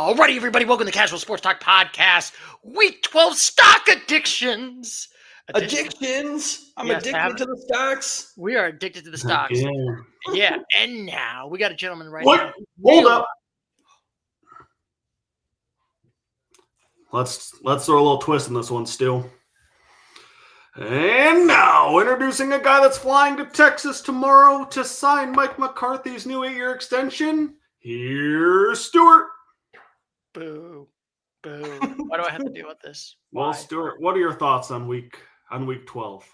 Alrighty, everybody, welcome to Casual Sports Talk Podcast, Week 12 Stock Addictions. Addictions? I'm addicted to the stocks. We are addicted to the stocks. Yeah, and now we got a gentleman right now. Hold up. Let's throw a little twist in this one, Stu. And now, introducing a guy that's flying to Texas tomorrow to sign Mike McCarthy's new 8-year extension. Here's Stuart. Boo. Why do I have to deal with this? Why? Well, Stuart, what are your thoughts on week 12?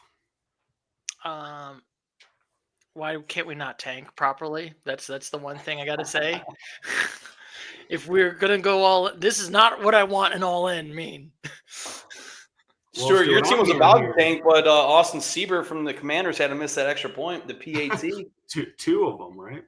Why can't we not tank properly? That's the one thing I got to say. If we're gonna go all, this is not what I want an all-in mean. Stuart, your team was about to tank, but Austin Siebert from the Commanders had to miss that extra point, the PAT. two of them, right?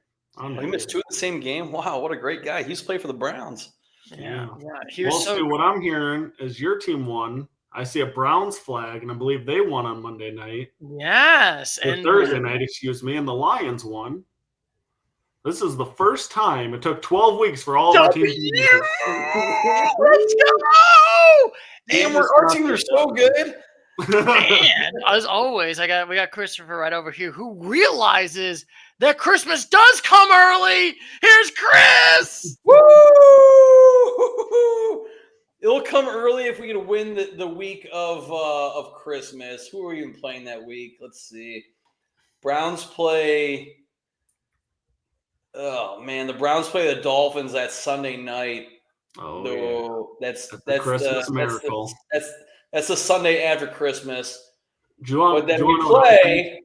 He missed 2 in the same game. Wow, what a great guy. He used to play for the Browns. Yeah. Stu, what I'm hearing is your team won. I see a Browns flag, and I believe they won on Monday night. Yes. And Thursday night, and the Lions won. This is the first time it took 12 weeks for all our teams to do. Let's go! And our teams are so good. And as always, we got Christopher right over here who realizes that Christmas does come early. Here's Chris. Woo! It'll come early if we can win the week of Christmas. Who are we even playing that week? Let's see. Browns play. Oh man, the Browns play the Dolphins that Sunday night. Oh, yeah. That's the Christmas miracle. That's the Sunday after Christmas. We play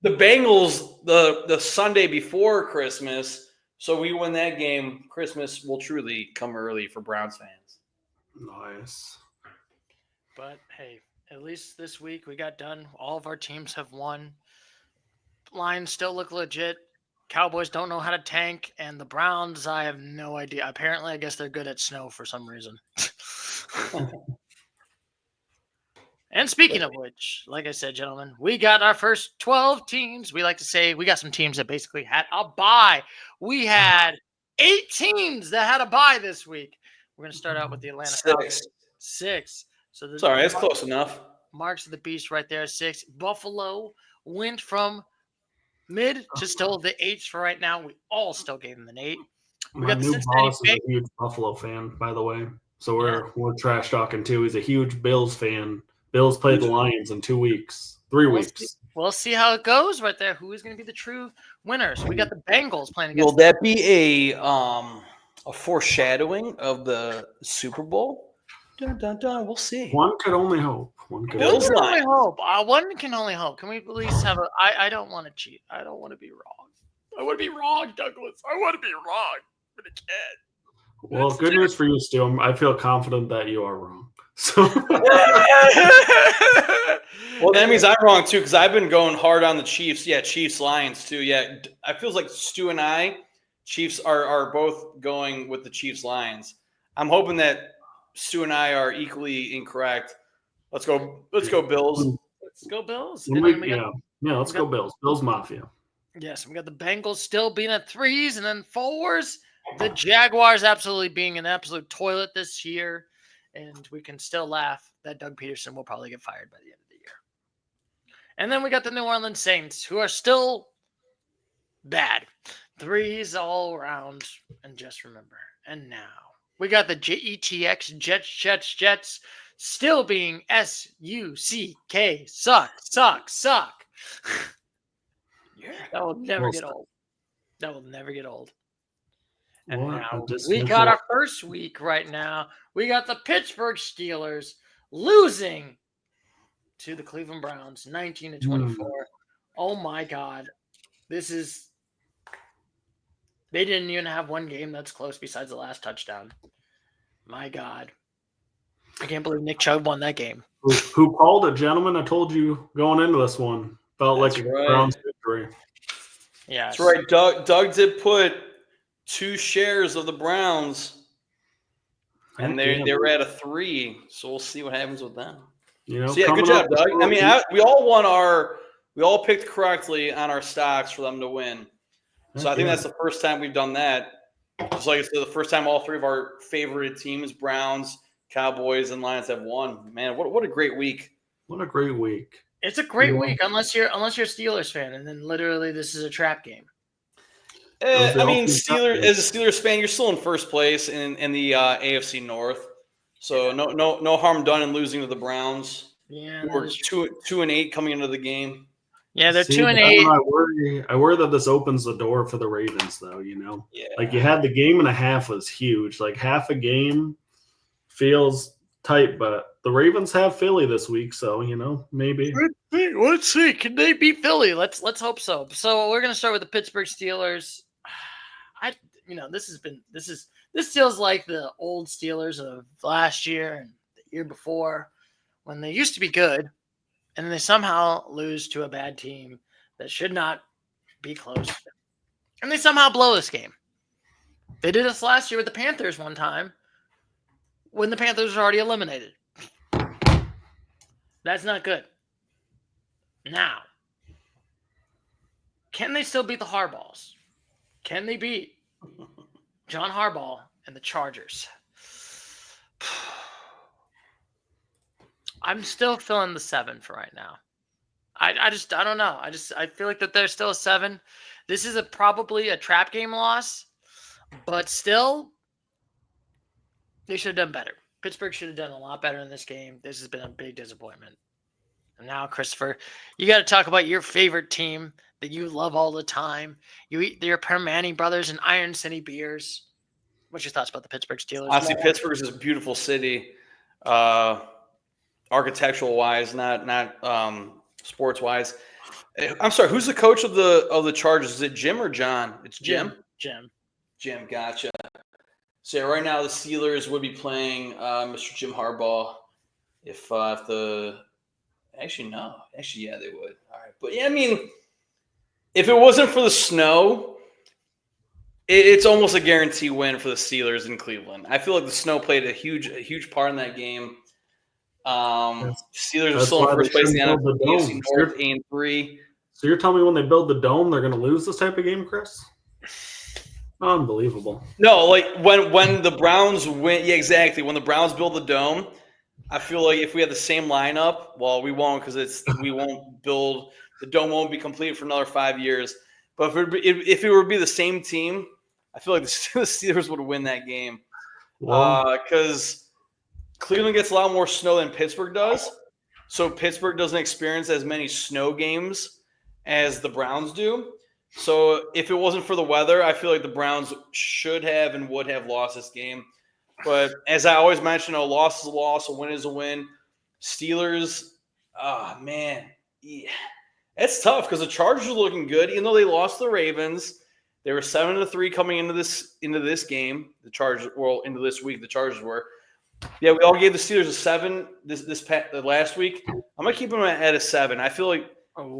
the Bengals the Sunday before Christmas. So we win that game. Christmas will truly come early for Browns fans. Nice. But hey, at least this week we got done. All of our teams have won. Lions still look legit. Cowboys don't know how to tank, and the Browns, I have no idea. Apparently, I guess they're good at snow for some reason. And speaking of which, like I said, gentlemen, we got our first 12 teams. We like to say we got some teams that basically had a bye. We had 8 teams that had a bye this week. We're going to start out with the Atlanta Falcons. 6. So sorry, that's close enough. Marks of the beast right there, 6. Buffalo went from mid to still the 8th for right now. We all still gave them an 8. My new boss is a huge Buffalo fan, by the way. So we're trash talking too. He's a huge Bills fan. Bills play the Lions in 2 weeks, 3 weeks. We'll see how it goes right there. Who is going to be the true winners? We got the Bengals playing against. Will that be a foreshadowing of the Super Bowl? Dun, dun, dun. We'll see. One could only hope. One can only hope. One can only hope. Can we at least have a? I don't want to cheat. I don't want to be wrong. I want to be wrong, Douglas. I want to be wrong, but I can't. Well, good news for you, Stu. I feel confident that you are wrong. So. Well, that means I'm wrong too, because I've been going hard on the Chiefs. Yeah, Chiefs, Lions too. Yeah, I feel like Stu and I, Chiefs are both going with the Chiefs, Lions. I'm hoping that Stu and I are equally incorrect. Let's go Bills. Let's go Bills. Let's go Bills. Bills Mafia. Yes, we got the Bengals still being at 3s and then 4s. The Jaguars absolutely being an absolute toilet this year. And we can still laugh that Doug Peterson will probably get fired by the end of the year. And then we got the New Orleans Saints, who are still bad. 3s all around. And just remember. And now we got the JETX Jets still being SUCK. Suck. Yeah. That will never get old. That will never get old. And now we got our first week right now. We got the Pittsburgh Steelers losing to the Cleveland Browns, 19-24. Oh my God. They didn't even have one game that's close besides the last touchdown. My God. I can't believe Nick Chubb won that game. Who called it, gentlemen? I told you going into this one. Felt like a Browns victory. Yeah. That's right. Doug did put 2 shares of the Browns, and they were at a 3. So we'll see what happens with them. So yeah, good job, Doug. I mean, we all picked correctly on our stocks for them to win. So I think that's the first time we've done that. Just like I said, the first time all three of our favorite teams, Browns, Cowboys, and Lions, have won. Man, what a great week! What a great week! It's a great week, unless you're a Steelers fan, and then literally this is a trap game. I mean, as a Steelers fan, you're still in first place in the AFC North, so no harm done in losing to the Browns. Yeah, who were 2-8 coming into the game. Yeah, they're 2-8. I worry that this opens the door for the Ravens, though. Yeah. Like you had the game and a half was huge. Like half a game feels tight, but the Ravens have Philly this week, so maybe. Let's see. Can they beat Philly? Let's hope so. So we're gonna start with the Pittsburgh Steelers. This feels like the old Steelers of last year and the year before, when they used to be good, and then they somehow lose to a bad team that should not be close, and they somehow blow this game. They did this last year with the Panthers one time, when the Panthers were already eliminated. That's not good. Now, can they still beat the Harbaughs? Can they beat John Harbaugh and the Chargers? I'm still feeling the 7 for right now. I don't know. I feel like that there's still a 7. This is probably a trap game loss, but still, they should have done better. Pittsburgh should have done a lot better in this game. This has been a big disappointment. And now, Christopher, you got to talk about your favorite team that you love all the time. You eat your Permani Brothers and Iron City beers. What's your thoughts about the Pittsburgh Steelers? Honestly, Pittsburgh is a beautiful city, architectural-wise, not sports-wise. I'm sorry, who's the coach of the Chargers? Is it Jim or John? It's Jim? Jim, gotcha. So right now the Steelers would be playing Mr. Jim Harbaugh. If the actually no, actually yeah, they would. All right, but yeah, I mean, if it wasn't for the snow, it's almost a guarantee win for the Steelers in Cleveland. I feel like the snow played a huge part in that game. Steelers are still in first place in the NFC North, 8-3. So you're telling me when they build the dome, they're going to lose this type of game, Chris? Unbelievable. No, like when the Browns win, yeah, exactly. When the Browns build the dome, I feel like if we had the same lineup, well, we won't because we won't build the dome won't be complete for another 5 years. But if it would be the same team, I feel like the Steelers would win that game because Cleveland gets a lot more snow than Pittsburgh does, so Pittsburgh doesn't experience as many snow games as the Browns do. So if it wasn't for the weather, I feel like the Browns should have and would have lost this game. But as I always mention, a loss is a loss, a win is a win. Steelers, man, yeah. It's tough because the Chargers are looking good, even though they lost the Ravens. They were 7-3 coming into this game. The Chargers, into this week, the Chargers were. Yeah, we all gave the Steelers a 7 last week. I'm gonna keep them at a 7. I feel like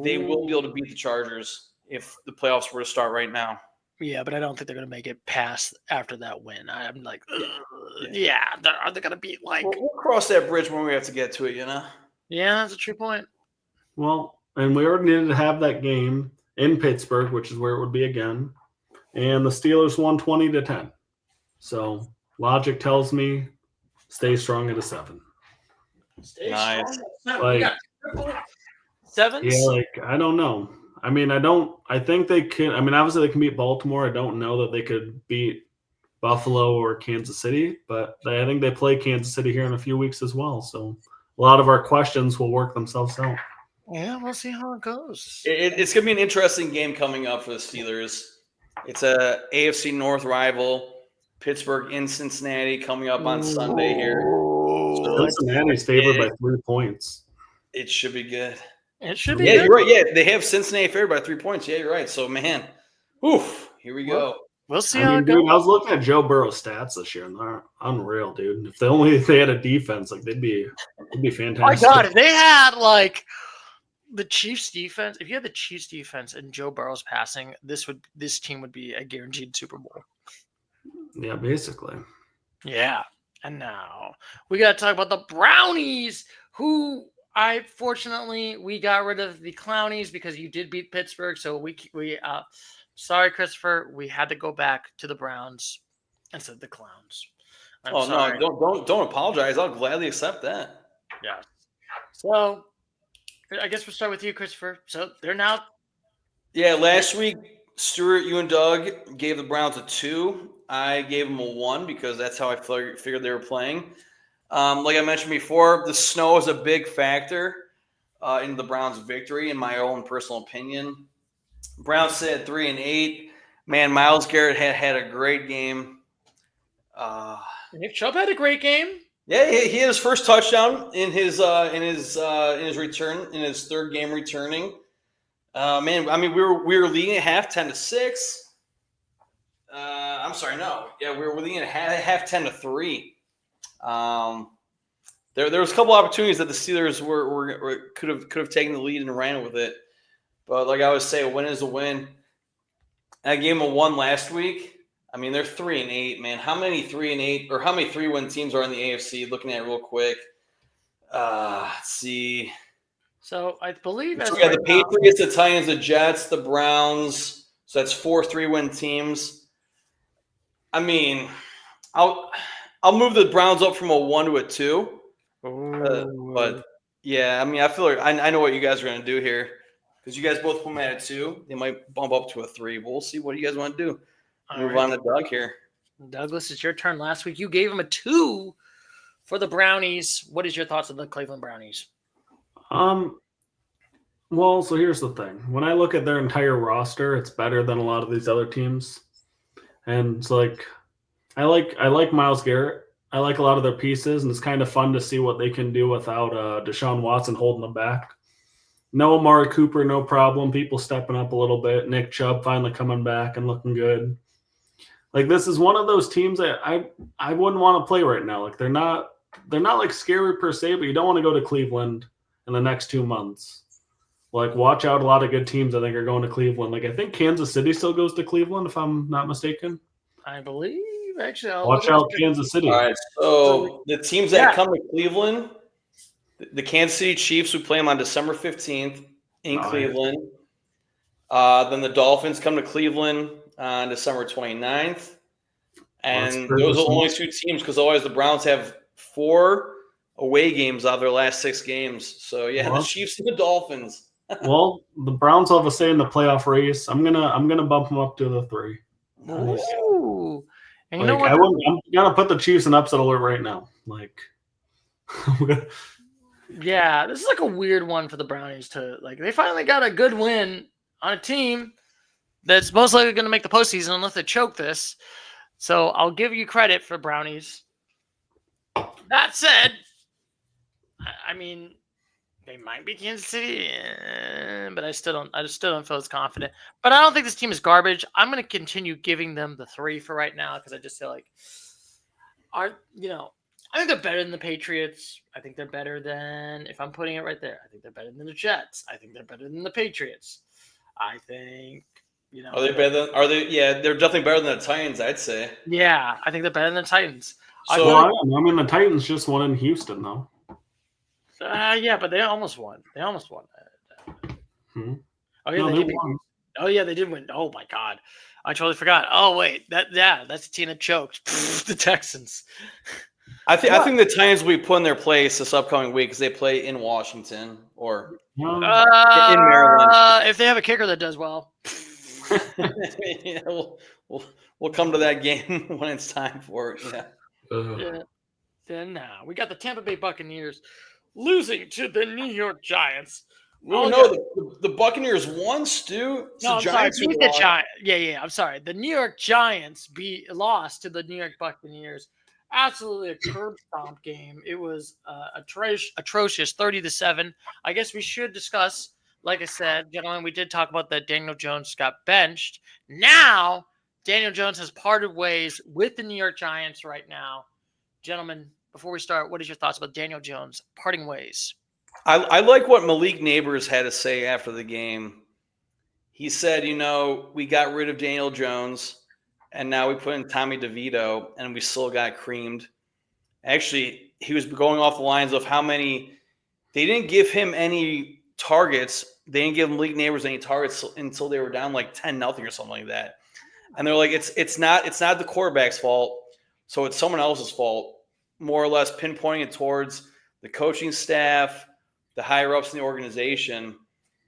they will be able to beat the Chargers if the playoffs were to start right now. Yeah, but I don't think they're going to make it past after that win. I'm like, yeah, are they going to beat like? We'll cross that bridge when we have to get to it, Yeah, that's a true point. Well, and we already needed to have that game in Pittsburgh, which is where it would be again. And the Steelers won 20-10. So logic tells me stay strong at a 7. Nice. Like, 7? Yeah, like I don't know. I mean, I think they can. I mean, obviously they can beat Baltimore. I don't know that they could beat Buffalo or Kansas City, but I think they play Kansas City here in a few weeks as well. So a lot of our questions will work themselves out. Yeah, we'll see how it goes. It's going to be an interesting game coming up for the Steelers. It's a AFC North rival, Pittsburgh in Cincinnati, coming up on Sunday here. So Cincinnati's favored by 3 points. It should be good. It should be. Yeah, good. You're right. Yeah, they have Cincinnati favored by 3 points. Yeah, you're right. So, man, here we go. We'll see how it goes. Dude, I was looking at Joe Burrow's stats this year, and they're unreal, dude. If they had a defense, like they'd be fantastic. My God, if they had like the Chiefs defense, if you had the Chiefs defense and Joe Burrow's passing, this team would be a guaranteed Super Bowl. Yeah, basically. Yeah, and now we got to talk about the Brownies, who. Fortunately we got rid of the Clownies because you did beat Pittsburgh, so we sorry, Christopher. We had to go back to the Browns instead of the Clowns. I'm Oh sorry. no, don't apologize. I'll gladly accept that. Yeah. So I guess we'll start with you, Christopher. So they're now. Yeah, last week, Stuart, you and Doug gave the Browns a 2. I gave them a 1 because that's how I figured they were playing. Like I mentioned before, the snow is a big factor in the Browns' victory, in my own personal opinion. Browns sit at 3-8. Man, Myles Garrett had a great game. Nick Chubb had a great game. Yeah, he had his first touchdown in his return, in his third game returning. Man, I mean, we were leading at half 10-6. I'm sorry, no. Yeah, we were leading at half 10-3. There was a couple opportunities that the Steelers could have taken the lead and ran with it. But like I always say, a win is a win. I gave them a 1 last week. I mean, they're 3-8, man. How many 3-8 or how many 3-win teams are in the AFC? Looking at it real quick. Let's see. So I believe So we got the Patriots, the Titans, the Jets, the Browns. So that's 4 3-win teams. I mean, I'll move the Browns up from a 1 to a 2. But yeah, I mean, I feel like I know what you guys are going to do here because you guys both put them at a 2. They might bump up to a 3. But we'll see what you guys want to do. Move on to Doug here. Douglas, it's your turn. Last week you gave him a 2 for the Brownies. What is your thoughts on the Cleveland Brownies? Well, so here's the thing. When I look at their entire roster, it's better than a lot of these other teams. And it's like I like Myles Garrett. I like a lot of their pieces, and it's kind of fun to see what they can do without Deshaun Watson holding them back. No Amari Cooper, no problem. People stepping up a little bit. Nick Chubb finally coming back and looking good. Like, this is one of those teams that I wouldn't want to play right now. Like, they're not like scary per se, but you don't want to go to Cleveland in the next 2 months. Like, watch out. A lot of good teams, I think, are going to Cleveland. Like, I think Kansas City still goes to Cleveland, if I'm not mistaken. I believe, actually. Watch out, Kansas City. All right, so the teams that come to Cleveland, the Kansas City Chiefs, who play them on December 15th in Cleveland. Then the Dolphins come to Cleveland on December 29th. And those are the only 2 teams because otherwise the Browns have 4 away games out of their last 6 games. So, yeah, the Chiefs and the Dolphins. Well, the Browns will have a say in the playoff race. I'm gonna bump them up to the 3. Nice. Ooh. And you know what? I'm gonna put the Chiefs in upset alert right now. Like, yeah, this is like a weird one for the Brownies to like. They finally got a good win on a team that's most likely going to make the postseason unless they choke this. So I'll give you credit for Brownies. That said, I mean, they might be Kansas City, but I just still don't feel as confident. But I don't think this team is garbage. I'm going to continue giving them the 3 for right now because I just feel like, I think they're better than the Patriots. I think they're better than, if I'm putting it right there, I think they're better than the Jets. I think they're better than the Patriots. I think, Are they better than, yeah, they're definitely better than the Titans, I'd say. Yeah, I think they're better than the Titans. So, I mean, the Titans just won in Houston, though. Yeah, but they almost won. Hmm. Oh, yeah, they won. Oh, yeah, they did win. Oh, my God. I totally forgot. Oh, wait. That's the team that choked. The Texans. I think the Titans will be put in their place this upcoming week because they play in Washington or in Maryland. If they have a kicker that does well. Yeah, we'll come to that game when it's time for it. Yeah. Yeah. Then now we got the Tampa Bay Buccaneers losing to the New York Giants. The Buccaneers won, Stu. No, I'm sorry. Beat the Giants. Yeah. I'm sorry. The New York Giants lost to the New York Buccaneers. Absolutely a curb stomp game. It was atrocious, 30-7. I guess we should discuss, like I said, gentlemen, we did talk about that Daniel Jones got benched. Now, Daniel Jones has parted ways with the New York Giants right now. Gentlemen, before we start, what is your thoughts about Daniel Jones parting ways? I like what Malik Neighbors had to say after the game. He said, we got rid of Daniel Jones, and now we put in Tommy DeVito, and we still got creamed. Actually, he was going off the lines of how many – they didn't give him any targets. They didn't give Malik Neighbors any targets until they were down like 10-0 or something like that. And they're like, it's not the quarterback's fault, so it's someone else's fault. More or less pinpointing it towards the coaching staff, the higher ups in the organization.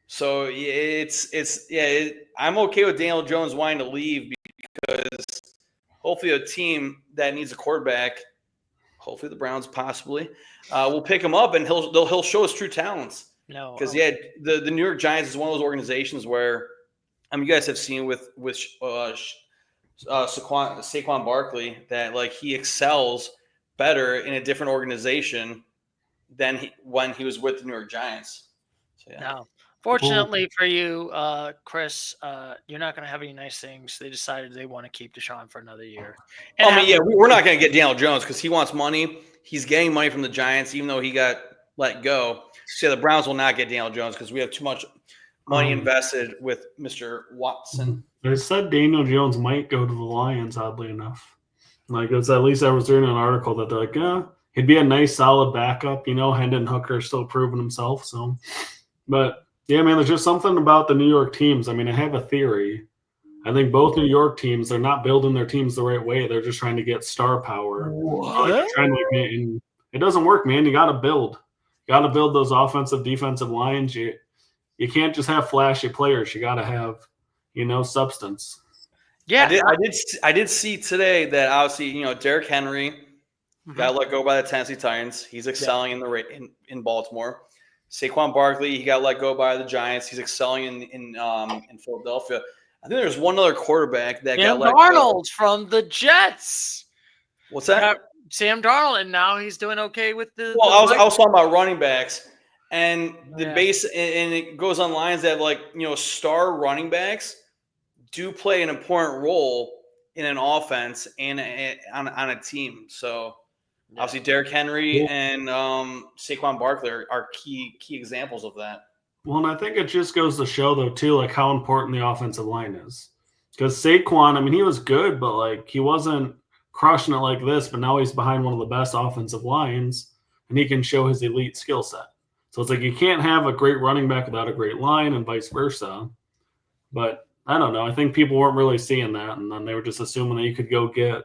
So I'm okay with Daniel Jones wanting to leave because hopefully a team that needs a quarterback, hopefully the Browns possibly, will pick him up and he'll show his true talents. No, because the New York Giants is one of those organizations where, you guys have seen with Saquon Barkley that like he excels better in a different organization than when he was with the New York Giants. So, yeah. No. Fortunately for you, Chris, you're not going to have any nice things. They decided they want to keep Deshaun for another year. And we're not going to get Daniel Jones because he wants money. He's getting money from the Giants, even though he got let go. So the Browns will not get Daniel Jones because we have too much money invested with Mr. Watson. They said Daniel Jones might go to the Lions, oddly enough. Like, it's at least I was reading an article that they're like, yeah, he'd be a nice, solid backup. Hendon Hooker still proving himself. So, but yeah, man, there's just something about the New York teams. I mean, I have a theory. I think both New York teams, they're not building their teams the right way. They're just trying to get star power. And it doesn't work, man. You got to build. You got to build those offensive, defensive lines. You can't just have flashy players. You got to have, substance. Yeah, I did see today that obviously, Derrick Henry got let go by the Tennessee Titans. He's excelling in Baltimore. Saquon Barkley, he got let go by the Giants. He's excelling in Philadelphia. I think there's one other quarterback that got let go. Sam Darnold from the Jets. What's that? Sam Darnold, and now he's doing okay with the. Well, I was talking about running backs, and the base, and it goes on lines that star running backs do play an important role in an offense and on a team. So obviously, Derrick Henry and Saquon Barkley are key examples of that. Well, and I think it just goes to show, though, too, like how important the offensive line is. Because Saquon, I mean, he was good, but like he wasn't crushing it like this. But now he's behind one of the best offensive lines, and he can show his elite skill set. So it's like you can't have a great running back without a great line, and vice versa. But I don't know. I think people weren't really seeing that, and then they were just assuming that you could go get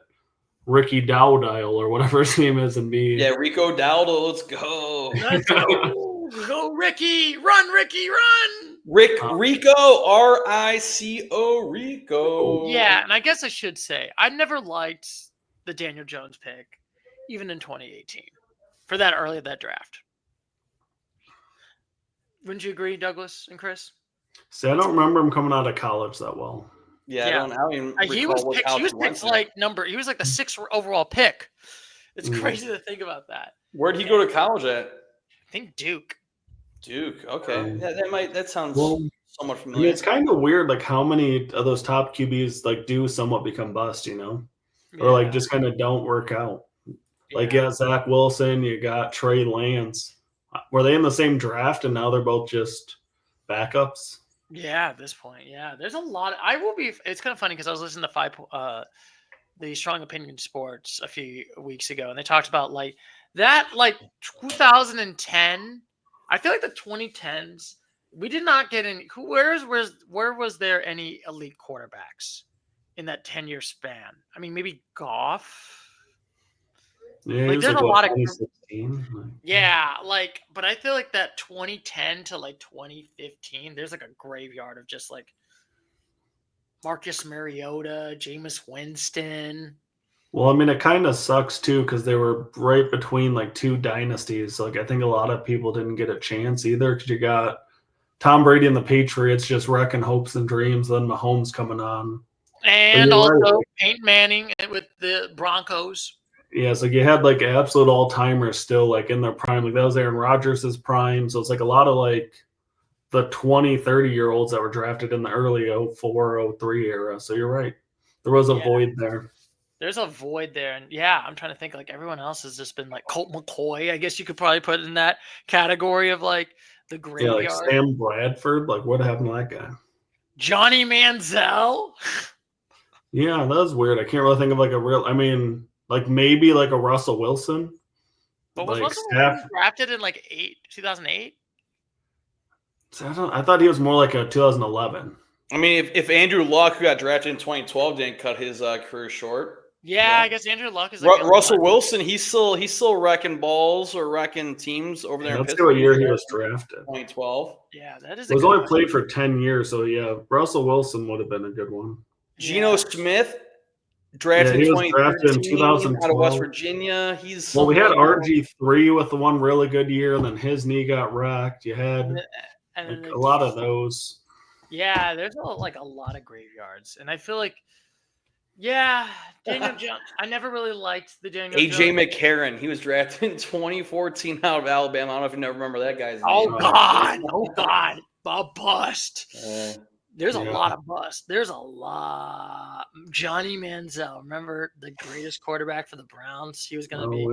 Ricky Dowdle or whatever his name is and be Rico Dowdle. Let's go. Let's go. Go Ricky. Run, Ricky, run. Rico, Rico, Rico. Yeah, and I guess I should say I never liked the Daniel Jones pick, even in 2018, for that early of that draft. Wouldn't you agree, Douglas and Chris? See, I don't remember him coming out of college that well. Yeah. I don't even he was picked he was like the 6th overall pick. It's crazy to think about that. Where'd he go to college at? I think Duke. Duke, okay. That sounds somewhat familiar. I mean, it's kind of weird, like how many of those top QBs like do somewhat become bust, or like just kind of don't work out. Like Zach Wilson, you got Trey Lance. Were they in the same draft and now they're both just backups? Yeah, at this point, there's a lot. It's kind of funny because I was listening to the Strong Opinion Sports a few weeks ago, and they talked about 2010. I feel like the 2010s, we did not get any. Where was there any elite quarterbacks in that 10-year span? I mean, maybe Goff. Yeah, there's a lot of. Yeah, but I feel like that 2010 to 2015, there's a graveyard of just Marcus Mariota, Jameis Winston. Well, I mean, it kind of sucks too because they were right between two dynasties. I think a lot of people didn't get a chance either because you got Tom Brady and the Patriots just wrecking hopes and dreams. Then Mahomes coming on, and also Peyton Manning with the Broncos. Yeah, so you had absolute all timers still in their prime. That was Aaron Rodgers' prime. So it's a lot of the 20, 30-year-olds that were drafted in the early 04, 03 era. So you're right. There was a void there. There's a void there. And I'm trying to think everyone else has just been Colt McCoy. I guess you could probably put in that category of the graveyard. Yeah, Sam Bradford. What happened to that guy? Johnny Manziel. Yeah, that was weird. I can't really think of a real, maybe a Russell Wilson. But was Russell Wilson drafted in 2008? I thought he was more like a 2011. I mean, if Andrew Luck, who got drafted in 2012, didn't cut his career short. Yeah, I guess Andrew Luck is like Russell Wilson. He's still wrecking balls or wrecking teams over there. Let's see what year he was drafted. 2012. Yeah, that is. He was only played for 10 years, so yeah, Russell Wilson would have been a good one. Geno Smith, drafted in 2013 out of West Virginia. We had RG3 with the one really good year, and then his knee got wrecked. You had a lot of those. Yeah, there's a lot of graveyards, and I feel like, Daniel Jones. I never really liked the Daniel AJ Jones. McCarron. He was drafted in 2014 out of Alabama. I don't know if you never remember that guy's name. Oh God, a bust. There's a lot of bust. There's a lot. Johnny Manziel, remember the greatest quarterback for the Browns? He was going to be.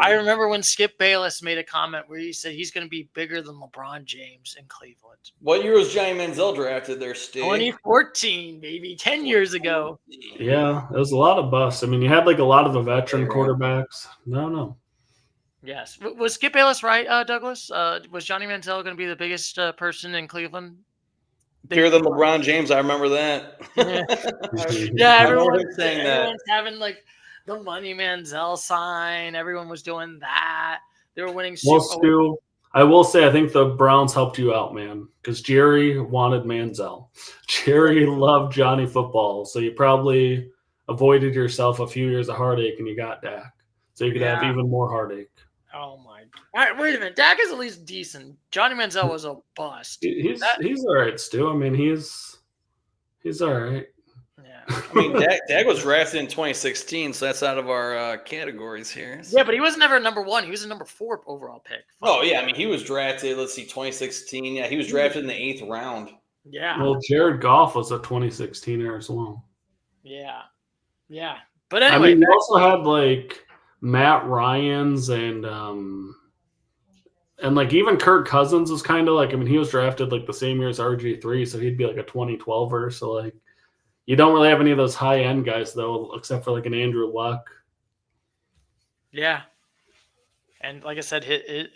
I remember when Skip Bayless made a comment where he said he's going to be bigger than LeBron James in Cleveland. What year was Johnny Manziel drafted there, Steve? 2014, baby, 10 years ago. Yeah, it was a lot of busts. I mean, you had a lot of the veteran quarterbacks. No. Yes. Was Skip Bayless right, Douglas? Was Johnny Manziel going to be the biggest person in Cleveland? Bigger than LeBron James, I remember that. Everyone's saying that. Everyone's having the Money Manziel sign. Everyone was doing that. They were winning Super Bowl. I will say, I think the Browns helped you out, man, because Jerry wanted Manziel. Jerry loved Johnny football, so you probably avoided yourself a few years of heartache, and you got Dak, so you could have even more heartache. Oh my! All right, wait a minute. Dak is at least decent. Johnny Manziel was a bust. He's all right, Stu. I mean, he's all right. Yeah. I mean, Dak was drafted in 2016, so that's out of our categories here. Yeah, but he was never number 1. He was a number 4 overall pick. Oh yeah, I mean, he was drafted. Let's see, 2016. Yeah, he was drafted in the 8th round. Yeah. Well, Jared Goff was a 2016er as well. Yeah. But anyway, I mean, you also had Matt Ryan's and even Kirk Cousins was kind of he was drafted the same year as RG3, so he'd be a 2012er. So you don't really have any of those high end guys though, except for an Andrew Luck. Yeah, and like I said, the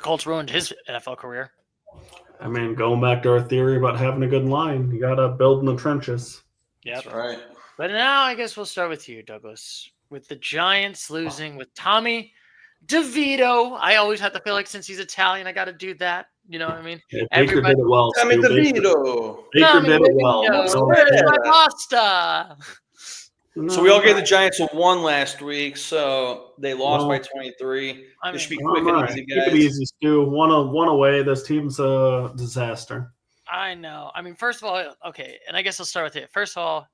Colts ruined his NFL career. I mean, going back to our theory about having a good line, you gotta build in the trenches. Yeah, that's right. But now I guess we'll start with you, Douglas. With the Giants losing with Tommy DeVito. I always have to feel since he's Italian, I got to do that. You know what I mean? Yeah, Baker did it well. Tommy DeVito. Baker did it well. Where's my pasta? So we all gave the Giants a 1 last week, so they lost by 23. This should be quick and easy, guys. Keep it easy, Stu. One away. This team's a disaster. I know. I mean, first of all, okay, and I guess I'll start with it. First of all,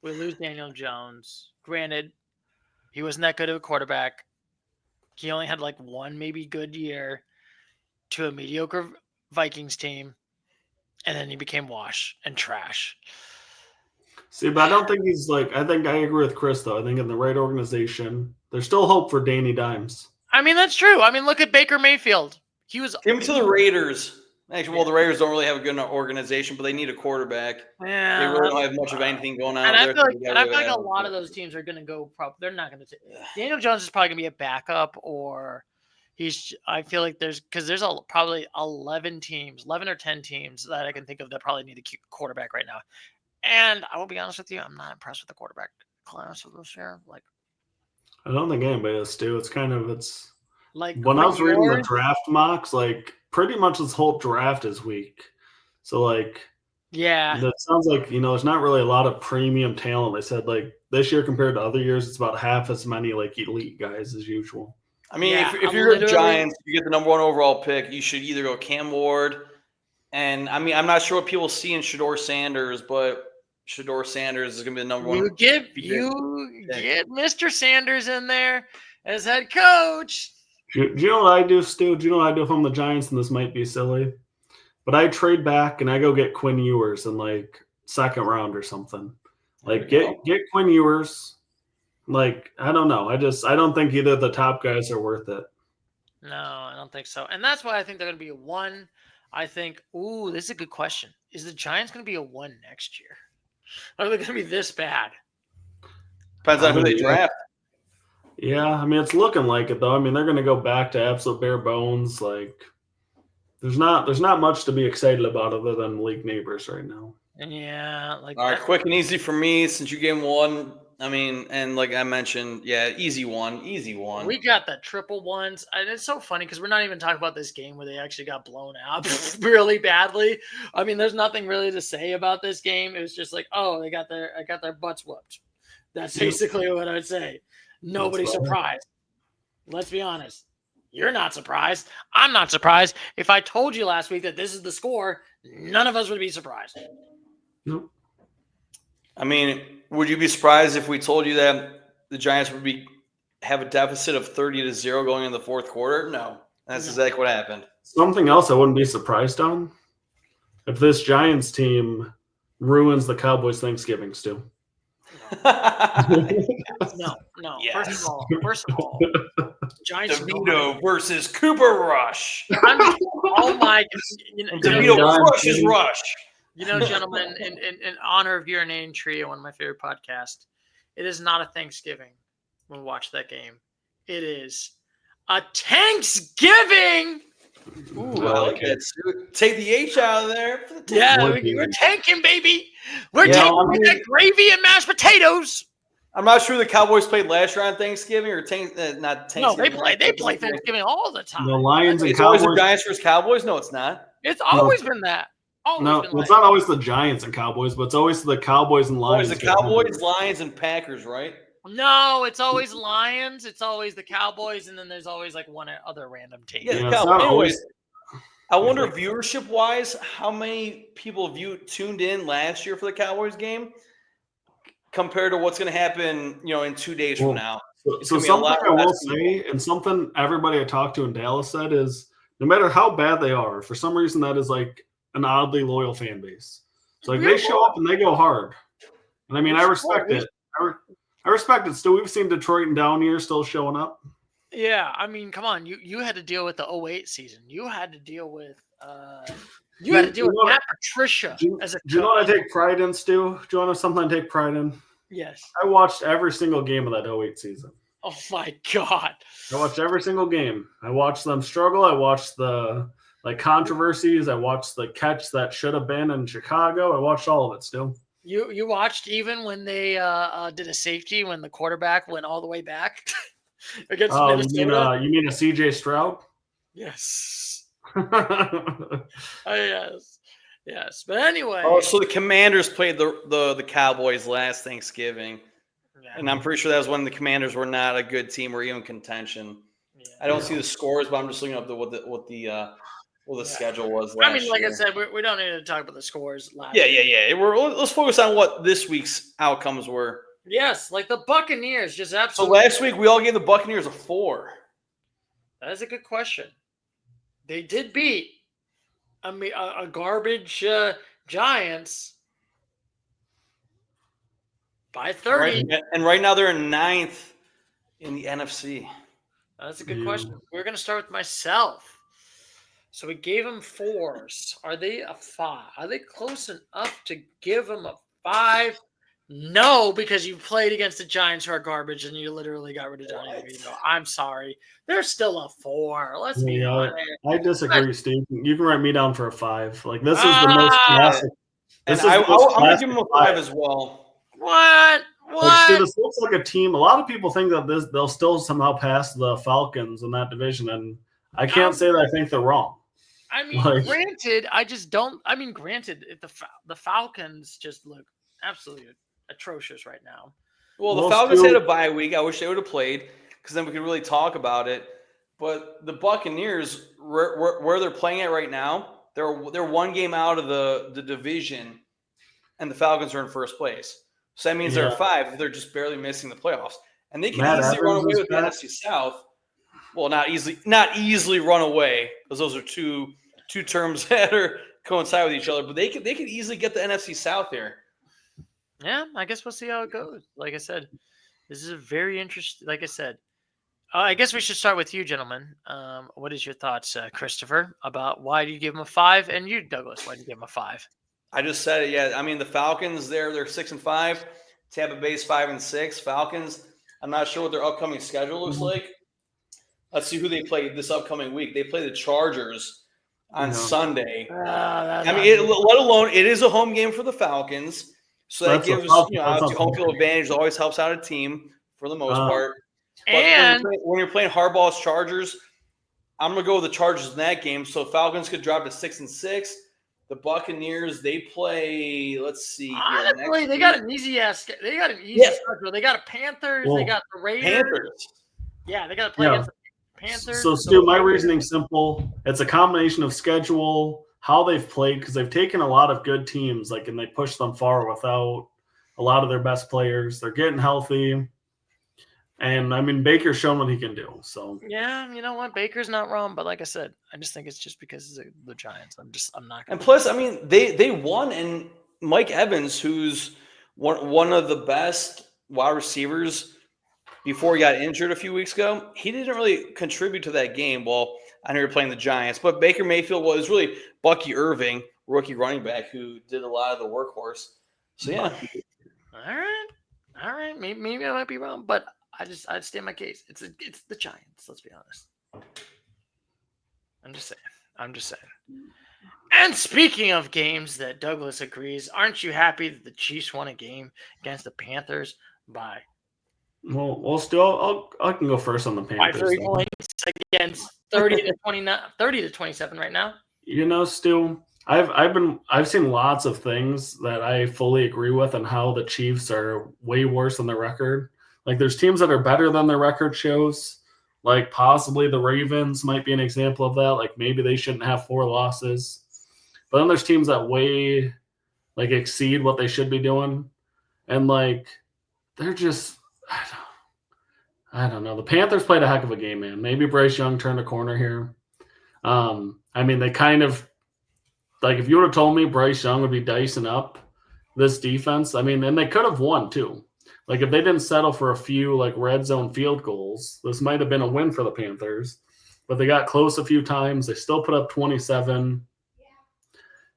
we lose Daniel Jones. Granted, he wasn't that good of a quarterback. He only had one maybe good year to a mediocre Vikings team, and then he became wash and trash. See, but I don't think he's I think I agree with Chris, though. I think in the right organization, there's still hope for Danny Dimes. I mean, that's true. I mean, look at Baker Mayfield. He was give him to the Raiders. Actually, well, the Raiders don't really have a good organization, but they need a quarterback. Yeah, they really don't have much of anything going on. And I feel like a lot of those teams are going to go. They're not going to. Daniel Jones is probably going to be a backup, or I feel like there's probably 11 or 10 teams that I can think of that probably need a quarterback right now. And I will be honest with you, I'm not impressed with the quarterback class of this year. I don't think anybody is, Stu. It's when I was reading the draft mocks, pretty much this whole draft is weak. So yeah, that sounds there's not really a lot of premium talent. They said this year compared to other years, it's about half as many elite guys as usual. I mean, if you're the Giants, you get the number 1 overall pick, you should either go Cam Ward, and I mean, I'm not sure what people see in Shedeur Sanders, but Shedeur Sanders is going to be the number 1. You get Mr. Sanders in there as head coach. Do you know what I do, Stu? Do you know what I do if I'm the Giants? And this might be silly, but I trade back and I go get Quinn Ewers in 2nd round or something. Get Quinn Ewers. I don't know. I don't think either of the top guys are worth it. No, I don't think so. And that's why I think they're going to be a 1. I think, this is a good question. Is the Giants going to be a 1 next year? Are they going to be this bad? Depends on who they draft. Yeah, I mean, it's looking like it, though. I mean, they're going to go back to absolute bare bones. The There's not much to be excited about other than league neighbors right now. Yeah, like All right, quick and easy for me since you gave one. I mean, and like I mentioned, yeah, easy one. we got the triple ones, and it's so funny because we're not even talking about this game where they actually got blown out really badly. I mean, there's nothing really to say about this game. It was just like, oh, I got their butts whooped. That's basically what I'd say. Nobody's surprised. Let's be honest. You're not surprised. I'm not surprised. If I told you last week that this is the score, none of us would be surprised. Nope. I mean, would you be surprised if we told you that the Giants would have a deficit of 30-0 going in the fourth quarter? No. That's exactly what happened. Something else I wouldn't be surprised on if this Giants team ruins the Cowboys' Thanksgiving stew. No. Yes. First of all, Giants DeVito versus Cooper Rush. I mean, oh my! DeVito crushes Rush. Gentlemen, in honor of your name trio, one of my favorite podcasts, it is not a Thanksgiving when we watch that game. It is a Thanksgiving. Ooh, I like it. Take the H out of there. Yeah, we're tanking, baby. We're tanking with that gravy and mashed potatoes. I'm not sure the Cowboys played last year on Thanksgiving or not Thanksgiving. No, they play Thanksgiving all the time. The Lions and it's Cowboys. Always the Giants versus Cowboys? No, it's not. It's always been that. It's not always the Giants and Cowboys, but it's always the Cowboys and Lions. Always the Cowboys, Lions, and Packers, right? No, it's always Lions. It's always the Cowboys, and then there's always like one other random team. Yeah, the Cowboys. Anyways, I wonder viewership-wise, how many people tuned in last year for the Cowboys game compared to what's going to happen, in 2 days from now. So something I will say, and something everybody I talked to in Dallas said is, no matter how bad they are, for some reason that is like an oddly loyal fan base. So like they show up and they go hard. And I mean, I respect it. I respect it. Still, we've seen Detroit and down here still showing up. Yeah, I mean, come on. You had to deal with the 08 season. You had to deal with Matt Patricia as a coach. Do you know what I take pride in, Stu? Do you want to know something I take pride in? Yes. I watched every single game of that 08 season. Oh my God. I watched every single game. I watched them struggle. I watched the controversies. I watched the catch that should have been in Chicago. I watched all of it still. You watched even when they did a safety when the quarterback went all the way back against Minnesota? You mean a CJ Stroud? Yes. Yes. But anyway. Oh, so the Commanders played the Cowboys last Thanksgiving. Yeah. And I'm pretty sure that was when the Commanders were not a good team or even contention. Yeah. I don't see the scores, but I'm just looking up what the schedule was last year. I said, we don't need to talk about the scores last year. Let's focus on what this week's outcomes were. Yes, like the Buccaneers just So absolutely. last week we all gave the Buccaneers a 4. That is a good question. They did beat a garbage Giants by 30. And right now they're in 9th in the NFC. That's a good question. We're going to start with myself. So we gave them 4s. Are they a 5? Are they close enough to give them a 5? No, because you played against the Giants who are garbage and you literally got rid of Johnny DeVito. I'm sorry. They're still a 4. Let's be honest. I disagree, Steve. You can write me down for a 5. Like, this is the most classic. I'm going to give them a 5 as well. What? Like, Steve, this looks like a team. A lot of people think that they'll still somehow pass the Falcons in that division, and I can't say that I think they're wrong. I mean, granted, I just don't. I mean, granted, if the Falcons just look absolutely atrocious right now. Well, the Falcons had a bye week. I wish they would have played because then we could really talk about it. But the Buccaneers, where they're playing at right now, they're one game out of the division, and the Falcons are in first place. So that means they're 5. They're just barely missing the playoffs, and they can easily run away with the NFC South. Well, not easily run away, because those are two terms that coincide with each other. But they could easily get the NFC South here. Yeah, I guess we'll see how it goes. Like I said, this is a very interesting. Like I said, I guess we should start with you, gentlemen. What is your thoughts, Christopher, about why do you give them a 5, and you, Douglas, why do you give them a 5? I just said it. Yeah, I mean the Falcons. They're 6-5. Tampa Bay's 5-6. Falcons. I'm not sure what their upcoming schedule looks like. Let's see who they play this upcoming week. They play the Chargers on Sunday. Let alone it is a home game for the Falcons. So that gives obviously home field advantage always helps out a team for the most part. But and when you're playing Harbaugh's Chargers, I'm gonna go with the Chargers in that game. So Falcons could drop to 6-6. The Buccaneers, they play. Let's see here. Honestly, they got an easy schedule. They got a Panthers. They got the Raiders. Panthers. Yeah, they got to play against the Panthers. So, Stu, my reasoning's simple. It's a combination of schedule, how they've played, because they've taken a lot of good teams, and they pushed them far without a lot of their best players. They're getting healthy. And, I mean, Baker's shown what he can do. So yeah, you know what? Baker's not wrong. But like I said, I just think it's just because of the Giants. I'm not going to. And plus, I mean, they won, and Mike Evans, who's one of the best wide receivers before he got injured a few weeks ago, he didn't really contribute to that game. Well, I know you're playing the Giants, but Baker Mayfield was really Bucky Irving, rookie running back, who did a lot of the workhorse. So, yeah. All right. Maybe I might be wrong, but I'd stand my case. It's the Giants. Let's be honest. I'm just saying. And speaking of games that Douglas agrees, aren't you happy that the Chiefs won a game against the Panthers by? Well, still, I can go first on the Panthers. By 3 points against 30 to 27 right now. You know, Stu, I've seen lots of things that I fully agree with on how the Chiefs are way worse than their record. There's teams that are better than their record shows. Possibly the Ravens might be an example of that. Maybe they shouldn't have 4 losses. But then there's teams that way exceed what they should be doing. And they're just I don't know. The Panthers played a heck of a game, man. Maybe Bryce Young turned a corner here. I mean, they kind of if you would have told me Bryce Young would be dicing up this defense, I mean, and they could have won too. If they didn't settle for a few red zone field goals, this might have been a win for the Panthers. But they got close a few times. They still put up 27.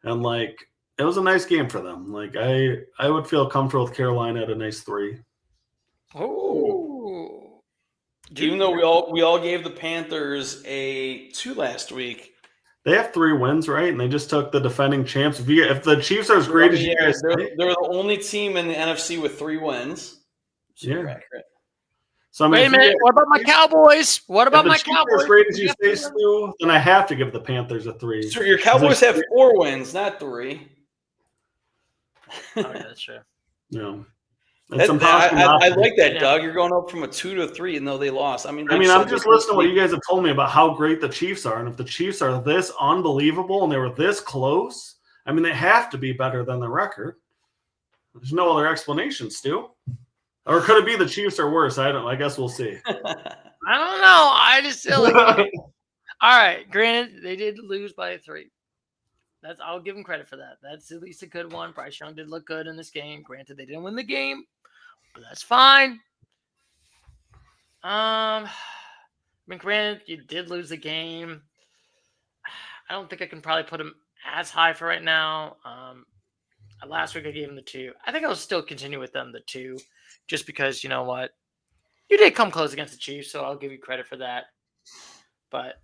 And it was a nice game for them. I would feel comfortable with Carolina at a nice 3. Oh. Even though we all gave the Panthers a 2 last week. They have 3 wins, right? And they just took the defending champs. If the Chiefs are as great as you guys they're the only team in the NFC with 3 wins. Super accurate. So, I mean, wait a minute. What about my Cowboys? What about my Cowboys? As great as you say, Stu, then I have to give the Panthers a 3. So your Cowboys have 4 wins, not 3. Oh, yeah, that's true. No. I like that, Doug. You're going up from a 2 to a 3, and though they lost. I mean, I'm just listening to what you guys have told me about how great the Chiefs are, and if the Chiefs are this unbelievable and they were this close, I mean, they have to be better than the record. There's no other explanation, Stu. Or could it be the Chiefs are worse? I guess we'll see. I don't know. I just feel all right. Granted, they did lose by 3. I'll give them credit for that. That's at least a good one. Bryce Young did look good in this game. Granted, they didn't win the game, but that's fine. I mean, granted, you did lose the game. I don't think I can probably put them as high for right now. Last week I gave them the 2. I think I'll still continue with them the 2, just because you know what, you did come close against the Chiefs, so I'll give you credit for that. But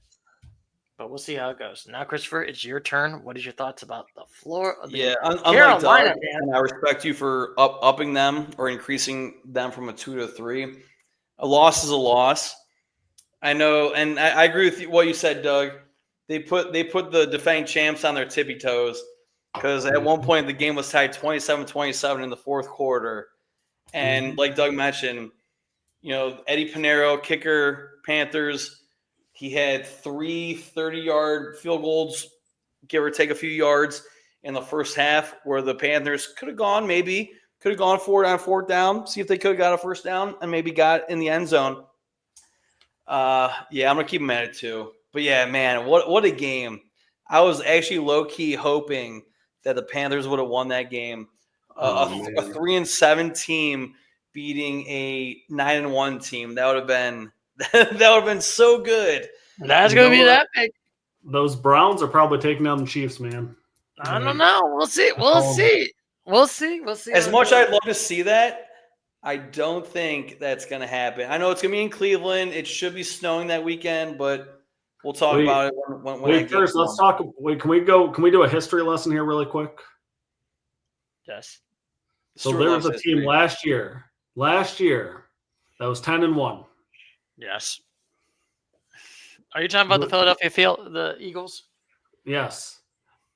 we'll see how it goes. Now, Christopher, it's your turn. What is your thoughts about the floor? Carolina, and I respect you for upping them or increasing them from a 2 to a 3. A loss is a loss. I know, and I agree with what you said, Doug. They put the defending champs on their tippy toes because at one point the game was tied 27-27 in the 4th quarter. And like Doug mentioned, Eddie Pinheiro, kicker, Panthers, he had 3 30-yard field goals, give or take a few yards in the first half, where the Panthers could have gone for it on 4th down, see if they could have got a first down and maybe got in the end zone. I'm going to keep them at it too. But yeah, man, what a game. I was actually low-key hoping that the Panthers would have won that game. A 3-7 team beating a 9-1 team. That would have been so good. That's going to be that big. Those Browns are probably taking down the Chiefs, man. I don't know. We'll see. We'll see. As much I'd love to see that, I don't think that's going to happen. I know it's going to be in Cleveland. It should be snowing that weekend, but We'll talk about it when wait, first, let's talk. Wait, can we do a history lesson here really quick? Yes. So there was a team last year that was 10-1. Yes. Are you talking about the Eagles? Yes.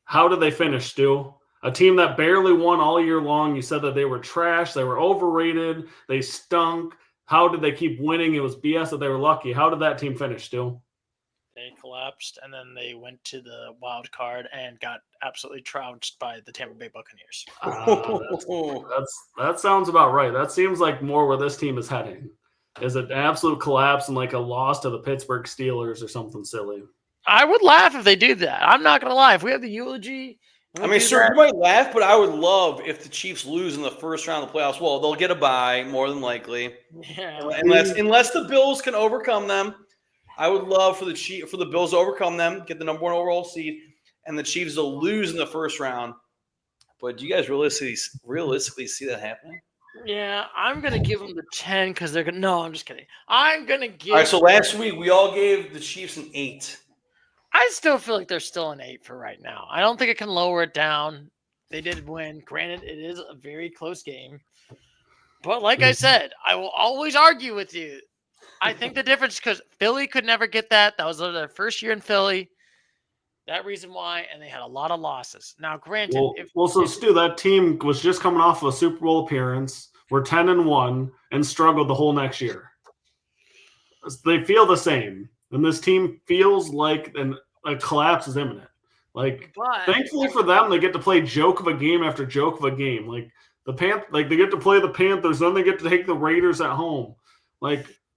How did they finish, Stu? A team that barely won all year long. You said that they were trash. They were overrated. They stunk. How did they keep winning? It was BS that they were lucky. How did that team finish, Stu? They collapsed, and then they went to the wild card and got absolutely trounced by the Tampa Bay Buccaneers. That sounds about right. That seems like more where this team is heading. Is an absolute collapse and like a loss to the Pittsburgh Steelers or something silly. I would laugh if they do that. I'm not going to lie. If we have the eulogy. I mean, sir, you might laugh, but I would love if the Chiefs lose in the first round of the playoffs. Well, they'll get a bye, more than likely. Yeah. Unless the Bills can overcome them. I would love for the Bills to overcome them, get the number 1 overall seed, and the Chiefs to lose in the first round. But do you guys realistically see that happening? Yeah, I'm going to give them the 10 because they're going to – no, I'm just kidding. I'm going to give – All right, so last week we all gave the Chiefs an 8. I still feel like they're still an 8 for right now. I don't think it can lower it down. They did win. Granted, it is a very close game. But like I said, I will always argue with you. I think the difference because Philly could never get that. That was their first year in Philly. That reason why, and they had a lot of losses. Now, granted, so Stu, that team was just coming off of a Super Bowl appearance. We're 10-1 and struggled the whole next year. They feel the same, and this team feels like a collapse is imminent. Thankfully for them, they get to play joke of a game after joke of a game. Like they get to play the Panthers, then they get to take the Raiders at home.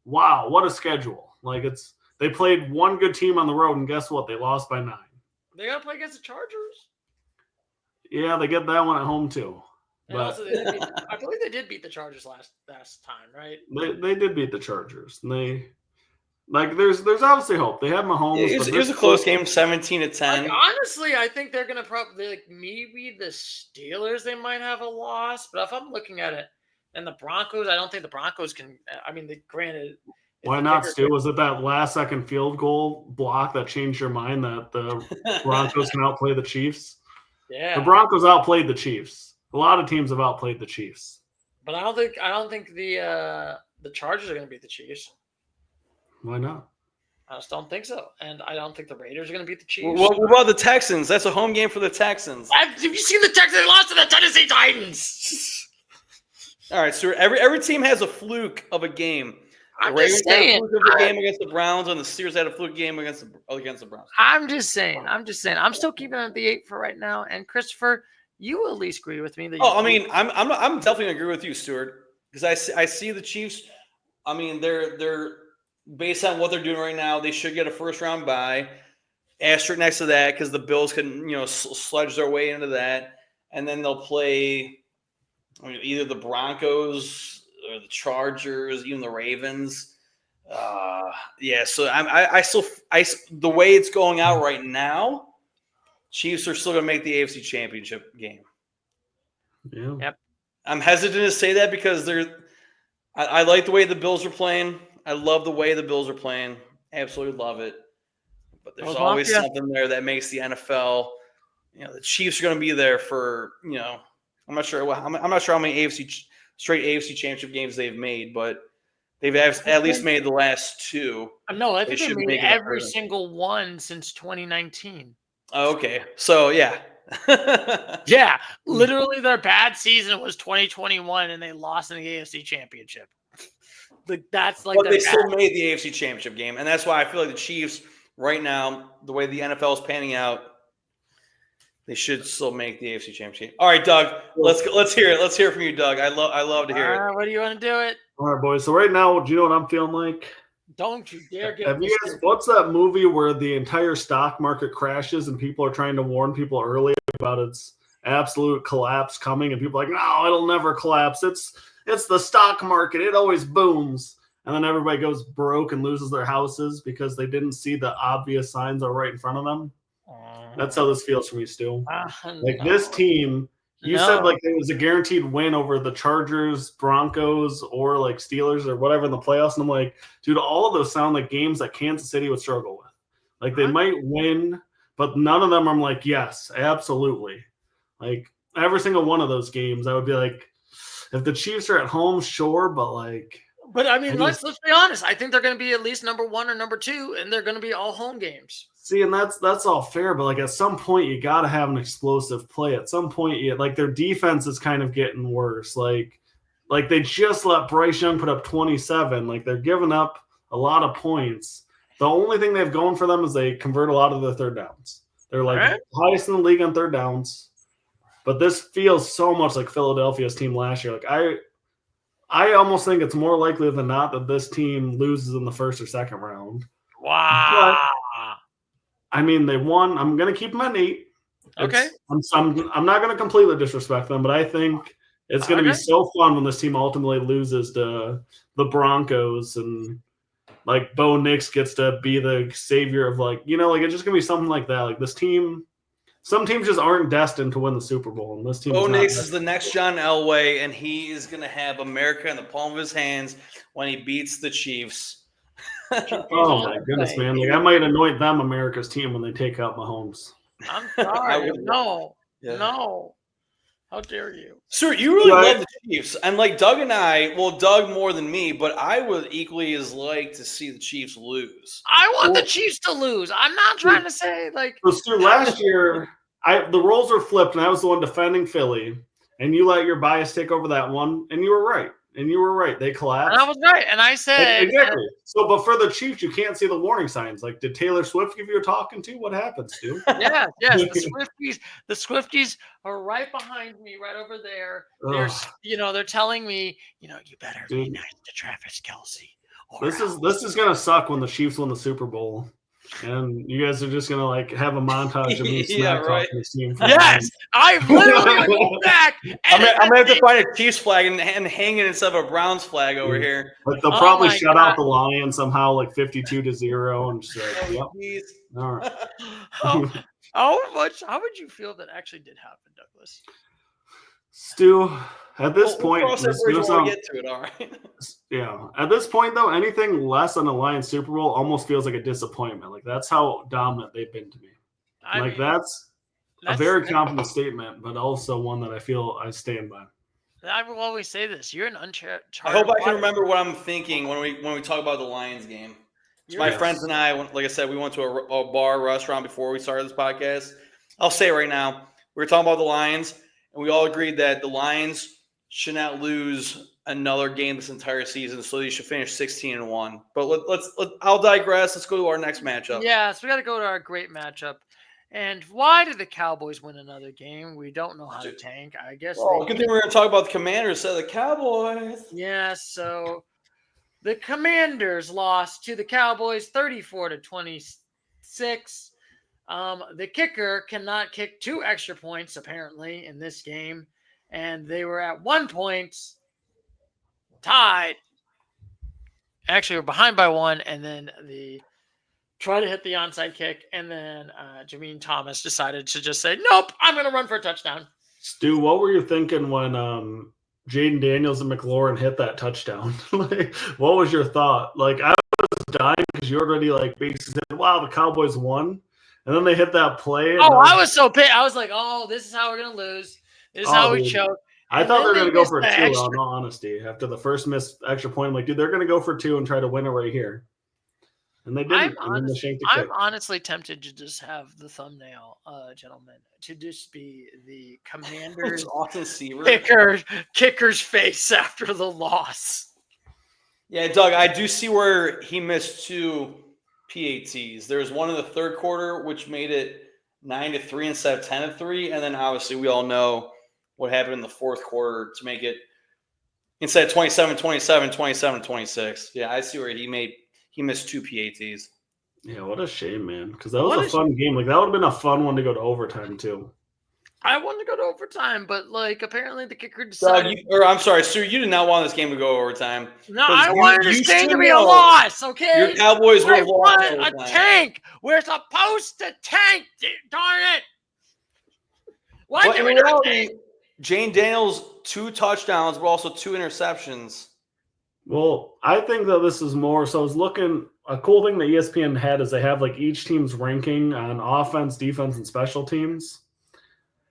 Wow, what a schedule! They played one good team on the road, and guess what? They lost by 9. They got to play against the Chargers. Yeah, they get that one at home too. And also I believe they did beat the Chargers last time, right? They did beat the Chargers. And there's obviously hope. They have Mahomes. It was a close game, 17-10. Honestly, I think they're gonna probably maybe the Steelers. They might have a loss, but if I'm looking at it, and the Broncos, I don't think the Broncos can. I mean, granted. Why not, Stu? Was it that last-second field goal block that changed your mind that the Broncos can outplay the Chiefs? Yeah, the Broncos outplayed the Chiefs. A lot of teams have outplayed the Chiefs, but I don't think the Chargers are going to beat the Chiefs. Why not? I just don't think so, and I don't think the Raiders are going to beat the Chiefs. What about the Texans? That's a home game for the Texans. Have you seen the Texans? They lost to the Tennessee Titans. All right, so every team has a fluke of a game. I'm just saying. Had a fluke of a game against the Browns, and the Steelers had a fluke game against the Browns. I'm just saying. I'm still keeping it at the 8 for right now. And Christopher, you will at least agree with me that. I'm definitely gonna agree with you, Stuart, because I see the Chiefs. I mean, they're based on what they're doing right now. They should get a first round bye. Asterisk next to that because the Bills can sludge their way into that, and then they'll play either the Broncos or the Chargers, even the Ravens. So the way it's going out right now, Chiefs are still going to make the AFC Championship game. Yeah. Yep. I'm hesitant to say that because I like the way the Bills are playing. I love the way the Bills are playing. Absolutely love it. But there's always something there that makes the NFL. The Chiefs are going to be there for. I'm not sure how many straight AFC Championship games they've made, but they've at least made the last 2. No, I think they made every single one since 2019. Oh, okay, so yeah. Yeah, literally their bad season was 2021, and they lost in the AFC Championship. But they still made the AFC Championship game, and that's why I feel like the Chiefs right now, the way the NFL is panning out, they should still make the AFC Championship. All right, Doug, let's hear it. Let's hear it from you, Doug. I love to hear it. What do you want to do it? All right, boys. So right now, do you know what I'm feeling like? Don't you dare get. Have you guys? What's that movie where the entire stock market crashes and people are trying to warn people early about its absolute collapse coming, and people are like, no, it'll never collapse. It's the stock market. It always booms. And then everybody goes broke and loses their houses because they didn't see the obvious signs are right in front of them. That's how this feels for me, Stu. This team, you said it was a guaranteed win over the Chargers, Broncos, or Steelers or whatever in the playoffs. And I'm like, dude, all of those sound like games that Kansas City would struggle with. Like they might win, but none of them I'm like, yes, absolutely. Like every single one of those games, I would be like, if the Chiefs are at home, sure, but like. But I mean, let's be honest. I think they're going to be at least number 1 or number 2, and they're going to be all home games. See, and that's all fair, but like at some point you got to have an explosive play. At some point, like their defense is kind of getting worse. Like they just let Bryce Young put up 27. Like they're giving up a lot of points. The only thing they've going for them is they convert a lot of the third downs. They're like highest in the league on third downs. But this feels so much like Philadelphia's team last year. Like I almost think it's more likely than not that this team loses in the first or second round. Wow. But, I mean, they won. I'm going to keep them at 8. Okay. I'm not going to completely disrespect them, but I think it's going to be so fun when this team ultimately loses to the Broncos and like Bo Nix gets to be the savior of like, it's just going to be something like that. Like this team, some teams just aren't destined to win the Super Bowl. And this team Bo Nix is the next John Elway, and he is going to have America in the palm of his hands when he beats the Chiefs. Oh my goodness, man! Like I might anoint them America's team when they take out Mahomes. I'm sorry. No. How dare you? Sir, you really love the Chiefs. And like Doug and I, well, Doug more than me, but I would equally as like to see the Chiefs lose. I want the Chiefs to lose. I'm not trying to say like. So Stu, last year, the roles were flipped, and I was the one defending Philly, and you let your bias take over that one, and you were right. They collapsed. And I was right. And I said exactly. So, but for the Chiefs, you can't see the warning signs. Like, did Taylor Swift give you a talking to? What happens, Stu? Yes. The Swifties are right behind me, right over there. They're telling me, you better be nice to Travis Kelce. This is gonna suck when the Chiefs win the Super Bowl. And you guys are just gonna like have a montage of me smack talking this team. Yes, I literally go back. I'm gonna have to find a Chiefs flag and hang it instead of a Browns flag over here. Like they'll probably shut out the Lions somehow, like 52-0, and just like, yep. All right. How would you feel that actually did happen, Douglas? Stu, at this point, get to it, all right. Yeah. At this point, though, anything less than a Lions Super Bowl almost feels like a disappointment. Like that's how dominant they've been to me. That's a very confident statement, but also one that I feel I stand by. I will always say this: you're an uncharted. I hope I can remember what I'm thinking when we talk about the Lions game. My friends and I, like I said, we went to a bar restaurant before we started this podcast. I'll say it right now: we were talking about the Lions. And we all agreed that the Lions should not lose another game this entire season, so they should finish 16-1. But I'll digress. Let's go to our next matchup. Yeah, so we got to go to our great matchup. And why did the Cowboys win another game? We don't know how to tank. I guess. Good thing we're going to talk about the Commanders instead of the Cowboys. Yeah, so the Commanders lost to the Cowboys 34-26. The kicker cannot kick 2 extra points, apparently, in this game. And they were at 1 point tied. Actually, we're behind by 1, and then they try to hit the onside kick, and then Jameer Thomas decided to just say, nope, I'm going to run for a touchdown. Stu, what were you thinking when Jaden Daniels and McLaurin hit that touchdown? What was your thought? Like, I was dying because you already basically said, wow, the Cowboys won. And then they hit that play. I was so pissed. I was like, oh, this is how we're going to lose. This is how we choke. I thought they were going to go for 2, in all honesty. After the first missed extra point, I'm like, dude, they're going to go for 2 and try to win it right here. And they didn't. I'm honestly tempted to just have the thumbnail, gentlemen, to just be the Commanders kicker's face after the loss. Yeah, Doug, I do see where he missed 2 PATs. There was one in the third quarter, which made it 9-3 instead of 10-3, and then obviously we all know what happened in the fourth quarter to make it instead of 27-27, 27-26. Yeah, I see where he missed 2 PATs. Yeah, what a shame, man. Because that was a fun game. Like that would have been a fun one to go to overtime too. I wanted to go to overtime, but apparently the kicker decided. I'm sorry, Sue. You did not want this game to go overtime. No, I wanted this game to be a loss. Okay, your Cowboys were lost. A tank. We're supposed to tank. Darn it! Why did we not tank? Jane Daniels 2 touchdowns, but also 2 interceptions. Well, I think that this is more. So I was looking a cool thing that ESPN had is they have like each team's ranking on offense, defense, and special teams.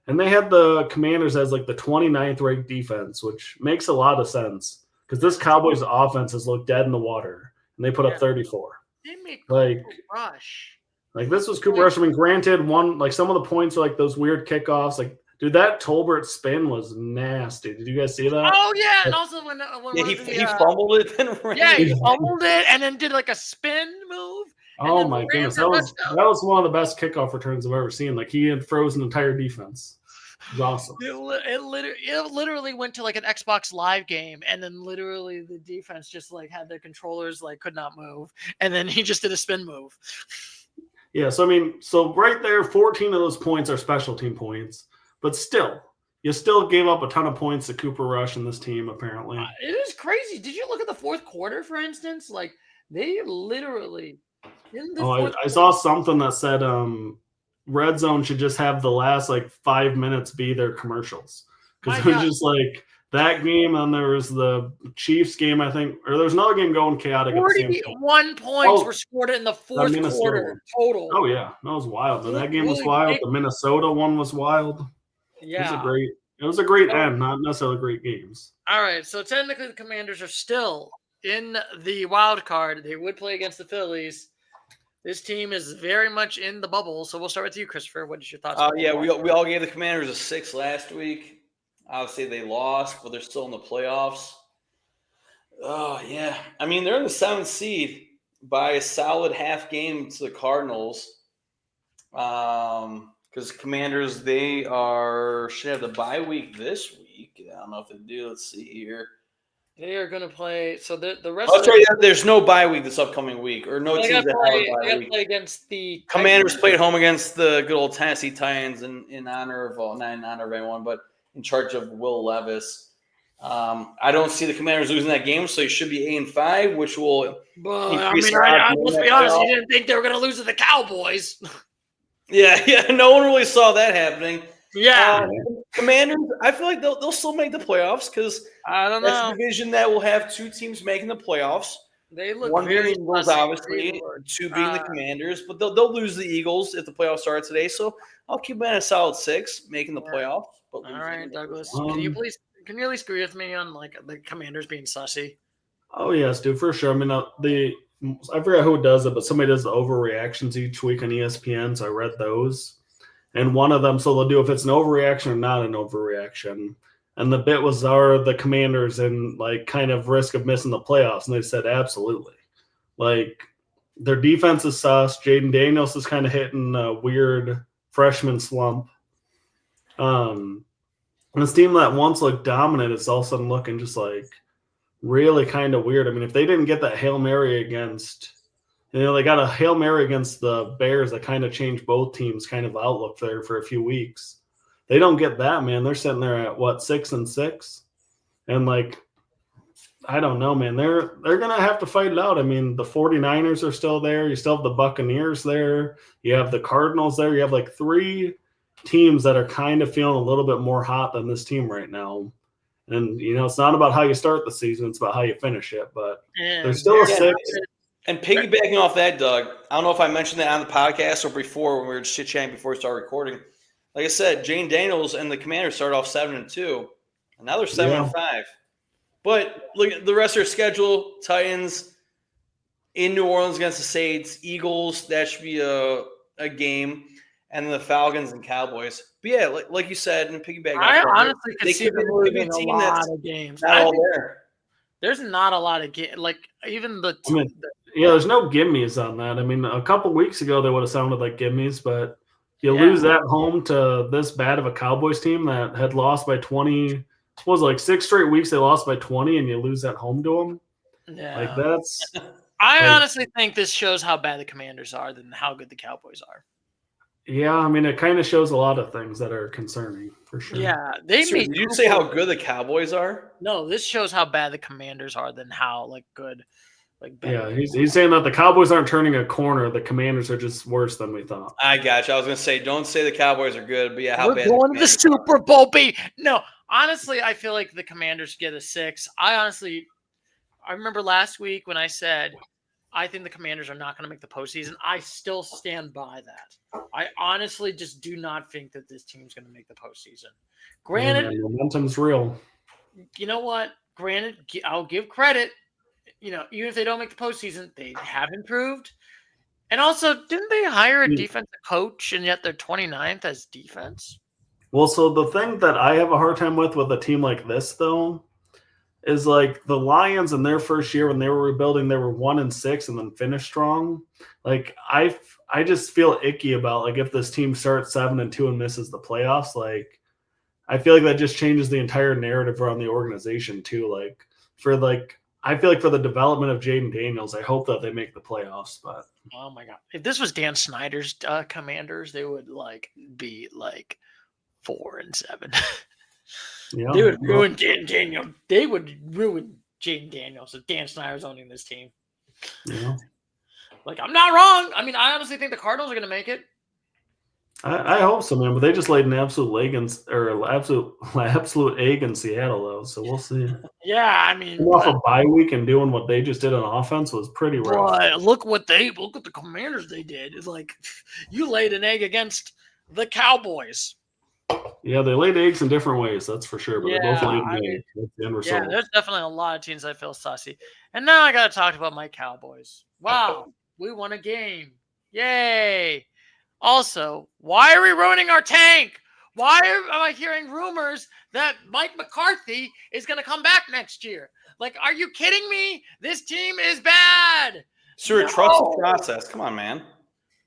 And they had the Commanders as like the 29th ranked defense, which makes a lot of sense because this Cowboys offense has looked dead in the water, and they put up 34. They make Like Rush. Like this was Cooper Rush. I mean, granted, like some of the points are like those weird kickoffs. Like, dude, that Tolbert spin was nasty. Did you guys see that? Oh yeah, and also when he fumbled it, then ran. Yeah, he fumbled it and then did like a spin move. Oh my goodness, that was one of the best kickoff returns I've ever seen. Like he had frozen entire defense. It was awesome. It literally went to like an Xbox Live game, and then literally the defense just like had their controllers like could not move, and then he just did a spin move. Yeah, so I mean, right there, 14 of those points are special team points, but still, you still gave up a ton of points to Cooper Rush and this team, apparently. It is crazy. Did you look at the fourth quarter, for instance? Like, they literally I saw something that said Red Zone should just have the last, 5 minutes be their commercials. Because it was just, that game, and there was the Chiefs game, I think, or there was another game going chaotic. 41 points were scored in the fourth quarter total. Oh, yeah. That was wild. That game was wild. The Minnesota one was wild. Yeah. It was a great end, not necessarily great games. All right. So, technically, the Commanders are still in the wild card. They would play against the Phillies. This team is very much in the bubble. So, we'll start with you, Christopher. What is your thoughts? Yeah, we all gave the Commanders a 6 last week. Obviously, they lost, but they're still in the playoffs. Oh, yeah. I mean, they're in the 7th seed by a solid half game to the Cardinals. Because Commanders, they should have the bye week this week. I don't know if they do. Let's see here. They are going to play. So the rest of there's no bye week this upcoming week, or no teams that have a bye week. Play against the Commanders played home against the good old Tennessee Titans in honor of, not in honor of anyone, but in charge of Will Levis. I don't see the Commanders losing that game, so they should be 8-5, which will increase let's be honest, you didn't think they were going to lose to the Cowboys. Yeah, no one really saw that happening. Yeah. Commanders, I feel like they'll still make the playoffs because I don't know. That's a division that will have 2 teams making the playoffs. They look one very being Eagles, obviously, 2 being the Commanders, but they'll lose the Eagles if the playoffs start today. So I'll keep them at a solid 6, making the playoffs. All right, Douglas. Can you at least agree with me on the Commanders being sussy? Oh yes, dude, for sure. I mean, I forget who does it, but somebody does the overreactions each week on ESPN. So I read those, and one of them, so they'll do if it's an overreaction or not an overreaction. And the bit was, are the Commanders in kind of risk of missing the playoffs? And they said absolutely. Their defense is sus. Jaden Daniels is kind of hitting a weird freshman slump. And this team that once looked dominant is all of a sudden looking just really kind of weird. I mean, if they didn't get that Hail Mary against, they got a Hail Mary against the Bears that kind of changed both teams' kind of outlook there for a few weeks. They don't get that, man. They're sitting there at 6-6, and I don't know, man. They're gonna have to fight it out. I mean, the 49ers are still there. You still have the Buccaneers there. You have the Cardinals there. You have 3 teams that are kind of feeling a little bit more hot than this team right now. And it's not about how you start the season; it's about how you finish it. But there's still a 6. And piggybacking off that, Doug, I don't know if I mentioned that on the podcast or before when we were chit chatting before we started recording. Like I said, Jane Daniels and the Commanders started off 7-2, and now they're 7-5. But look at the rest of their schedule: Titans in New Orleans against the Saints, Eagles. That should be a game, and then the Falcons and Cowboys. But yeah, like you said, and piggybacking. I honestly can see them losing a lot of games. There's not a lot of games. Even the. There's no gimmies on that. I mean, a couple weeks ago they would have sounded like gimmies, but. You lose at home to this bad of a Cowboys team that had lost by 20. It was 6 straight weeks they lost by 20, and you lose at home to them. Yeah, that's. I honestly think this shows how bad the Commanders are than how good the Cowboys are. Yeah, I mean, it kind of shows a lot of things that are concerning for sure. Yeah, did you say how good the Cowboys are? No, this shows how bad the Commanders are than how good. Yeah, he's saying that the Cowboys aren't turning a corner. The Commanders are just worse than we thought. I got you. I was going to say, don't say the Cowboys are good, but how bad. We're going to the Super Bowl, baby. No, honestly, I feel like the Commanders get a 6. I remember last week when I said I think the Commanders are not going to make the postseason. I still stand by that. I honestly just do not think that this team's going to make the postseason. Granted, momentum's real. You know what? Granted, I'll give credit. Even if they don't make the postseason, they have improved. And also, didn't they hire a defensive coach and yet they're 29th as defense? Well, so the thing that I have a hard time with a team like this, though, is like the Lions in their first year when they were rebuilding, they were 1-6 and then finished strong. Like I just feel icky about like if this team starts 7-2 and misses the playoffs. Like I feel like that just changes the entire narrative around the organization too. I feel like for the development of Jaden Daniels, I hope that they make the playoffs. But oh my god, if this was Dan Snyder's Commanders, they would be 4-7. yeah, They would ruin Jaden Daniels. They would ruin Jaden Daniels if Dan Snyder's owning this team. Yeah. I'm not wrong. I mean, I honestly think the Cardinals are going to make it. I hope so, man. But they just laid an absolute egg in Seattle, though. So we'll see. Yeah, I mean, off a bye week and doing what they just did on offense was pretty rough. But look at the Commanders they did. It's like you laid an egg against the Cowboys. Yeah, they laid eggs in different ways, that's for sure. But they both laid an egg. That's the end result. Yeah, there's definitely a lot of teams I feel sussy. And now I got to talk about my Cowboys. Wow, we won a game. Yay. Also, why are we ruining our tank? Why am I hearing rumors that Mike McCarthy is going to come back next year? Are you kidding me? This team is bad. Sure, trust the process. Come on, man.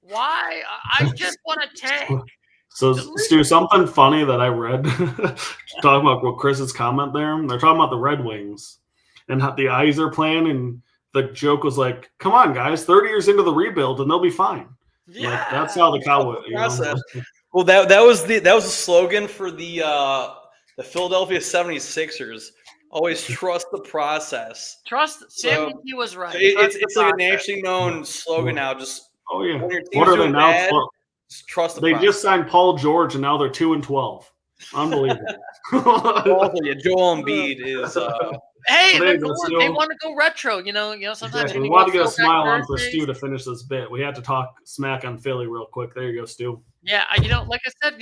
Why? I just want a tank. So, Stu, something funny that I read talking about what Chris's comment there. They're talking about the Red Wings and how the eyes are playing, and the joke was like, "Come on, guys, 30 years into the rebuild, and they'll be fine." Yeah, that's how the Cowboys. Well, that was the slogan for the Philadelphia 76ers. Always trust the process. Trust. Sam Hinkie was right. It's like a nationally known slogan now. Just what are they now? Bad, trust the They process. just signed Paul George, and now they're 2-12. Unbelievable. Joel Embiid is. Hey, they want to go retro. Sometimes exactly. We want to get a smile on for Stu to finish this bit. We had to talk smack on Philly real quick. There you go, Stu. Yeah, like I said,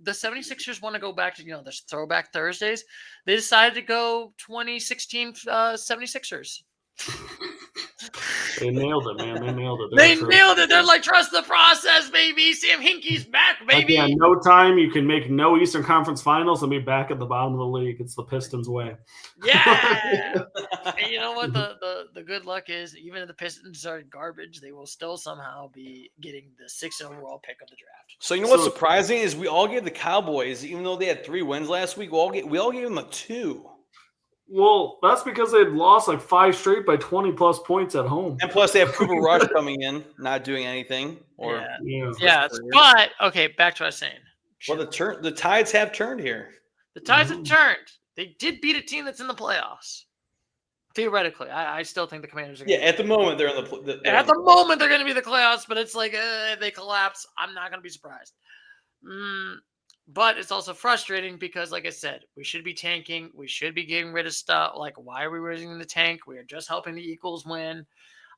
the 76ers want to go back to, there's Throwback Thursdays. They decided to go 2016 76ers. They nailed it, man. They nailed it. They nailed it. They're like, trust the process, baby. Sam Hinkie's back, baby. Yeah, no time. You can make no Eastern Conference Finals and be back at the bottom of the league. It's the Pistons' way. Yeah. And you know what? The good luck is, even if the Pistons are garbage, they will still somehow be getting the 6th overall pick of the draft. So you know what's surprising is we all gave the Cowboys, even though they had 3 wins last week, we all gave them a 2. Well, that's because they'd lost 5 straight by 20-plus points at home. And plus they have Cooper Rush coming in, not doing anything. But, okay, back to what I was saying. Well, the tides have turned here. The tides have turned. They did beat a team that's in the playoffs. Theoretically, I still think the Commanders are going to at the moment, they're in at the moment, they're going to be the playoffs, but it's if they collapse, I'm not going to be surprised. But it's also frustrating because, like I said, we should be tanking. We should be getting rid of stuff. Why are we raising the tank? We are just helping the Eagles win.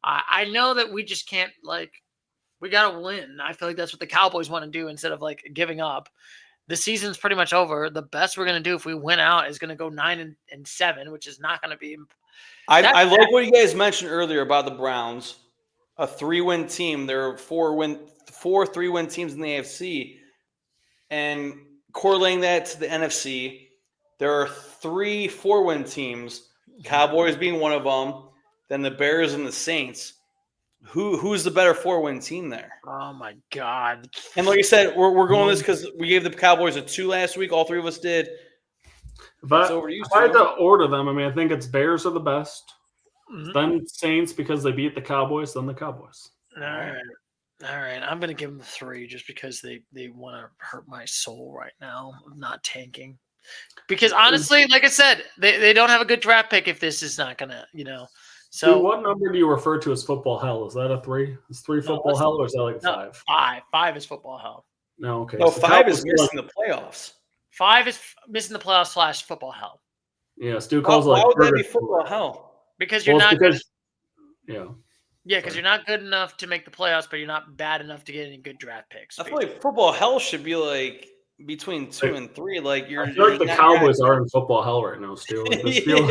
I know that we just can't, we got to win. I feel like that's what the Cowboys want to do instead of, giving up. The season's pretty much over. The best we're going to do if we win out is going to go 9-7, which is not going to be. I like what you guys mentioned earlier about the Browns. A 3-win team. There are 4 3-win teams in the AFC. And correlating that to the NFC, there are 3 4-win teams, Cowboys being one of them, then the Bears and the Saints. Who's the better 4-win team there? Oh, my God. And like I said, we're going this because we gave the Cowboys a 2 last week. All 3 of us did. But if I had to order them, I think it's Bears are the best, then Saints because they beat the Cowboys, then the Cowboys. All right, I'm going to give them 3 just because they want to hurt my soul right now of not tanking. Because honestly, like I said, they don't have a good draft pick if this is not going to, So dude, what number do you refer to as football hell? Is that a 3? Is 3 football hell or is that a 5? 5. 5 is football hell. No, okay. No, 5 is missing the playoffs. 5 is missing the playoffs / football hell. Yeah, Stu calls why would that be football hell? Because you're not. Yeah. Yeah, because you're not good enough to make the playoffs, but you're not bad enough to get any good draft picks. I feel like football hell should be like between 2 and 3. Like I feel like the Cowboys are in football hell right now, Stu. Like, this feels...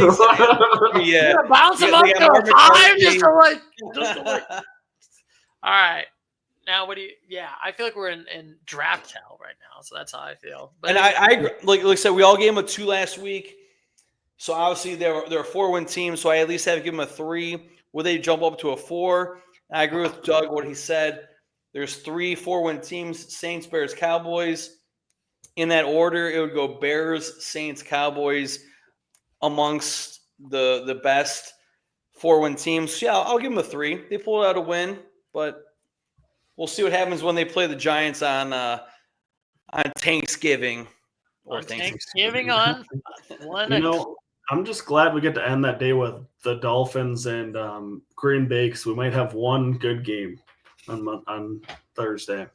yeah. Bounce them up to 5 just to like. All right. Now, what do you? Yeah, I feel like we're in draft hell right now, so that's how I feel. But and I like I said, we all gave them a 2 last week, so obviously they're a 4-win team. So I at least have to give them a 3. Would they jump up to a 4? And I agree with Doug what he said. There's 3 4-win teams: Saints, Bears, Cowboys. In that order, it would go Bears, Saints, Cowboys amongst the best 4-win teams. So yeah, I'll give them a 3. They pulled out a win, but we'll see what happens when they play the Giants on Thanksgiving. Or Thanksgiving on one. I'm just glad we get to end that day with the Dolphins and Green Bay, because we might have one good game on Thursday.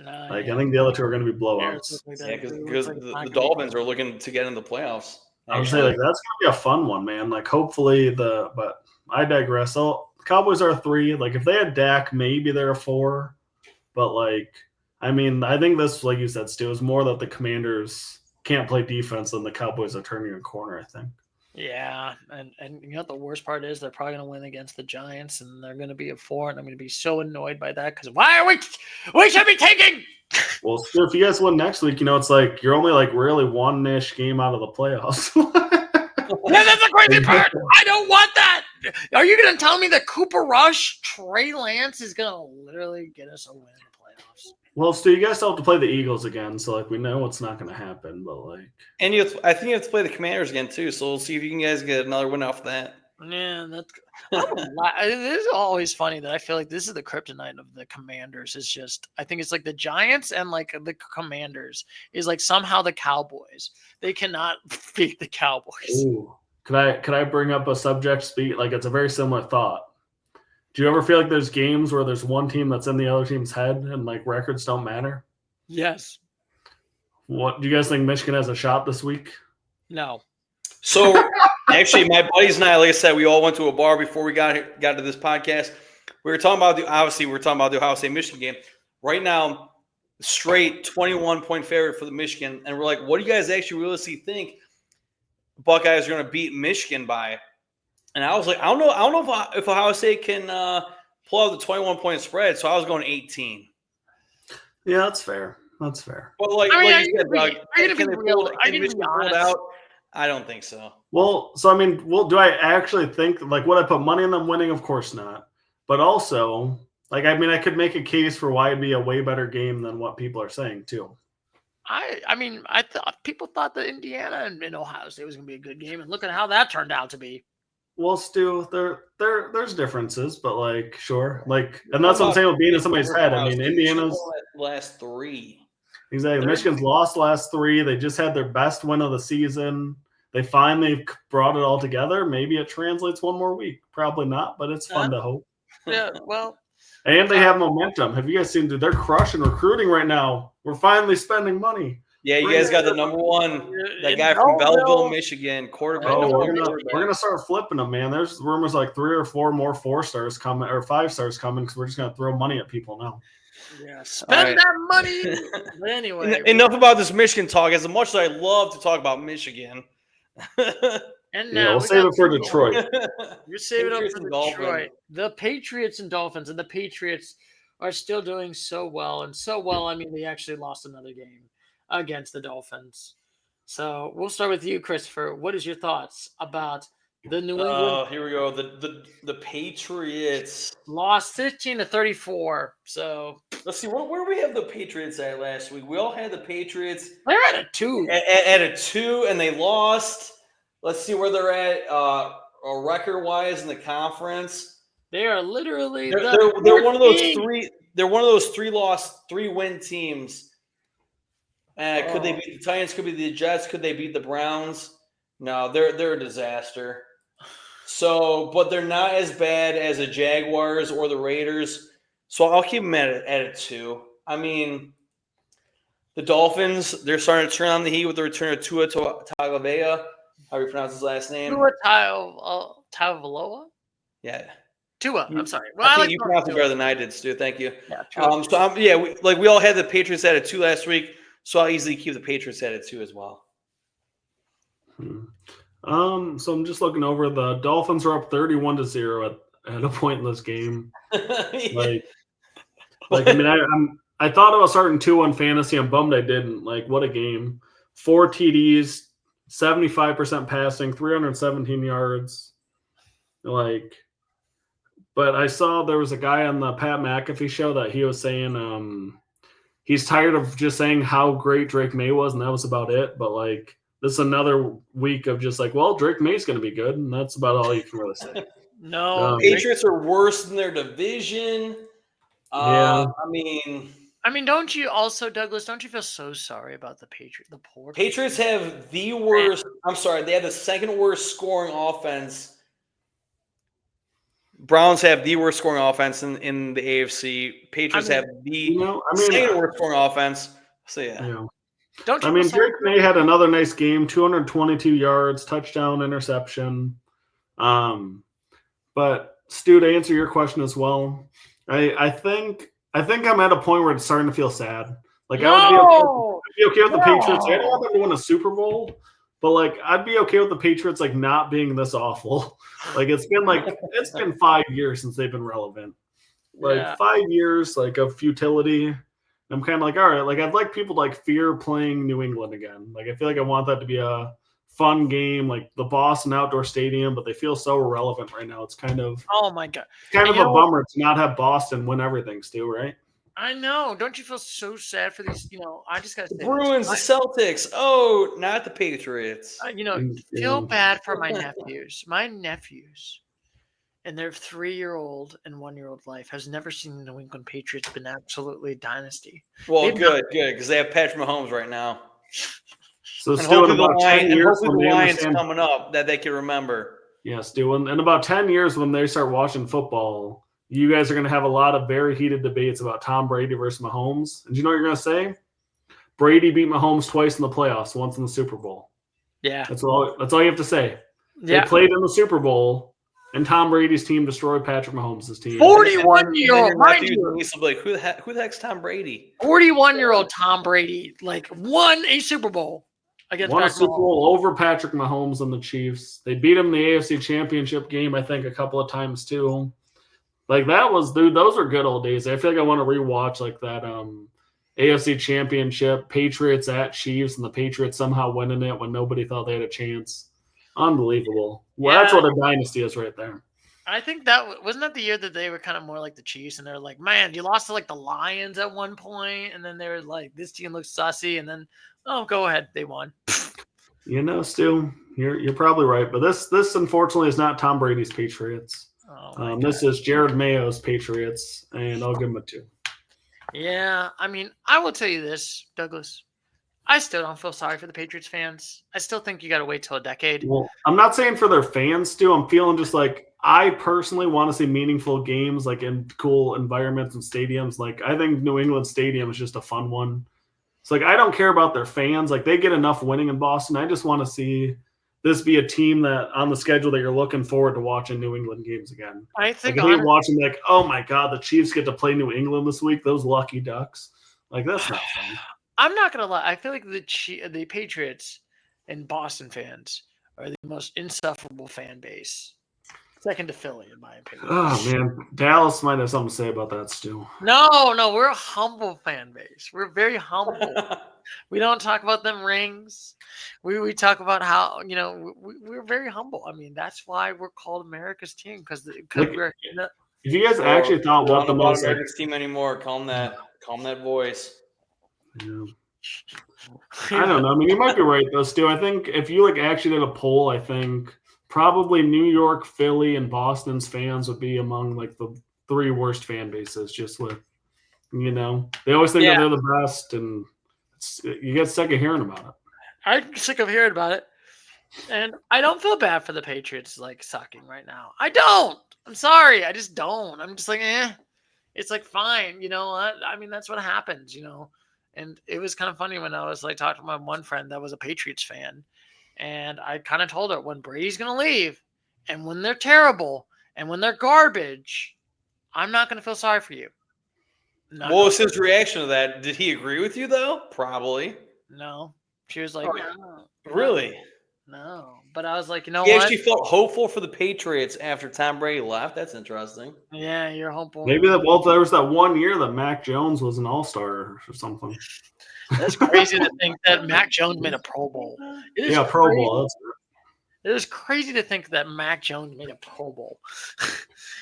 I think the other 2 are going to be blowouts. Yeah, because the Dolphins are looking to get in the playoffs. I would say that's going to be a fun one, man. Like, hopefully but I digress. So the Cowboys are a 3. Like, if they had Dak, maybe they're a 4. But like, I mean, I think this, like you said, Stu, is more that the Commanders can't play defense than the Cowboys are turning a corner, I think. Yeah, and you know what the worst part is? They're probably going to win against the Giants, and they're going to be a 4, and I'm going to be so annoyed by that because why are we should be taking? Well, Stu, if you guys win next week, it's like you're only like really 1-ish game out of the playoffs. Yeah, that's the crazy part. I don't want that. Are you going to tell me that Cooper Rush, Trey Lance is going to literally get us a win in the playoffs? Well, Stu, you guys still have to play the Eagles again, so like we know it's not going to happen. But like, and I think you have to play the Commanders again too. So we'll see if you guys get another win off that. Yeah, it is always funny that I feel like this is the kryptonite of the Commanders. Is just I think it's like the Giants and like the Commanders is like somehow the Cowboys. They cannot beat the Cowboys. Ooh. Could I bring up a subject speak? Like, it's a very similar thought. Do you ever feel like there's games where there's one team that's in the other team's head and like records don't matter? Yes. What do you guys think Michigan has a shot this week? No. So actually, my buddies and I, like I said, we all went to a bar before we got to this podcast. We were talking about the Ohio State Michigan game. Right now, straight 21-point favorite for the Michigan, and we're like, what do you guys actually realistically think Buckeyes are going to beat Michigan by? And I was like, I don't know if Ohio State can pull out the 21-point spread. So I was going 18. Yeah, that's fair. That's fair. But like you said, Doug, can Michigan pull it out? I don't think so. Well, so I mean, do I actually think like would I put money on them winning? Of course not. But also, like, I mean, I could make a case for why it'd be a way better game than what people are saying too. I mean, I thought people thought that Indiana and Ohio State was going to be a good game, and look at how that turned out to be. Well, Stu, there's differences, but like, sure, like, and that's what I'm saying with being in somebody's head. I mean, Indiana's last 3. Exactly. Michigan's lost last 3. They just had their best win of the season. They finally brought it all together. Maybe it translates one more week. Probably not, but it's fun to hope. Yeah, well. And they have momentum. Have you guys seen? Dude, they're crushing recruiting right now. We're finally spending money. Yeah, you guys got the number 1, that guy from Belleville, Michigan, quarterback. Oh, we're gonna start flipping them, man. There's rumors like 3 or 4 more 4-stars coming or 5-stars coming because we're just gonna throw money at people now. Yeah, spend that money. But anyway, enough about this Michigan talk. As much as I love to talk about Michigan, and now we'll save it for Detroit. You're saving it for Detroit. The Patriots and Dolphins, and the Patriots are still doing so well, and so well. I mean, they actually lost another game against the Dolphins. So we'll start with you, Christopher. What is your thoughts about the New England? Oh, here we go. The Patriots lost 15-34. So let's see. Where do we have the Patriots at last week? We all had the Patriots. They're at a 2. At a 2, and they lost. Let's see where they're at record-wise in the conference. They are literally they're one of those 3. They're one of those 3-win teams. Could they beat the Titans? Could be the Jets? Could they beat the Browns? No, they're a disaster. So, but they're not as bad as the Jaguars or the Raiders. So I'll keep them at a 2. I mean, the Dolphins, they're starting to turn on the heat with the return of Tua Tagovailoa. How do you pronounce his last name? Tua Tagovailoa? Yeah. Tua. I'm sorry. Well, I I think like you Tua. pronounced it better than I did, Stu. Thank you. Yeah, Tua. We all had the Patriots at a 2 last week, so I'll easily keep the Patriots at a 2 as well. So I'm just looking over. The Dolphins are up 31-0 at a point in this game. I mean, I thought I was starting 2 on fantasy. I'm bummed I didn't. Like, what a game! 4 TDs, 75% passing, 317 yards. But I saw there was a guy on the Pat McAfee show that he was saying he's tired of just saying how great Drake May was, and that was about it. But this is another week of just Drake May's going to be good, and that's about all you can really say. No, Patriots are worse than their division. Yeah. I mean, don't you also, Douglas? Don't you feel so sorry about the Patriots? The poor Patriots have the worst. I'm sorry, they have the second worst scoring offense. Browns have the worst scoring offense in the AFC. Patriots have the second worst scoring offense. So yeah. Don't you? Drake May had another nice game, 222 yards, touchdown, interception. But Stu, to answer your question as well, I think I'm at a point where it's starting to feel sad. I would be okay with the Patriots. I don't want them to win a Super Bowl, but I'd be okay with the Patriots not being this awful. It's been 5 years since they've been relevant. 5 years of futility. I'm kind of all right. I'd like people to fear playing New England again. I feel I want that to be a fun game, the Boston Outdoor Stadium, but they feel so irrelevant right now. It's kind of oh my god, kind of a bummer to not have Boston win everything, Stu. Right? I know. Don't you feel so sad for these? I just gotta say, the Bruins, the Celtics. Oh, not the Patriots. Feel bad for my nephews. My nephews, and their 3-year-old and 1-year-old life has never seen the New England Patriots been absolutely dynasty. Well, good, because they have Patrick Mahomes right now. So Stu, in about 10 years, when the Lions coming up that they can remember. Yeah, Stu, in about 10 years when they start watching football, you guys are going to have a lot of very heated debates about Tom Brady versus Mahomes. And do you know what you're going to say? Brady beat Mahomes twice in the playoffs, once in the Super Bowl. Yeah. That's all you have to say. Yeah. They played in the Super Bowl, and Tom Brady's team destroyed Patrick Mahomes' team. 41-year-old, mind you. Who the heck's Tom Brady? 41-year-old Tom Brady, won a Super Bowl. Won a Super Bowl over Patrick Mahomes and the Chiefs. They beat him in the AFC Championship game, I think, a couple of times too. Those are good old days. I feel I want to rewatch that AFC Championship, Patriots at Chiefs, and the Patriots somehow winning it when nobody thought they had a chance. Unbelievable. Well, that's what a dynasty is right there. I think that wasn't that the year that they were kind of more like the Chiefs, and they're like, man, you lost to the Lions at one point, and then they were like, this team looks sussy, and then go ahead, they won. Stu, you're probably right, but this unfortunately is not Tom Brady's Patriots. This is Jared Mayo's Patriots, and I'll give him a 2. Yeah, I will tell you this, Douglas. I still don't feel sorry for the Patriots fans. I still think you got to wait till a decade. Well, I'm not saying for their fans, Stu. I'm feeling just I personally want to see meaningful games, in cool environments and stadiums. I think New England Stadium is just a fun one. It's I don't care about their fans. They get enough winning in Boston. I just want to see this be a team that on the schedule that you're looking forward to watching New England games again. I think I hate watching oh my God, the Chiefs get to play New England this week. Those lucky ducks. That's not fun. I'm not gonna lie. I feel like the Patriots and Boston fans are the most insufferable fan base. Second to Philly, in my opinion. Oh man, Dallas might have something to say about that, Stu. No, we're a humble fan base. We're very humble. We don't talk about them rings. We talk about how we're very humble. That's why we're called America's team because we're. If you guys actually thought what the most America's team anymore, calm that voice. Yeah. I don't know. You might be right though, Stu. I think if you actually did a poll, I think probably New York, Philly, and Boston's fans would be among the 3 worst fan bases. Just with they always think that they're the best, and you get sick of hearing about it. I'm sick of hearing about it, and I don't feel bad for the Patriots sucking right now. I don't. I'm sorry. I just don't. I'm just it's fine. You know what? That's what happens. And it was kind of funny when I was talking to my one friend that was a Patriots fan, and I kind of told her when Brady's going to leave and when they're terrible And when they're garbage, I'm not going to feel sorry for you. What was his reaction to that? Did he agree with you, though? Probably. No. She was like, no. Really? No. But I was like, you know He what? actually felt hopeful for the Patriots after Tom Brady left. That's interesting. Yeah, you're hopeful. Maybe there was that 1 year that Mac Jones was an all-star or something. That's crazy to think that Mac Jones made a Pro Bowl. Pro Bowl. It is crazy to think that Mac Jones made a Pro Bowl.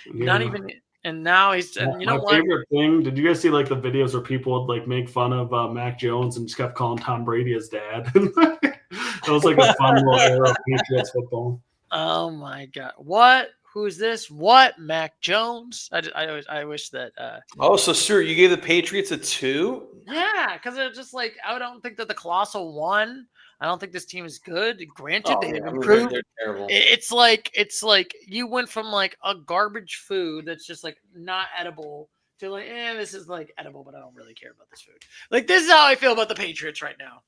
Yeah. Not even, and now he's. And you know my what? favorite thing. Did you guys see like the videos where people would like make fun of Mac Jones and just kept calling Tom Brady his dad? That was like a fun little era of Patriots football. Oh my God! What? Who's this? What? Mac Jones? I wish that. So Stuart, you gave the Patriots a 2? Yeah, because it's just like I don't think that the Colossal won. I don't think this team is good. Granted, they have improved. They're terrible. It's like you went from like a garbage food that's just like not edible to like, this is like edible, but I don't really care about this food. Like this is how I feel about the Patriots right now.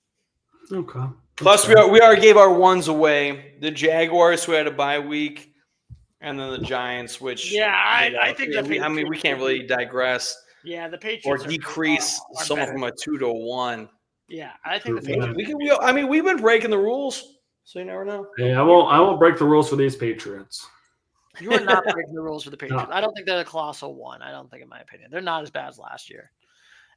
Okay. Plus, we already gave our ones away. The Jaguars, who had a bye week, and then the Giants, which I think we can't really digress. Yeah, the Patriots or decrease are someone better. from a 2 to 1. Yeah, I think the Yeah. Patriots. We've been breaking the rules, so you never know. Hey, I won't break the rules for these Patriots. You are not breaking the rules for the Patriots. No. I don't think they're the Colossal one. I don't think, in my opinion, they're not as bad as last year.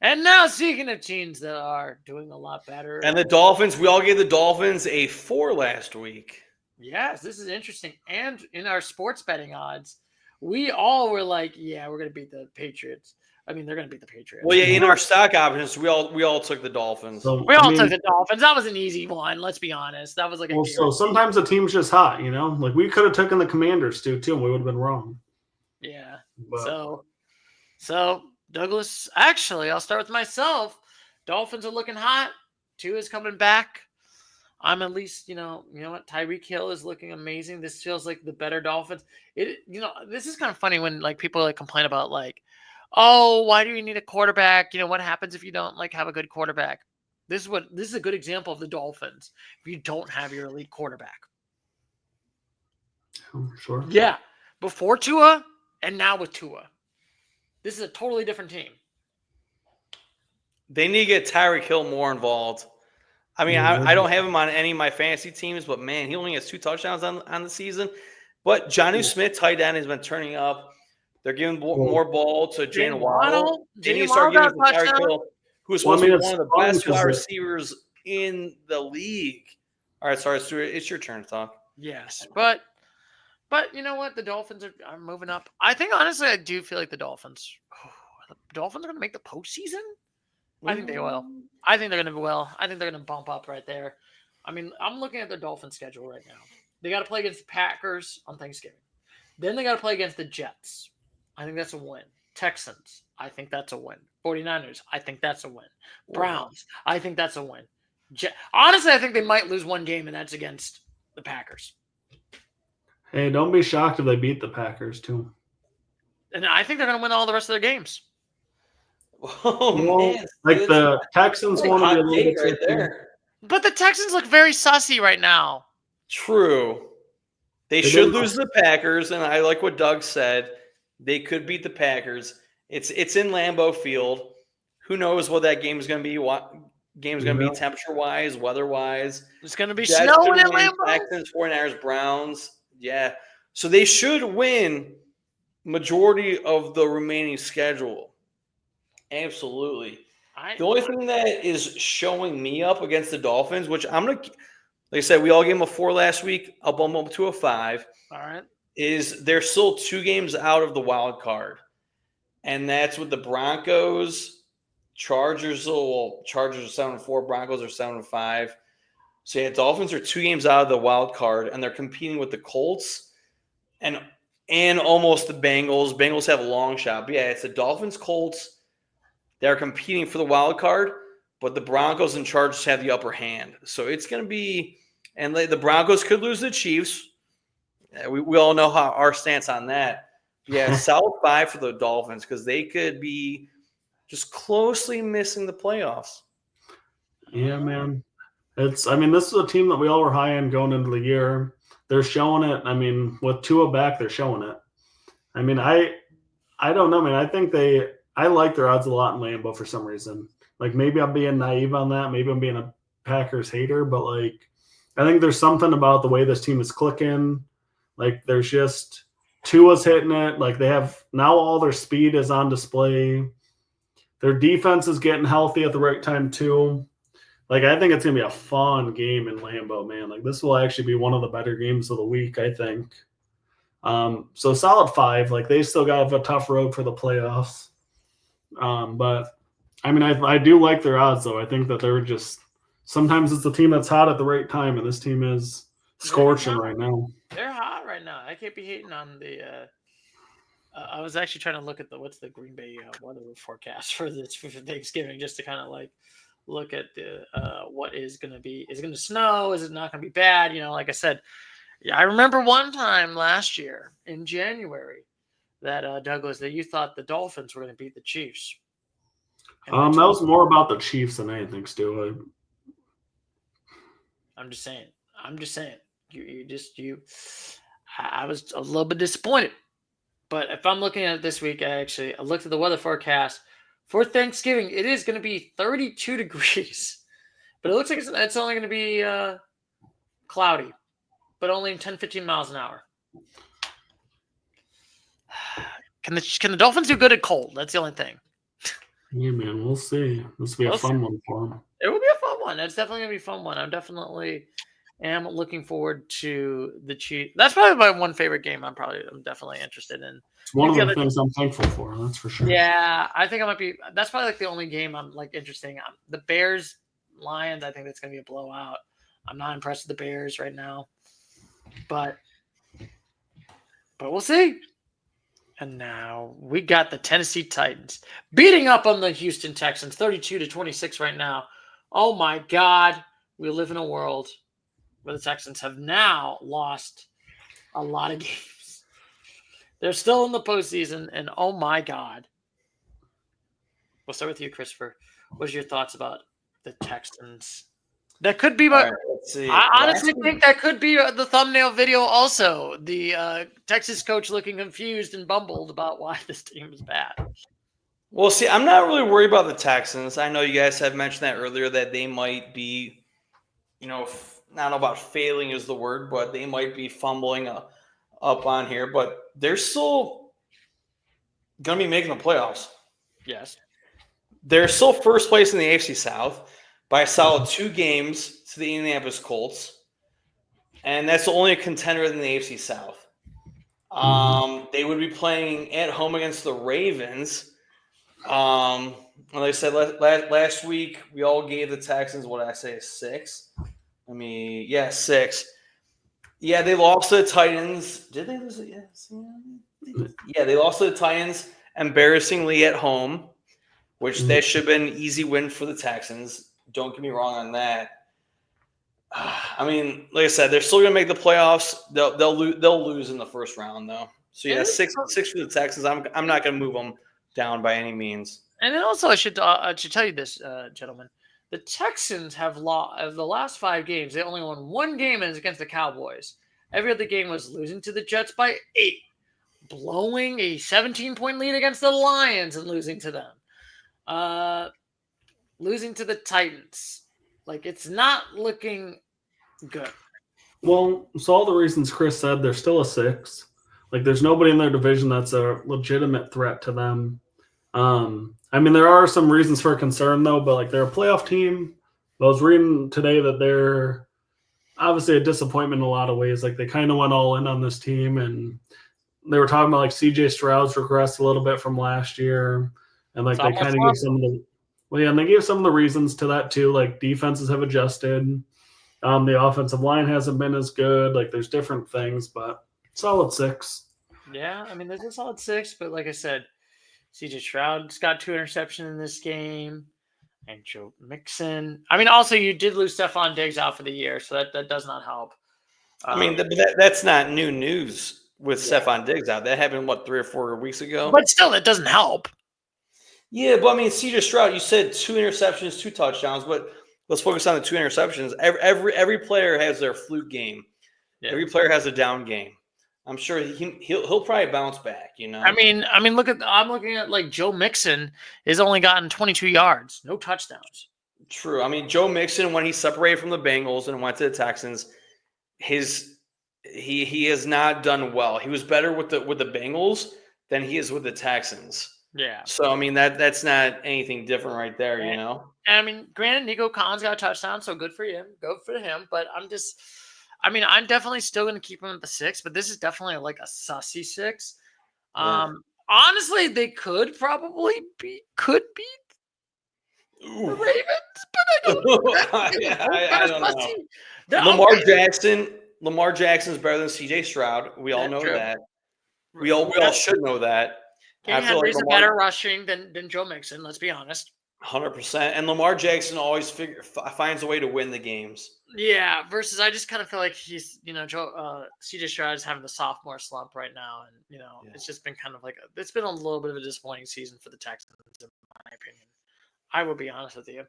And now, speaking of teams that are doing a lot better, And the Dolphins, we all gave the Dolphins a 4 last week. yes, this is interesting. And in our sports betting odds, we all were like, "Yeah, we're going to beat the Patriots." I mean, they're going to beat the Patriots. Well, yeah, in our stock options, we all took the Dolphins. So, We all took the Dolphins. That was an easy one. Let's be honest. That was like a so sometimes the team's just hot, you know. Like we could have taken the Commanders too, and we would have been wrong. Yeah. But, So Douglas. Actually, I'll start with myself. Dolphins are looking hot. Tua is coming back. I'm at least, you know what? Tyreek Hill is looking amazing. This feels like the better Dolphins. This is kind of funny when like people like complain about like, oh, why do you need a quarterback? You know, what happens if you don't like have a good quarterback? This is a good example of the Dolphins. If you don't have your elite quarterback. sure. Yeah. Before Tua and now with Tua. This is a totally different team. They need to get Tyreek Hill more involved. I mean, I don't have him on any of my fantasy teams, but man, he only has 2 touchdowns on the season. But Jonnu Smith, tight end, has been turning up. They're giving more ball to Jalen Waddle. Then you start giving it to Tyreek Hill, who is supposed to be one of the best wide receivers in the league. All right, sorry, Stuart, it's your turn to talk. Yes, but you know what? The Dolphins are moving up. I think, honestly, I do feel like the Dolphins are going to make the postseason? I think they will. I think they're going to do well. I think they're going to bump up right there. I mean, I'm looking at their Dolphins schedule right now. They got to play against the Packers on Thanksgiving. Then they got to play against the Jets. I think that's a win. Texans, I think that's a win. 49ers, I think that's a win. Browns, I think that's a win. Honestly, I think they might lose one game, and that's against the Packers. Hey, don't be shocked if they beat the Packers too. And I think they're going to win all the rest of their games. Oh, man. Like the Texans want to be a little bit right there. But the Texans look very sussy right now. True. They should lose the Packers, and I like what Doug said. They could beat the Packers. It's in Lambeau Field. Who knows what that game is going to be? What game's going to be temperature-wise, weather-wise? It's going to be snowing in Lambeau. Texans, 49ers, Browns. Yeah. So they should win majority of the remaining schedule. Absolutely. The only thing that is showing me up against the Dolphins, which I'm going to, like I said, we all gave them a 4 last week. I'll bump them up to a 5. All right. Is they're still 2 games out of the wild card. And that's with the Broncos, Chargers. Chargers are 7-4, Broncos are 7-5. So yeah, Dolphins are 2 games out of the wild card, and they're competing with the Colts and almost the Bengals. Bengals have a long shot. But yeah, it's the Dolphins, Colts. They're competing for the wild card, but the Broncos and Chargers have the upper hand. So it's going to be – and the Broncos could lose the Chiefs. We all know how our stance on that. Yeah, solid 5 for the Dolphins because they could be just closely missing the playoffs. Yeah, man. This is a team that we all were high on going into the year. They're showing it. I mean, with Tua back, they're showing it. I mean, I don't know, man. I think I like their odds a lot in Lambeau for some reason. Like maybe I'm being naive on that. Maybe I'm being a Packers hater, but like I think there's something about the way this team is clicking. Like there's just Tua's hitting it. Like they have now all their speed is on display. Their defense is getting healthy at the right time too. Like I think it's gonna be a fun game in Lambeau, man. Like this will actually be one of the better games of the week, I think. So solid 5. Like they still got a tough road for the playoffs. But I mean, I do like their odds though. I think that they're just sometimes it's the team that's hot at the right time, and this team is scorching right now. They're hot right now. I can't be hating on the. I was actually trying to look at what's the Green Bay weather forecast for Thanksgiving, just to kind of like look at the what is going to be. Is it going to snow? Is it not going to be bad? Like I said, I remember one time last year in January that Douglas, that you thought the Dolphins were going to beat the Chiefs. That was more about the Chiefs than anything, Stu. I'm just saying. I was a little bit disappointed. But if I'm looking at it this week, I looked at the weather forecast for Thanksgiving. It is going to be 32 degrees, but it looks like it's only going to be cloudy, but only 10, 15 miles an hour. Can the Dolphins do good at cold? That's the only thing. Yeah, man, we'll see. This will be a fun one for them. It will be a fun one. It's definitely going to be a fun one. I'm definitely looking forward to the Chiefs. That's probably my one favorite game. I'm definitely interested in. It's one of the things I'm thankful for. That's for sure. Yeah, I think that's probably like the only game I'm like interested in. The Bears Lions, I think that's going to be a blowout. I'm not impressed with the Bears right now, but we'll see. And now we got the Tennessee Titans beating up on the Houston Texans, 32-26 right now. Oh my God, we live in a world where the Texans have now lost a lot of games. They're still in the postseason, and oh my God. We'll start with you, Christopher. What are your thoughts about the Texans? That could be my. Right, let's see. I honestly think that could be the thumbnail video also. The Texas coach looking confused and bumbled about why this team is bad. Well, see, I'm not really worried about the Texans. I know you guys have mentioned that earlier that they might be, I don't know about failing is the word, but they might be fumbling up on here. But they're still going to be making the playoffs. Yes. They're still first place in the AFC South by a solid 2 games to the Indianapolis Colts. And that's the only contender in the AFC South. They would be playing at home against the Ravens. Like I said, last week, we all gave the Texans, what did I say, 6? 6. Yeah, they lost to the Titans. Did they lose it? Yeah, they lost to the Titans embarrassingly at home, which that should have been an easy win for the Texans. Don't get me wrong on that. Like I said, they're still going to make the playoffs. They'll lose in the first round, though. So, yeah, 6 for the Texans. I'm not going to move them down by any means. And then also, I should tell you this, gentlemen. The Texans have lost of the last 5 games. They only won 1 game, and it's against the Cowboys. Every other game was losing to the Jets by 8, blowing a 17-point lead against the Lions and losing to them, losing to the Titans. Like, it's not looking good. Well, so all the reasons Chris said, they're still a 6. Like, there's nobody in their division that's a legitimate threat to them. There are some reasons for concern, though, but, like, they're a playoff team. I was reading today that they're obviously a disappointment in a lot of ways. Like, they kind of went all in on this team, and they were talking about, like, C.J. Stroud's regressed a little bit from last year, and, like, they kind of gave some of the – well, yeah, and they gave some of the reasons to that, too. Like, defenses have adjusted. The offensive line hasn't been as good. Like, there's different things, but solid 6. Yeah, there's a solid 6, but like I said, C.J. Stroud's got 2 interceptions in this game, and Joe Mixon. Also, you did lose Stephon Diggs out for the year, so that does not help. That's not new news with Stephon Diggs out. That happened, 3 or 4 weeks ago? But still, that doesn't help. Yeah, but C.J. Stroud, you said 2 interceptions, 2 touchdowns, but let's focus on the 2 interceptions. Every player has their fluke game. Yeah. Every player has a down game. I'm sure he'll probably bounce back. I mean, I'm looking at like Joe Mixon has only gotten 22 yards, no touchdowns. True. I mean, Joe Mixon, when he separated from the Bengals and went to the Texans, he has not done well. He was better with the Bengals than he is with the Texans. Yeah. So I mean that's not anything different right there, I mean, granted, Nico Collins got a touchdown, so good for him. Go for him. But I'm definitely still going to keep him at the 6, but this is definitely like a sussy 6. Yeah. Honestly, they could probably beat the Ravens, but I don't I don't know. Lamar Jackson's better than CJ Stroud. We all know that. We all should know that. King Henry's a better rushing than Joe Mixon, let's be honest. 100%. And Lamar Jackson always finds a way to win the games. Yeah, versus I just kind of feel like he's, CJ Stroud is having the sophomore slump right now. And, It's just been kind of like, it's been a little bit of a disappointing season for the Texans, in my opinion. I will be honest with you.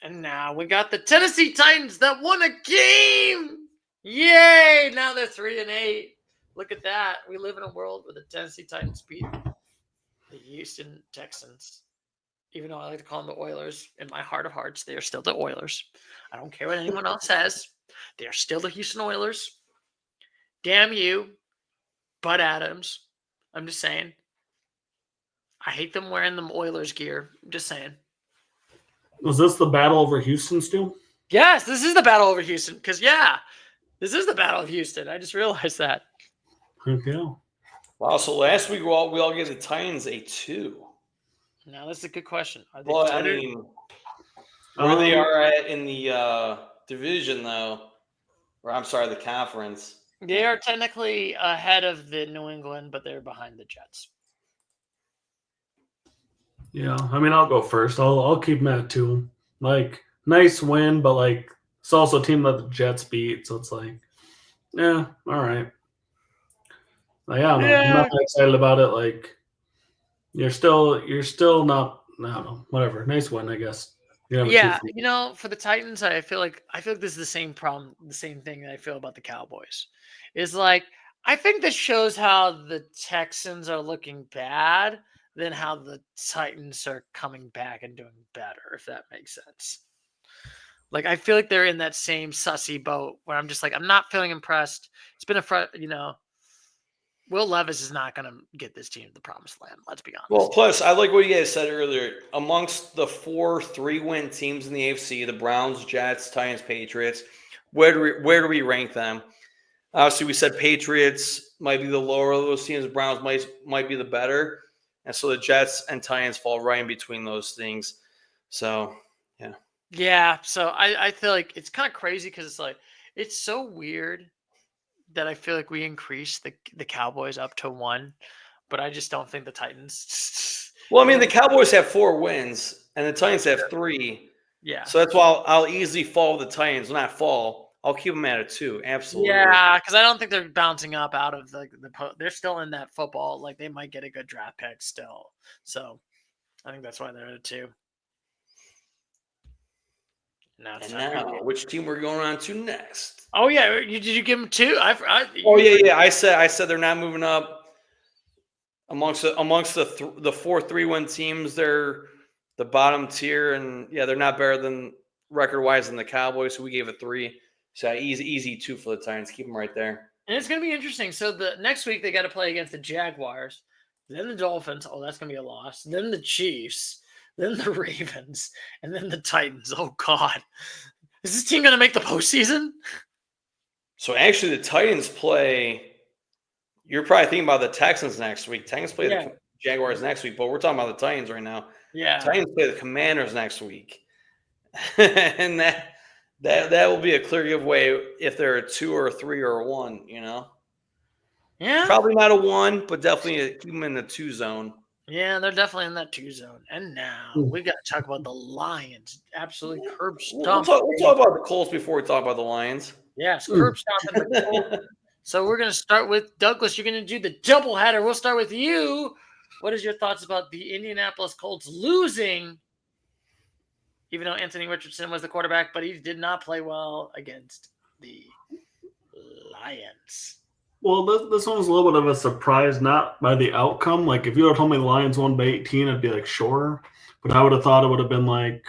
And now we got the Tennessee Titans that won a game. Yay! Now they're 3-8. Look at that. We live in a world where the Tennessee Titans beat the Houston Texans. Even though I like to call them the Oilers, in my heart of hearts, they are still the Oilers. I don't care what anyone else says. They are still the Houston Oilers. Damn you, Bud Adams. I'm just saying. I hate them wearing them Oilers gear. I'm just saying. Was this the battle over Houston, Stu? Yes, this is the battle over Houston. Because, this is the battle of Houston. I just realized that. Okay. Wow, so last week we all gave the Titans a 2. Now, that's a good question. Well, I mean, where they are at in the division, though, or I'm sorry, the conference. They are technically ahead of the New England, but they're behind the Jets. Yeah, I mean, I'll go first. I'll keep them at 2. Like, nice win, but like it's also a team that the Jets beat, so it's like, yeah, all right. Like, I'm not that excited about it. Like, you're still not. I don't know. Whatever. Nice win, I guess. Yeah, for the Titans, I feel like this is the same problem, the same thing that I feel about the Cowboys. Is like I think this shows how the Texans are looking bad than how the Titans are coming back and doing better, if that makes sense. Like I feel like they're in that same sussy boat where I'm just like I'm not feeling impressed. It's been Will Levis is not going to get this team to the promised land. Let's be honest. Well, plus, I like what you guys said earlier. Amongst the 4 3-win teams in the AFC, the Browns, Jets, Titans, Patriots, where do we rank them? Obviously, we said Patriots might be the lower of those teams. Browns might be the better. And so the Jets and Titans fall right in between those things. So, yeah. Yeah, so I feel like it's kind of crazy because it's like it's so weird that I feel like we increased the Cowboys up to 1, but I just don't think the Titans. Well, I mean, the Cowboys have 4 wins, and the Titans have 3. Yeah. So that's why I'll easily fall the Titans. When I fall, I'll keep them at a 2. Absolutely. Yeah, because I don't think they're bouncing up out of they're still in that football. Like they might get a good draft pick still. So I think that's why they're at a 2. Now, which team we're going on to next? Oh yeah, did you give them 2? Yeah. I said they're not moving up amongst the 4 3-win teams. They're the bottom tier, and they're not better than record-wise than the Cowboys. So we gave it 3. So easy 2 for the Titans. Keep them right there. And it's going to be interesting. So the next week they got to play against the Jaguars, then the Dolphins. Oh, that's going to be a loss. Then the Chiefs. Then the Ravens, and then the Titans. Oh, God. Is this team going to make the postseason? So, actually, the Titans play – you're probably thinking about the Texans next week. Titans play the Jaguars next week, but we're talking about the Titans right now. Yeah. Titans play the Commanders next week. And that will be a clear giveaway if they're a 2 or a 3 or a 1, Yeah. Probably not a 1, but definitely keep them in the 2 zone. Yeah, they're definitely in that 2 zone. And now we got to talk about the Lions. Absolutely curb stomping. We'll talk about the Colts before we talk about the Lions. Yes, curb stomping the Colts. So we're going to start with Douglas. You're going to do the doubleheader. We'll start with you. What is your thoughts about the Indianapolis Colts losing, even though Anthony Richardson was the quarterback, but he did not play well against the Lions? Well, this one was a little bit of a surprise, not by the outcome. Like, if you had told me the Lions won by 18, I'd be like, sure. But I would have thought it would have been like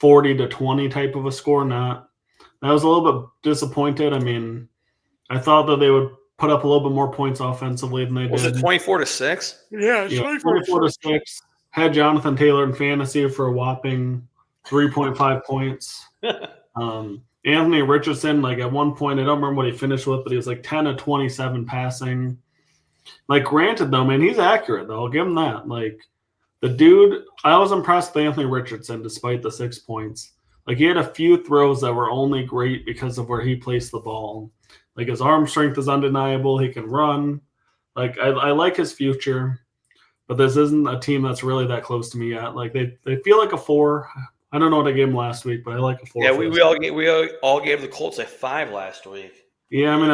40-20 type of a score. Not. I was a little bit disappointed. I mean, I thought that they would put up a little bit more points offensively than they Was did. it 24-6? Yeah, Yeah, 24-6. Had Jonathan Taylor in fantasy for a whopping 3.5 points. Anthony Richardson, like at one point, I don't remember what he finished with, but he was like 10 of 27 passing. Like, granted, though, man, he's accurate, though. I'll give him that. Like, the dude, I was impressed with Anthony Richardson despite the 6 points. Like, he had a few throws that were only great because of where he placed the ball. Like, his arm strength is undeniable. He can run. Like, I like his future, but this isn't a team that's really that close to me yet. Like, they feel like a 4. I don't know what I gave them last week, but I like a 4. Yeah, we all gave the Colts a 5 last week. Yeah, I mean,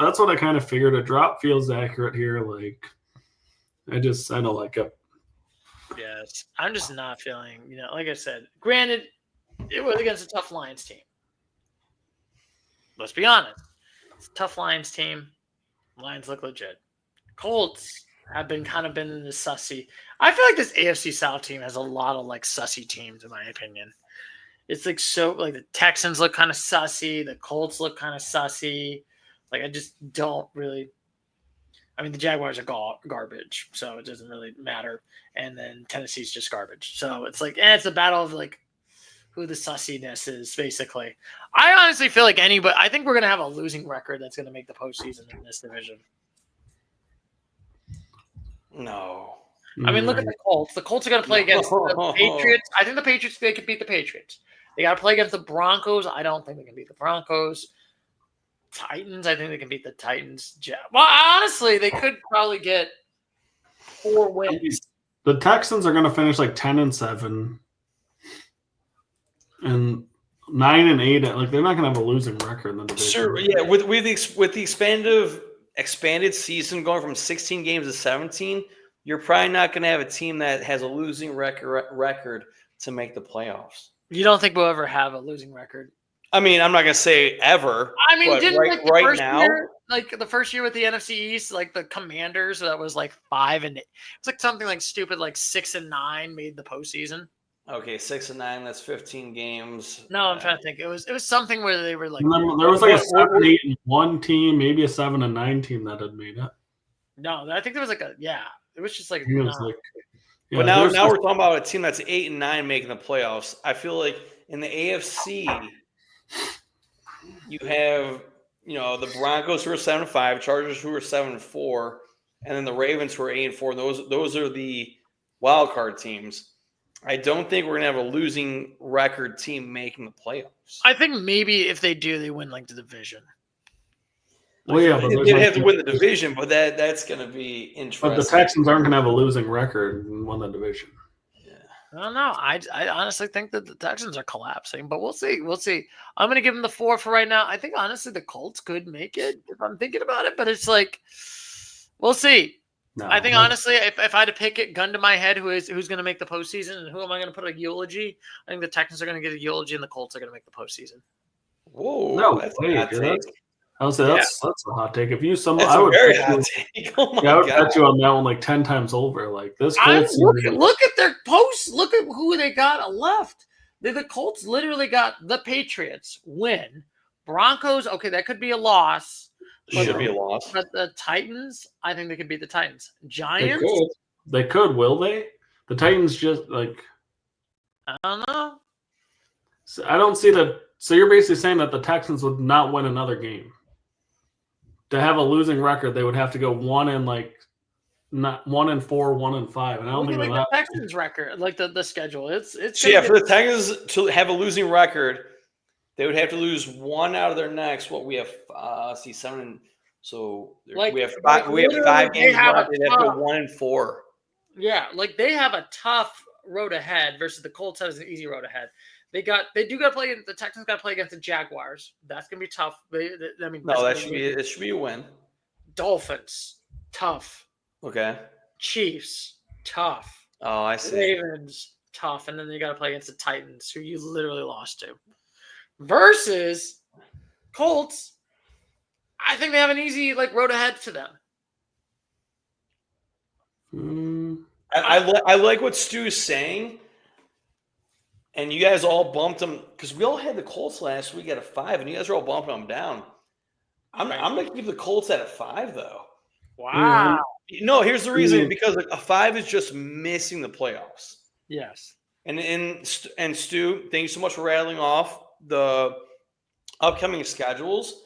that's what I kind of figured. A drop feels accurate here. Like, I don't like it. Yes, I'm just not feeling. Like I said, granted, it was against a tough Lions team. Let's be honest, it's a tough Lions team. Lions look legit. Colts have been in the sussy. I feel like this AFC South team has a lot of like sussy teams, in my opinion. It's like the Texans look kind of sussy. The Colts look kind of sussy. Like, I just don't really. I mean, the Jaguars are garbage, so it doesn't really matter. And then Tennessee's just garbage. So it's like, it's a battle of like who the sussiness is, basically. I honestly feel like I think we're going to have a losing record that's going to make the postseason in this division. No. I mean, look at the Colts. The Colts are going to play against the Patriots. I think the Patriots, they could beat the Patriots. They got to play against the Broncos. I don't think they can beat the Broncos. Titans, I think they can beat the Titans. Well, honestly, they could probably get 4 wins. The Texans are going to finish like 10-7 and 9-8. Like, they're not going to have a losing record in the division. Sure, yeah. With the expanded season going from 16 games to 17, you're probably not going to have a team that has a losing record to make the playoffs. You don't think we'll ever have a losing record? I mean, I'm not going to say ever. I mean, didn't year, like the first year with the NFC East, like the Commanders, that was like 5 and 8. It's like something like stupid, like 6-9 made the postseason. Okay, 6-9. That's 15 games. No, I'm trying to think. It was something where they were like. There was like a 7-8-1 team, maybe a 7-9 team that had made it. No, I think there was like it was just like. But now we're talking about a team that's 8-9 making the playoffs. I feel like in the AFC, you have the Broncos who are 7-5, Chargers who are 7-4, and then the Ravens who are 8-4. Those are the wild card teams. I don't think we're gonna have a losing record team making the playoffs. I think maybe if they do, they win like the division. Well, yeah, but they have to win the division, but that's going to be interesting. But the Texans aren't going to have a losing record and win the division. Yeah, I don't know. I honestly think that the Texans are collapsing, but we'll see. We'll see. I'm going to give them the 4 for right now. I think honestly the Colts could make it if I'm thinking about it, but it's like we'll see. No, I think honestly, if I had to pick it, gun to my head, who's going to make the postseason and who am I going to put a eulogy? I think the Texans are going to get a eulogy and the Colts are going to make the postseason. Whoa, no, that's I would say that's a hot take. If you I would very hot take. Oh my I would God. bet you on that one like 10 times over. Like this. Look at their posts. Look at who they got left. The Colts literally got the Patriots win. Broncos, okay, that could be a loss. Should be a loss. But the Titans, I think they could beat the Titans. Giants, they could. Will they? The Titans just like. I don't know. So I don't see that. So you're basically saying that the Texans would not win another game. To have a losing record, they would have to go 1-4, 1-5, and I don't think like the Texans record, like the schedule. It's so yeah. For the Texans to have a losing record, they would have to lose 1 out of their next. What we have, 7. So we have 5. We have 5 games left. They have to go 1-4. Yeah, like they have a tough road ahead versus the Colts has an easy road ahead. They do got to play. The Texans got to play against the Jaguars. That's gonna be tough. It should be a win. Dolphins, tough. Okay. Chiefs, tough. Oh, I see. Ravens, tough, and then you got to play against the Titans, who you literally lost to. Versus Colts, I think they have an easy road ahead to them. I like what Stu's saying, and you guys all bumped them because we all had the Colts last week at a 5, and you guys are all bumping them down. I'm going to keep the Colts at a 5 though. Wow. No, here's the reason, because a 5 is just missing the playoffs. Yes. And Stu, thank you so much for rattling off the upcoming schedules.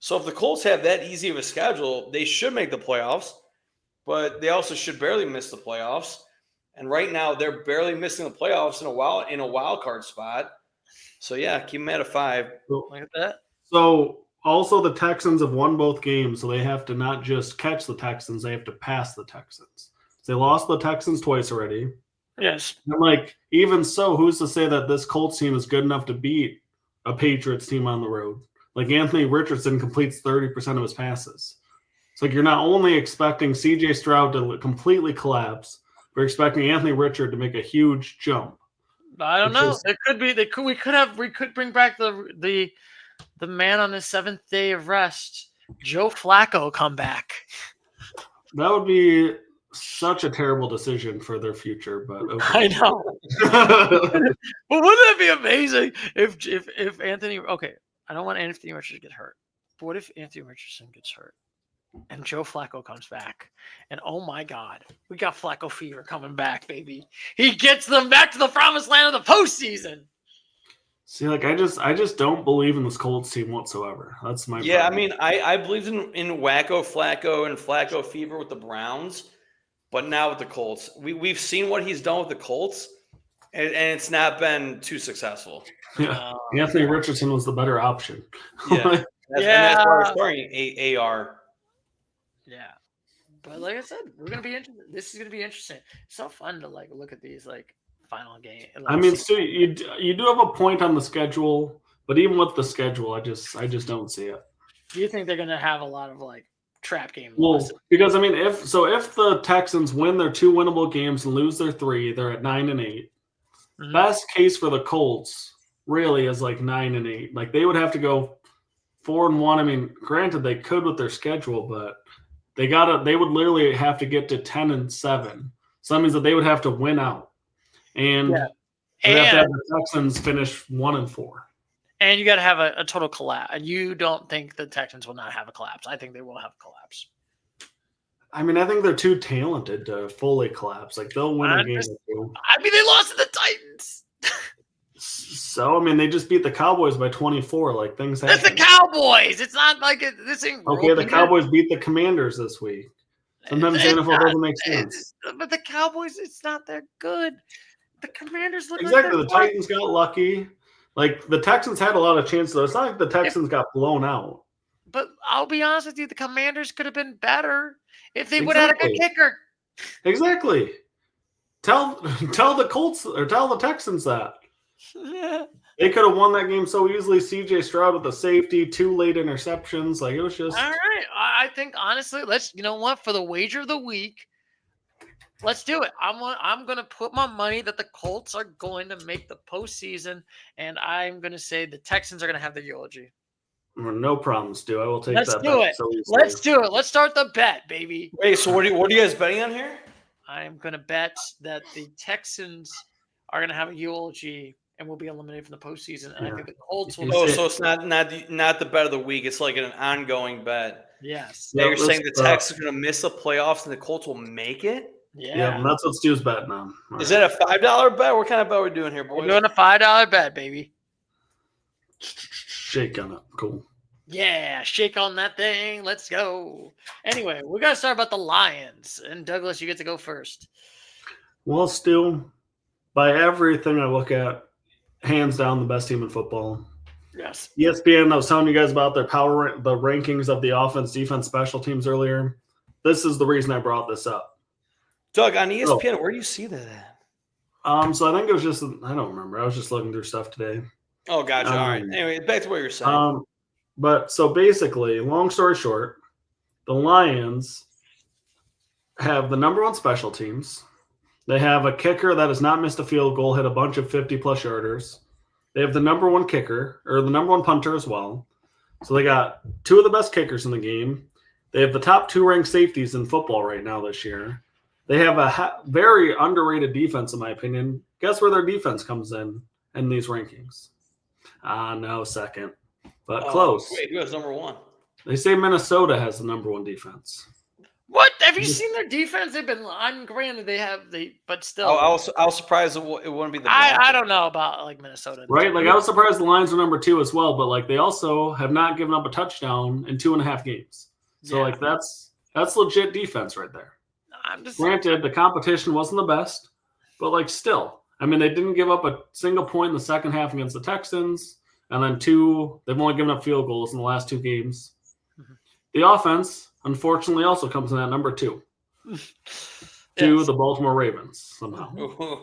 So if the Colts have that easy of a schedule, they should make the playoffs, but they also should barely miss the playoffs. And right now they're barely missing the playoffs in a wild card spot. So yeah, keep them at a 5. Look at that. So also the Texans have won both games, so they have to not just catch the Texans, they have to pass the Texans. So they lost the Texans twice already. Yes. And even so, who's to say that this Colts team is good enough to beat a Patriots team on the road? Anthony Richardson completes 30% of his passes. It's you're not only expecting C.J. Stroud to completely collapse, we're expecting Anthony Richard to make a huge jump. I don't know. It could be. We could bring back the man on the 7th day of rest, Joe Flacco, come back. That would be such a terrible decision for their future, but okay. I know. But wouldn't that be amazing if Anthony? Okay, I don't want Anthony Richardson to get hurt. But what if Anthony Richardson gets hurt and Joe Flacco comes back? And oh my God, we got Flacco fever coming back, baby. He gets them back to the promised land of the postseason. See, I just don't believe in this Colts team whatsoever. That's my problem. I mean, I believed in Wacko Flacco and Flacco fever with the Browns, but now with the Colts, we've seen what he's done with the Colts, and it's not been too successful. Yeah, Anthony Richardson was the better option. Yeah, that's why we're starting AR. Yeah, but like I said, we're gonna be interested. This is gonna be interesting. It's so fun to look at these final game. I mean, Stu, you do have a point on the schedule, but even with the schedule, I just don't see it. Do you think they're gonna have a lot of trap game losses? Well, because I mean, if the Texans win their 2 winnable games and lose their 3, they're at 9-8. Mm-hmm. Best case for the Colts really is 9-8. They would have to go 4-1. I mean, granted, they could with their schedule, but they would literally have to get to 10-7. So that means that they would have to win out. And they have to have the Texans finish 1-4. And you got to have a total collapse. And you don't think the Texans will not have a collapse? I think they will have a collapse. I mean, I think they're too talented to fully collapse. They'll win a game or 2. I mean, they lost to the Titans. So I mean, they just beat the Cowboys by 24. Things happen. That's the Cowboys. It's not this ain't. Okay, the Cowboys beat the Commanders this week. Sometimes the NFL doesn't make sense. But the Cowboys, it's not that good. The Commanders look exactly. The Titans got lucky. The Texans had a lot of chances. Though. It's not like the Texans got blown out. But I'll be honest with you, the Commanders could have been better if they would have had a good kicker. Exactly. Tell the Colts or tell the Texans that. They could have won that game so easily. C.J. Stroud with a safety, 2 late interceptions. It was just all right. I think honestly, for the wager of the week, let's do it. I'm gonna put my money that the Colts are going to make the postseason, and I'm gonna say the Texans are gonna have the eulogy. No problems, Stu. I will take Let's that. Do it. Let's do it. Let's start the bet, baby. Wait, so what are you guys betting on here? I'm gonna bet that the Texans are gonna have a eulogy and will be eliminated from the postseason. And I think the Colts will. Oh, so it's not the bet of the week. It's an ongoing bet. Yes. Yeah, you're saying the Texans are going to miss the playoffs and the Colts will make it? Yeah, that's what Stu's betting on. Is that a $5 bet? What kind of bet are we doing here, boys? We're doing a $5 bet, baby. Shake on it. Cool. Yeah, shake on that thing. Let's go. Anyway, we got to start about the Lions. And Douglas, you get to go first. Well, Stu, by everything I look at, hands down the best team in football. Yes. ESPN, I was telling you guys about the rankings of the offense, defense, special teams earlier. This is the reason I brought this up. Doug, on ESPN, where do you see that at? So I think it was just, I don't remember. I was just looking through stuff today. Oh, gotcha. All right. Anyway, back to what you're saying. But so basically, long story short, the Lions have the number 1 special teams. They have a kicker that has not missed a field goal, hit a bunch of 50-plus yarders. They have the number 1 kicker, or the number 1 punter as well. So they got two of the best kickers in the game. They have the top 2 ranked safeties in football right now this year. They have a very underrated defense, in my opinion. Guess where their defense comes in these rankings? No, second. But close. Wait, who has number 1? They say Minnesota has the number 1 defense. What? Have you seen their defense? They've been. Granted, but still. I was surprised it wouldn't be the. I don't know about like Minnesota. Right, like I was surprised the Lions were number 2 as well, but like they also have not given up a touchdown in 2.5 games. So like that's legit defense right there. Granted, the competition wasn't the best, but like still, I mean, they didn't give up a single point in the second half against the Texans, and then they've only given up field goals in the last 2 games. Mm-hmm. The offense, unfortunately, also comes in at number 2 to the Baltimore Ravens somehow.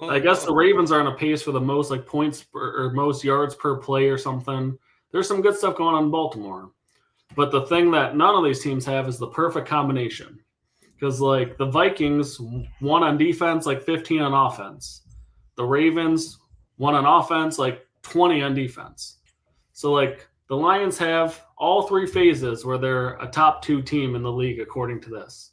I guess the Ravens are on a pace for the most like points or most yards per play or something. There's some good stuff going on in Baltimore, but the thing that none of these teams have is the perfect combination. Because, like, the Vikings won on defense, like 15 on offense. The Ravens won on offense, like 20 on defense. So, like, the Lions have all 3 phases where they're a top 2 team in the league, according to this.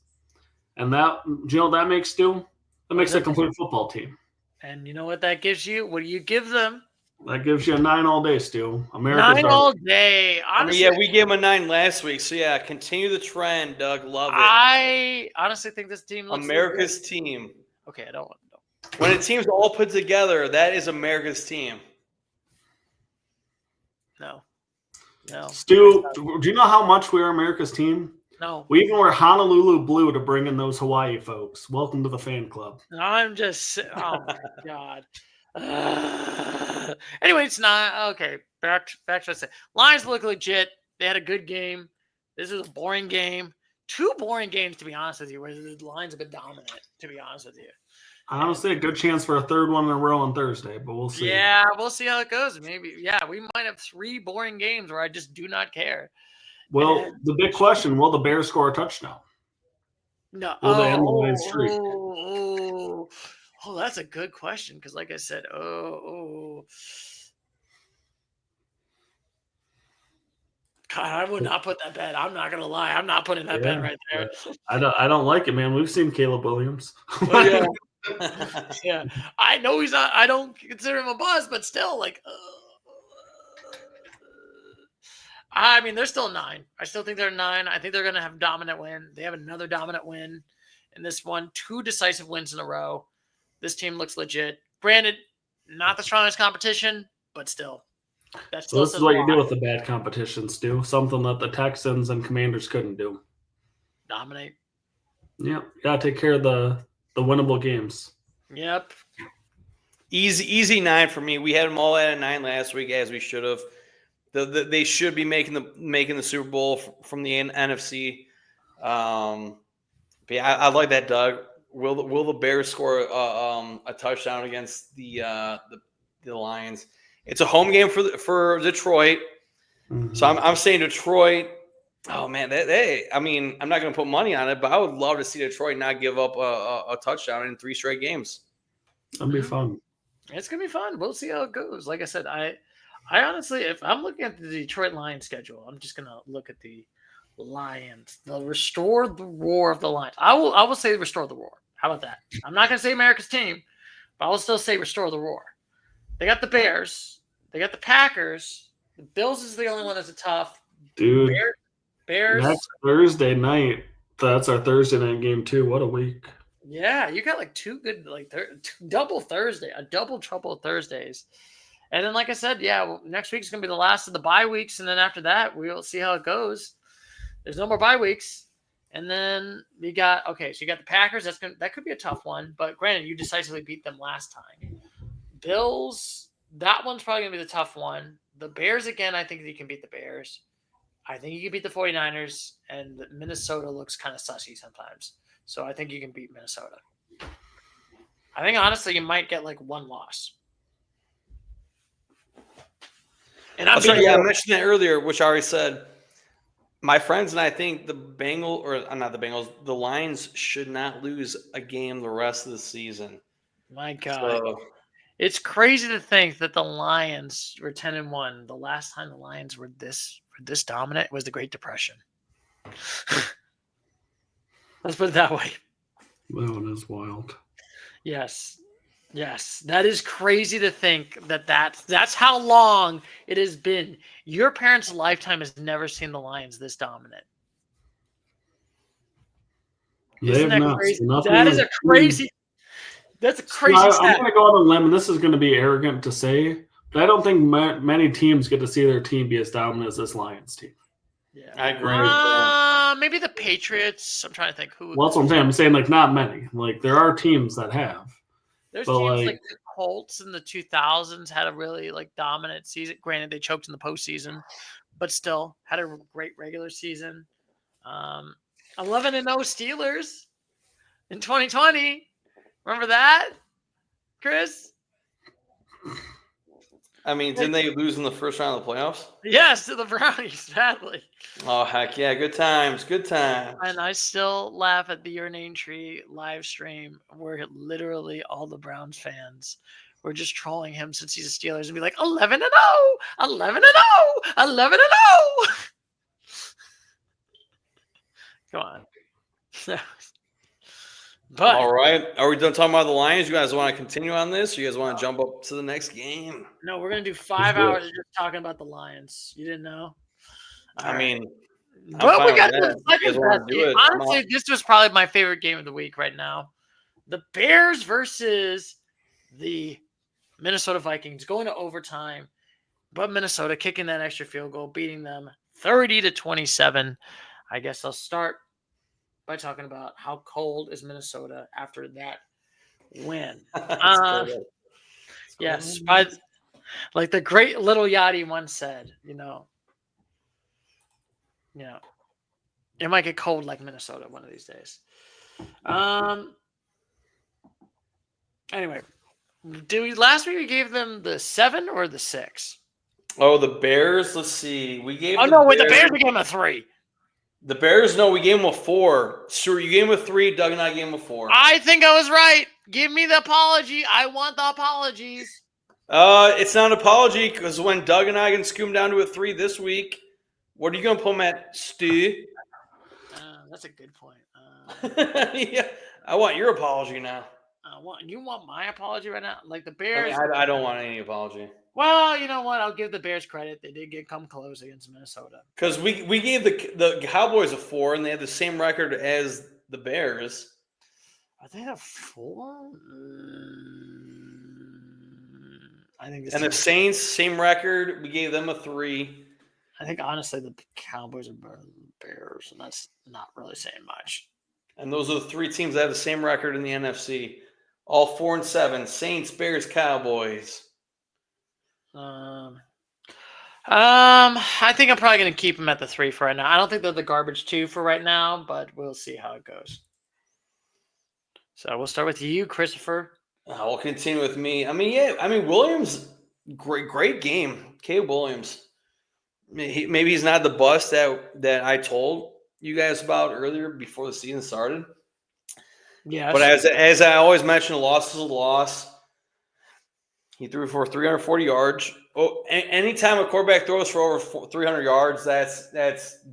And that, do you know what that makes, Stu? That makes a complete football team. And you know what that gives you? What do you give them? That gives you a 9 all day, Stu. 9 all day. Honestly, we gave him a 9 last week. So, yeah, continue the trend, Doug. Love it. I honestly think this team looks America's team. Okay, I don't want to know. When a team's all put together, that is America's team. No. Stu, do you know how much we are America's team? No. We even wear Honolulu blue to bring in those Hawaii folks. Welcome to the fan club. I'm just, oh my God. Anyway, it's not okay. Back to what I said. Lions look legit. They had a good game. This is a boring game. 2 boring games, to be honest with you, where the Lions have been dominant, to be honest with you. I don't see a good chance for a 3rd one in a row on Thursday, but we'll see. Yeah, we'll see how it goes. Maybe, we might have 3 boring games where I just do not care. Well, the big question, will the Bears score a touchdown? No. Will they end the Lions streak? Oh, that's a good question because, like I said, God, I would not put that bet. I'm not gonna lie. I'm not putting that bet right there. I don't like it, man. We've seen Caleb Williams. Yeah, I know he's not. I don't consider him a bust, but still, like, I mean, they're still 9. I still think they're 9. I think they're gonna have a dominant win. They have another dominant win in this one. 2 decisive wins in a row. This team looks legit. Granted, not the strongest competition, but still. So this is what you do with the bad competition, Stu. Something that the Texans and Commanders couldn't do. Dominate. Yep. Got to take care of the winnable games. Yep. Easy 9 for me. We had them all at a 9 last week, as we should have. They should be making the Super Bowl from the NFC. But yeah, I like that, Doug. Will the Bears score a touchdown against the Lions? It's a home game for Detroit, so I'm saying Detroit. Oh man, I mean, I'm not going to put money on it, but I would love to see Detroit not give up a touchdown in 3 straight games. That'd be fun. It's gonna be fun. We'll see how it goes. Like I said, I honestly, if I'm looking at the Detroit Lions schedule, I'm just gonna look at the Lions. They'll restore the roar of the Lions. I will say restore the roar. How about that? I'm not gonna say America's team, but I will still say restore the roar. They got the Bears. They got the Packers. The Bills is the only one that's a tough. Dude, Bears. Next Thursday night. That's our Thursday night game too. What a week. Yeah, you got like 2 good, like double Thursday, a double trouble Thursdays. And then, like I said, next week's going to be the last of the bye weeks. And then after that, we'll see how it goes. There's no more bye weeks. And then you got the Packers. That could be a tough one. But granted, you decisively beat them last time. Bills, that one's probably going to be the tough one. The Bears, again, I think you can beat the Bears. I think you can beat the 49ers. And Minnesota looks kind of sussy sometimes. So I think you can beat Minnesota. I think, honestly, you might get like 1 loss. And I mentioned that earlier, which I already said. My friends and I think the Lions should not lose a game the rest of the season. My God. It's crazy to think that the Lions were 10-1. The last time the Lions were this this dominant was the Great Depression. Let's put it that way. That one is wild. Yes. That is crazy to think that's how long it has been. Your parents' lifetime has never seen the Lions this dominant. They have not. Crazy? Nothing That is like a crazy. That's a crazy I'm stat. going to go on a limb, and this is going to be arrogant to say, but I don't think many teams get to see their team be as dominant as this Lions team. Yeah, I agree with that. Maybe the Patriots. I'm trying to think who. Well, that's what I'm saying. I'm saying like not many. Like there are teams that have. There's but, teams like the Colts in the 2000s had a really dominant season. Granted, they choked in the postseason, but still had a great regular season. 11-0 Steelers in 2020. Remember that, Chris? I mean, didn't they lose in the first round of the playoffs? Yes, to the Brownies, sadly. Oh, heck yeah. Good times. And I still laugh at the Urinating Tree live stream where literally all the Browns fans were just trolling him since he's a Steelers and be like, 11-0, 11-0, 11-0. Come on. But all right. Are we done talking about the Lions? You guys want to continue on this? Or you guys want to jump up to the next game? no, we're going to do 5 hours of just talking about the Lions. You didn't know? I mean, but we got the second best game. Honestly, this was probably my favorite game of the week right now. The Bears versus the Minnesota Vikings going to overtime, but Minnesota kicking that extra field goal, beating them 30-27. I guess I'll start by talking about how cold is Minnesota after that win. Yes, like the great Little Yachty once said, it might get cold like Minnesota one of these days. Anyway, last week we gave them the 7 or the 6? Oh, the Bears. Let's see. We gave. The Bears we gave them a 3. The Bears, no, we gave them a 4. Stuart, you gave them a 3. Doug and I gave them a 4. I think I was right. Give me the apology. I want the apologies. It's not an apology because when Doug and I can scoop them down to a 3 this week, what are you going to put them at, Stu? That's a good point. Yeah, I want your apology now. You want my apology right now? Like the Bears? I don't want any apology. Well, you know what? I'll give the Bears credit. They did come close against Minnesota. Because we gave the Cowboys a 4, and they had the same record as the Bears. Are they a 4? I think. And the Saints, same record. We gave them a 3. I think honestly the Cowboys are better than the Bears, and that's not really saying much. And those are the 3 teams that have the same record in the NFC. All 4-7. Saints, Bears, Cowboys. I think I'm probably going to keep them at the 3 for right now. I don't think they're the garbage 2 for right now, but we'll see how it goes. So we'll start with you, Christopher. We'll continue with me. Williams, great game. Caleb Williams. Maybe he's not the bust that I told you guys about earlier before the season started. Yeah. But as I always mention, a loss is a loss. He threw for 340 yards. Oh, anytime a quarterback throws for over 300 yards, that's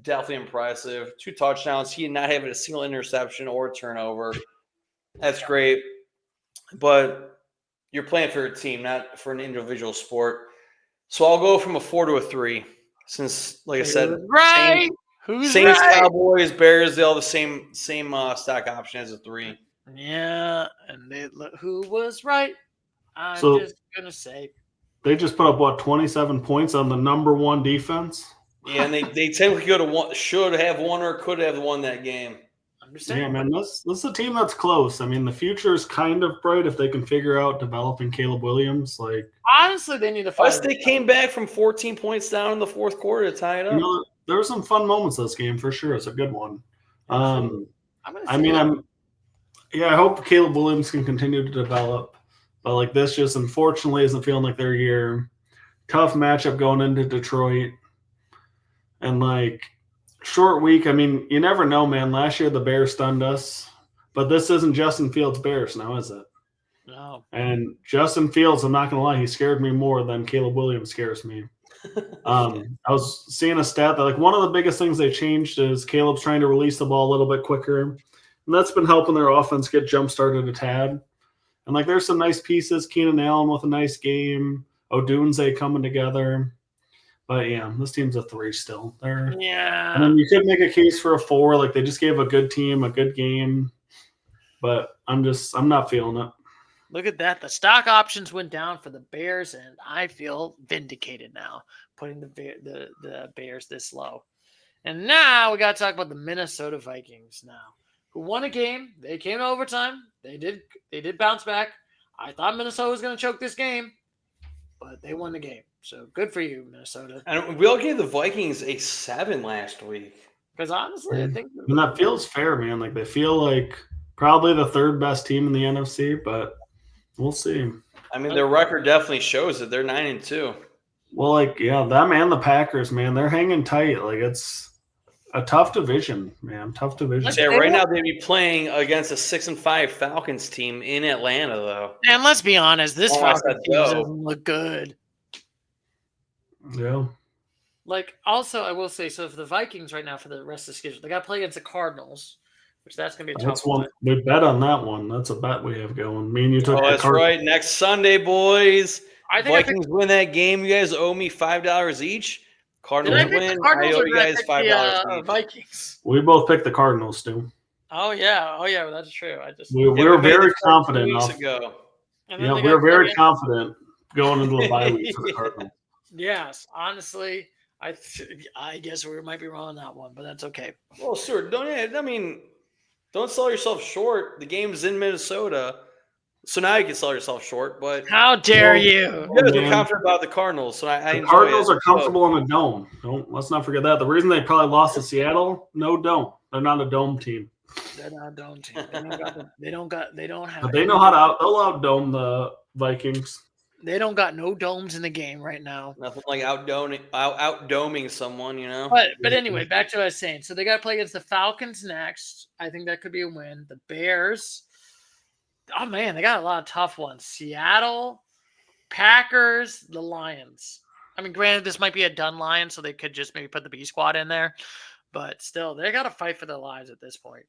definitely impressive. 2 touchdowns. He did not have a single interception or turnover. That's great. But you're playing for a team, not for an individual sport. So I'll go from a 4 to a 3. Since, like I said, right. Saints, Cowboys, Bears, they all have the same stock option as a 3. Yeah, and who was right? I'm just gonna say they just put up 27 points on the number 1 defense. Yeah, and they technically should have won or could have won that game. Yeah, man, this is a team that's close. I mean, the future is kind of bright if they can figure out developing Caleb Williams. Like, honestly, they need to fight. Plus, they came back from 14 points down in the fourth quarter to tie it up. There were some fun moments this game for sure. It's a good one. I hope Caleb Williams can continue to develop. But like this just unfortunately isn't feeling like their year. Tough matchup going into Detroit. And like short week, I mean, you never know, man. Last year the Bears stunned us. But this isn't Justin Fields' Bears now, is it? No. And Justin Fields, I'm not gonna lie, he scared me more than Caleb Williams scares me. I was seeing a stat that like one of the biggest things they changed is Caleb's trying to release the ball a little bit quicker, and that's been helping their offense get jump started a tad. And like there's some nice pieces, Keenan Allen with a nice game, Odunze coming together. But yeah, this team's a 3 still. I mean, you could make a case for a 4. Like they just gave a good team a good game, but I'm not feeling it. Look at that. The stock options went down for the Bears, and I feel vindicated now, putting the Bears this low. And now we got to talk about the Minnesota Vikings now, who won a game. They came to overtime. They did bounce back. I thought Minnesota was going to choke this game, but they won the game. So good for you, Minnesota. And we all gave the Vikings a 7 last week. Because honestly, I think and that feels fair, man. Like they feel like probably the 3rd best team in the NFC, but we'll see. I mean, their record definitely shows that they're 9-2. Well, like them and the Packers, man, they're hanging tight. Like it's a tough division, man. Tough division. Yeah, right now they'd be playing against a 6-5 Falcons team in Atlanta, though. And let's be honest, this Falcons team doesn't look good. Yeah. Like, also, I will say, so for the Vikings right now, for the rest of the schedule, they got to play against the Cardinals, which that's going to be a tough one. We bet on that one. That's a bet we have going. Me and you took that's right. Next Sunday, boys. Vikings win that game. You guys owe me $5 each. Cardinals win. I owe you guys $5 each. Vikings. We both picked the Cardinals, too. Oh, yeah. That's true. We were very confident. Yeah, we were very confident going into the bye week for the Cardinals. Yes, honestly, I guess we might be wrong on that one, but that's okay. Well, Stuart, don't sell yourself short. The game's in Minnesota, so now you can sell yourself short. But how dare you? You guys are confident about the Cardinals, so I the Cardinals are comfortable in a dome. Let's not forget that. The reason they probably lost to Seattle, no dome. They're not a dome team. They're not a dome team. They don't have. But they know how to they'll out-dome the Vikings. They don't got no domes in the game right now. Nothing like out-doming someone, you know. But anyway, back to what I was saying. So they got to play against the Falcons next. I think that could be a win. The Bears. Oh, man, they got a lot of tough ones. Seattle, Packers, the Lions. I mean, granted, this might be a done Lions, so they could just maybe put the B squad in there. But still, they got to fight for their lives at this point.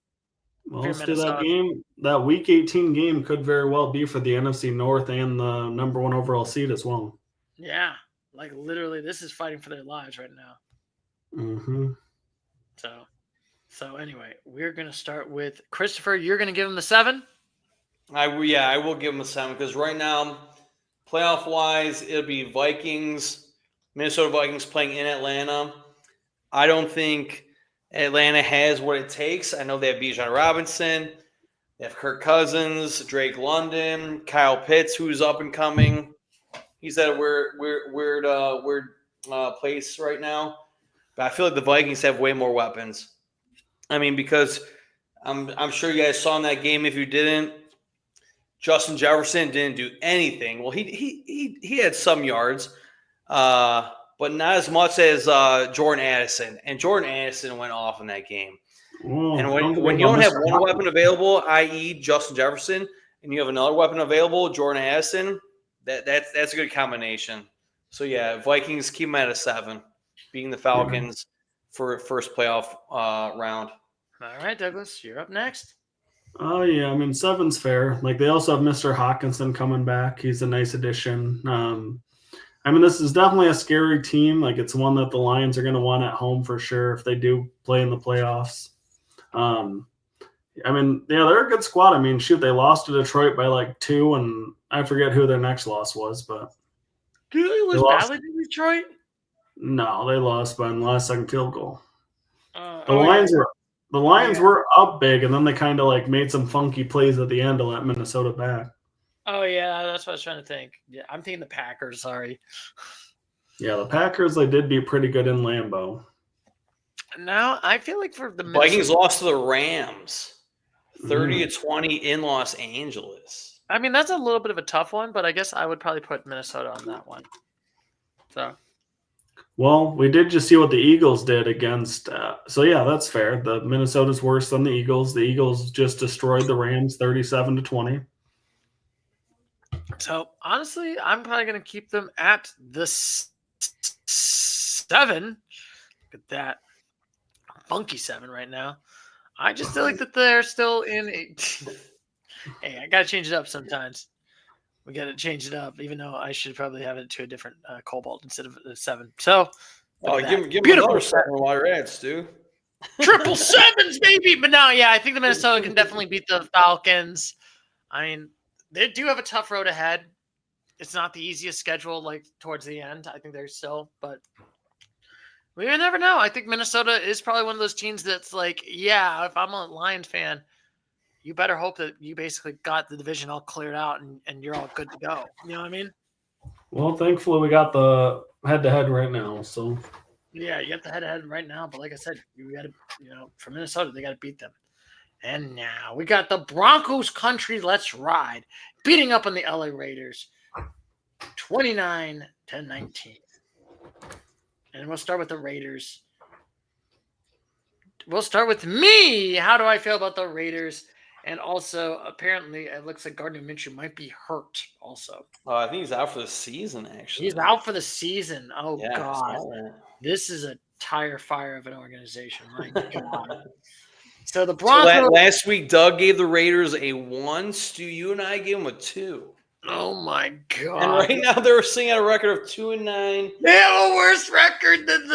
Well, let's do that game. That Week 18 game could very well be for the NFC North and the number 1 overall seed as well. Yeah, like literally, this is fighting for their lives right now. Mm-hmm. So anyway, we're gonna start with Christopher. You're gonna give him the 7. I will give him a 7 because right now, playoff wise, it'll be Minnesota Vikings playing in Atlanta. I don't think Atlanta has what it takes. I know they have Bijan Robinson. They have Kirk Cousins, Drake London, Kyle Pitts, who's up and coming. He's at a weird place right now. But I feel like the Vikings have way more weapons. I mean, because I'm sure you guys saw in that game. If you didn't, Justin Jefferson didn't do anything. Well, he had some yards. But not as much as Jordan Addison. And Jordan Addison went off in that game. And when you don't have one weapon available, i.e. Justin Jefferson, and you have another weapon available, Jordan Addison, that's a good combination. So, yeah, Vikings keep them at a 7, beating the Falcons for first playoff round. All right, Douglas, you're up next. Oh, yeah. I mean, 7's fair. Like, they also have Mr. Hawkinson coming back. He's a nice addition. I mean, this is definitely a scary team. Like, it's one that the Lions are going to want at home for sure if they do play in the playoffs. I mean, yeah, they're a good squad. I mean, shoot, they lost to Detroit by like 2, and I forget who their next loss was, but did they lose badly to Detroit? No, they lost by the last second field goal. The Lions were up big, and then they kind of like made some funky plays at the end to let Minnesota back. Oh, yeah, that's what I was trying to think. Yeah, I'm thinking the Packers, sorry. Yeah, the Packers, they did be pretty good in Lambeau. Now, I feel like for the Vikings lost to the Rams 30-20 in Los Angeles. I mean, that's a little bit of a tough one, but I guess I would probably put Minnesota on that one. So, well, we did just see what the Eagles did against so yeah, that's fair. The Minnesota's worse than the Eagles. The Eagles just destroyed the Rams 37-20. So, honestly, I'm probably going to keep them at the 7. Look at that. Funky 7 right now. I just feel like that they're still in a... Hey, I got to change it up sometimes. We got to change it up, even though I should probably have it to a different cobalt instead of a 7. So, give me another 7 while you're at, Stu. Triple 7s, baby! But no, yeah, I think the Minnesota can definitely beat the Falcons. I mean, they do have a tough road ahead. It's not the easiest schedule, like, towards the end. I think they're still, but we never know. I think Minnesota is probably one of those teams that's like, yeah, if I'm a Lions fan, you better hope that you basically got the division all cleared out and you're all good to go. You know what I mean? Well, thankfully we got the head-to-head right now, so. Yeah, you got the head-to-head right now, but like I said, you got to, for Minnesota, they got to beat them. And now we got the Broncos country, let's ride, beating up on the LA Raiders, 29-19. And we'll start with the Raiders. We'll start with me. How do I feel about the Raiders? And also, apparently, it looks like Gardner Minshew might be hurt also. Oh, I think he's out for the season, actually. He's out for the season. Oh, yeah, God. This is a tire fire of an organization. My God. So the Broncos. So last week, Doug gave the Raiders a 1. Stu, you and I gave them a 2. Oh, my God. And right now, they're sitting at a record of 2-9. They have a worse record than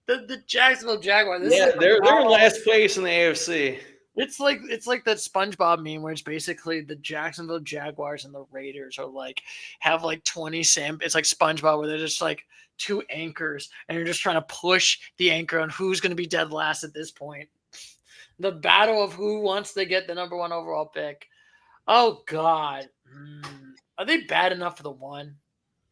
the Jacksonville Jaguars. They're in last place in the AFC. It's like that SpongeBob meme where it's basically the Jacksonville Jaguars and the Raiders are like have like 20 It's like SpongeBob where they're just like 2 anchors and you're just trying to push the anchor on who's going to be dead last at this point. The battle of who wants to get the number 1 overall pick. Oh God, are they bad enough for the 1?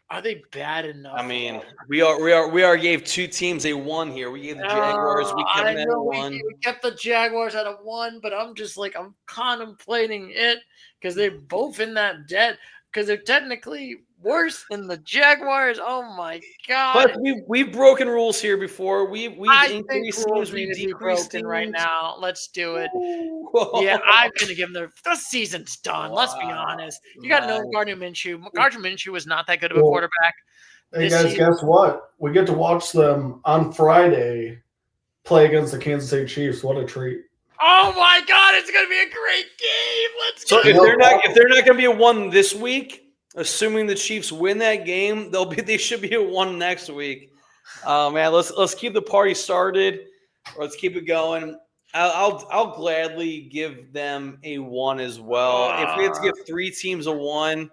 Are they bad enough? I mean, we are gave 2 teams a 1 here. We gave the Jaguars. We kept them at a 1. We kept the Jaguars at a 1, but I'm just like I'm contemplating it because they're both in that debt because they're technically worse than the Jaguars. Oh my God! But we've broken rules here before. We've increased rules teams. need to be broken right now. Let's do it. Ooh. Yeah, I'm gonna give them the season's done. Let's be honest. You got no Gardner Minshew. Gardner Minshew was not that good of a quarterback. Hey guys, guess what? We get to watch them on Friday play against the Kansas City Chiefs. What a treat! Oh my God, it's gonna be a great game. Let's go. So if they're not gonna be a 1 this week, assuming the Chiefs win that game, they should be a 1 next week. Man, let's keep the party started. Or let's keep it going. I'll gladly give them a 1 as well. If we had to give 3 teams a 1,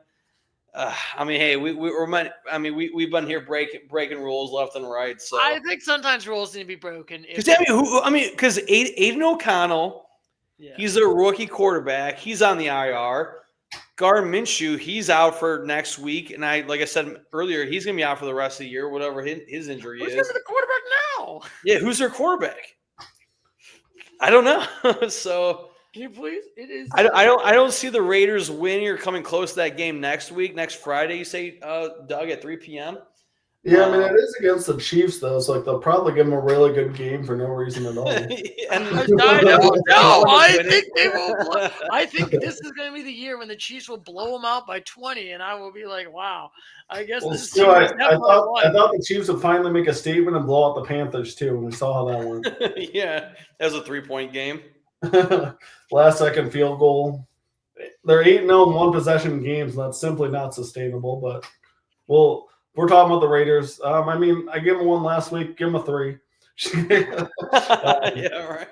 I mean, hey, we've been here breaking rules left and right. So I think sometimes rules need to be broken. Because Aiden O'Connell, he's a rookie quarterback. He's on the IR. Gardner Minshew, he's out for next week, and like I said earlier, he's gonna be out for the rest of the year, whatever his injury is. Who's gonna be the quarterback now? Yeah, who's their quarterback? I don't know. So can you please? It is. I don't see the Raiders winning or coming close to that game next week, next Friday. You say, Doug, at 3 p.m. Yeah, I mean it is against the Chiefs though, so like they'll probably give them a really good game for no reason at all. I think they will. I think this is going to be the year when the Chiefs will blow them out by 20, and I will be like, "Wow, I guess Well, this is." still, I thought the Chiefs would finally make a statement and blow out the Panthers too, and we saw how that went. Yeah, that was a 3-point game. Last second field goal. They're 8-0 in 1 possession games, and that's simply not sustainable. But we're talking about the Raiders. I mean, I gave them 1 last week. Give them a 3. Yeah, right.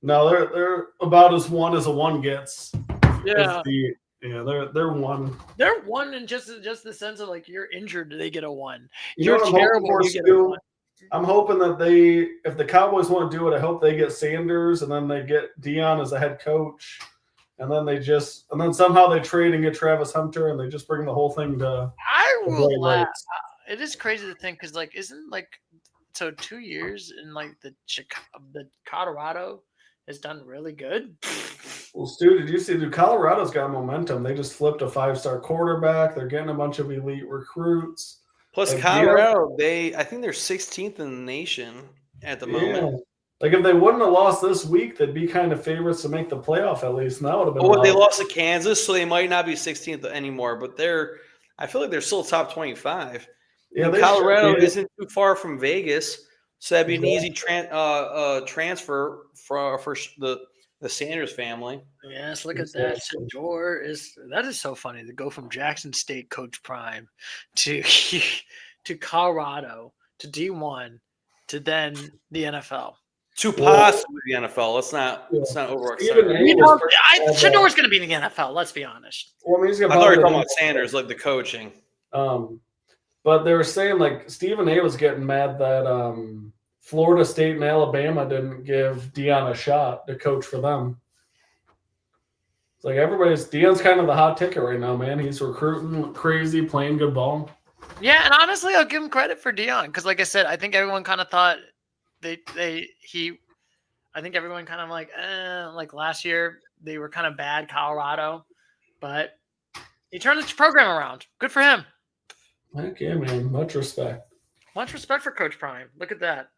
No, they're about as 1 as a 1 gets. Yeah, they're 1. They're 1 in just the sense of like you're injured, they get a 1. You're terrible, you get a 1. I'm hoping that if the Cowboys want to do it, I hope they get Sanders and then they get Dion as a head coach. And then somehow they trade and get Travis Hunter and they just bring the whole thing to. I will laugh. It is crazy to think because isn't 2 years in the Colorado has done really good. Well, Stu, did you see? Colorado's got momentum. They just flipped a 5-star quarterback. They're getting a bunch of elite recruits. Plus Colorado, I think they're 16th in the nation at the moment. If they wouldn't have lost this week, they'd be kind of favorites to make the playoff at least. And that would have been. Oh, they lost to Kansas, so they might not be 16th anymore. But I feel like they're still top 25. Yeah, And they Colorado should be. isn't too far from Vegas, so that'd be an easy transfer for the Sanders family. Yes, look at that. Shador that is so funny to go from Jackson State Coach Prime to to Colorado to D1 to then the NFL. To possibly the NFL. Let's not overextend. Stephen A. was Shador's going to be in the NFL. Let's be honest. Well, I mean, he's I gonna thought you were probably talking about Sanders, like the coaching. But they were saying like Stephen A. was getting mad that Florida State and Alabama didn't give Deion a shot to coach for them. It's like Deion's kind of the hot ticket right now, man. He's recruiting crazy, playing good ball. Yeah, and honestly, I'll give him credit for Deion because, like I said, I think everyone kind of thought I think everyone kind of like last year they were kind of bad, Colorado, but he turned his program around. Good for him. Heck yeah, man. Much respect. Much respect for Coach Prime. Look at that.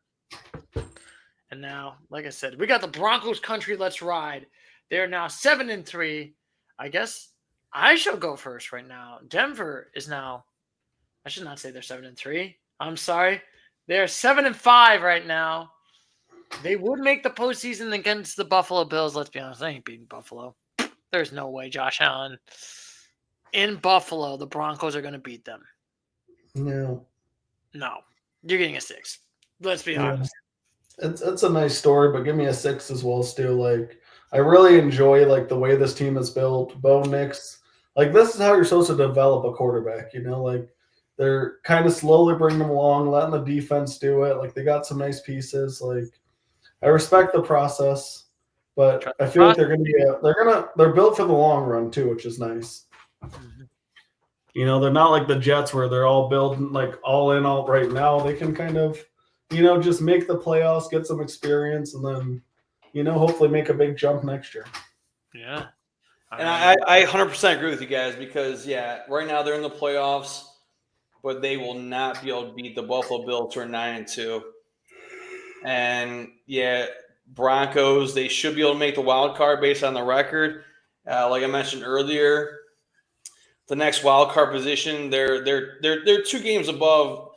And now, like I said, we got the Broncos country. Let's ride. They're now 7-3. I guess I shall go first right now. Denver is now. I should not say they're 7-3. I'm sorry. They're 7-5 right now. They would make the postseason against the Buffalo Bills. Let's be honest, they ain't beating Buffalo. There's no way, Josh Allen. In Buffalo, the Broncos are going to beat them. No. You're getting a 6. Let's be honest. It's a nice story, but give me a 6 as well, Stu. Like, I really enjoy like the way this team is built. Bo Nix, like this is how you're supposed to develop a quarterback. Like they're kind of slowly bringing them along, letting the defense do it. Like they got some nice pieces. Like I respect the process, but I feel like they're built for the long run too, which is nice. They're not like the Jets where they're all building like all in all right now. They can kind of, just make the playoffs, get some experience, and then, hopefully make a big jump next year. Yeah. And I 100% agree with you guys because, right now they're in the playoffs, but they will not be able to beat the Buffalo Bills who are 9-2. And, Broncos, they should be able to make the wild card based on the record. Like I mentioned earlier, the next wild card position, they're 2 games above.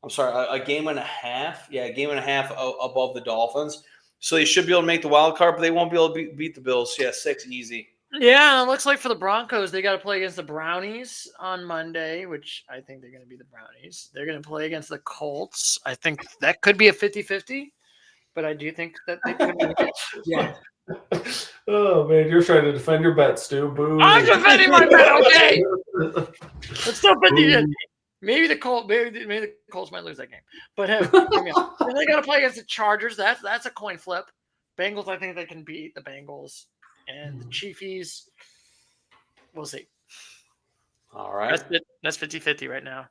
I'm sorry, a game and a half. Yeah, a game and a half above the Dolphins. So they should be able to make the wild card, but they won't be able to beat the Bills. 6 easy. Yeah, and it looks like for the Broncos, they got to play against the Brownies on Monday, which I think they're going to be the Brownies. They're going to play against the Colts. I think that could be a 50-50, but I do think that they could be. Yeah. Oh, man, you're trying to defend your bet, Stu. Boo. I'm defending my bet, okay? It's still 50-50. Maybe the Colts might lose that game. But hey, they got to play against the Chargers. That's a coin flip. Bengals, I think they can beat the Bengals. And the Chiefies, we'll see. All right. That's 50-50 right now.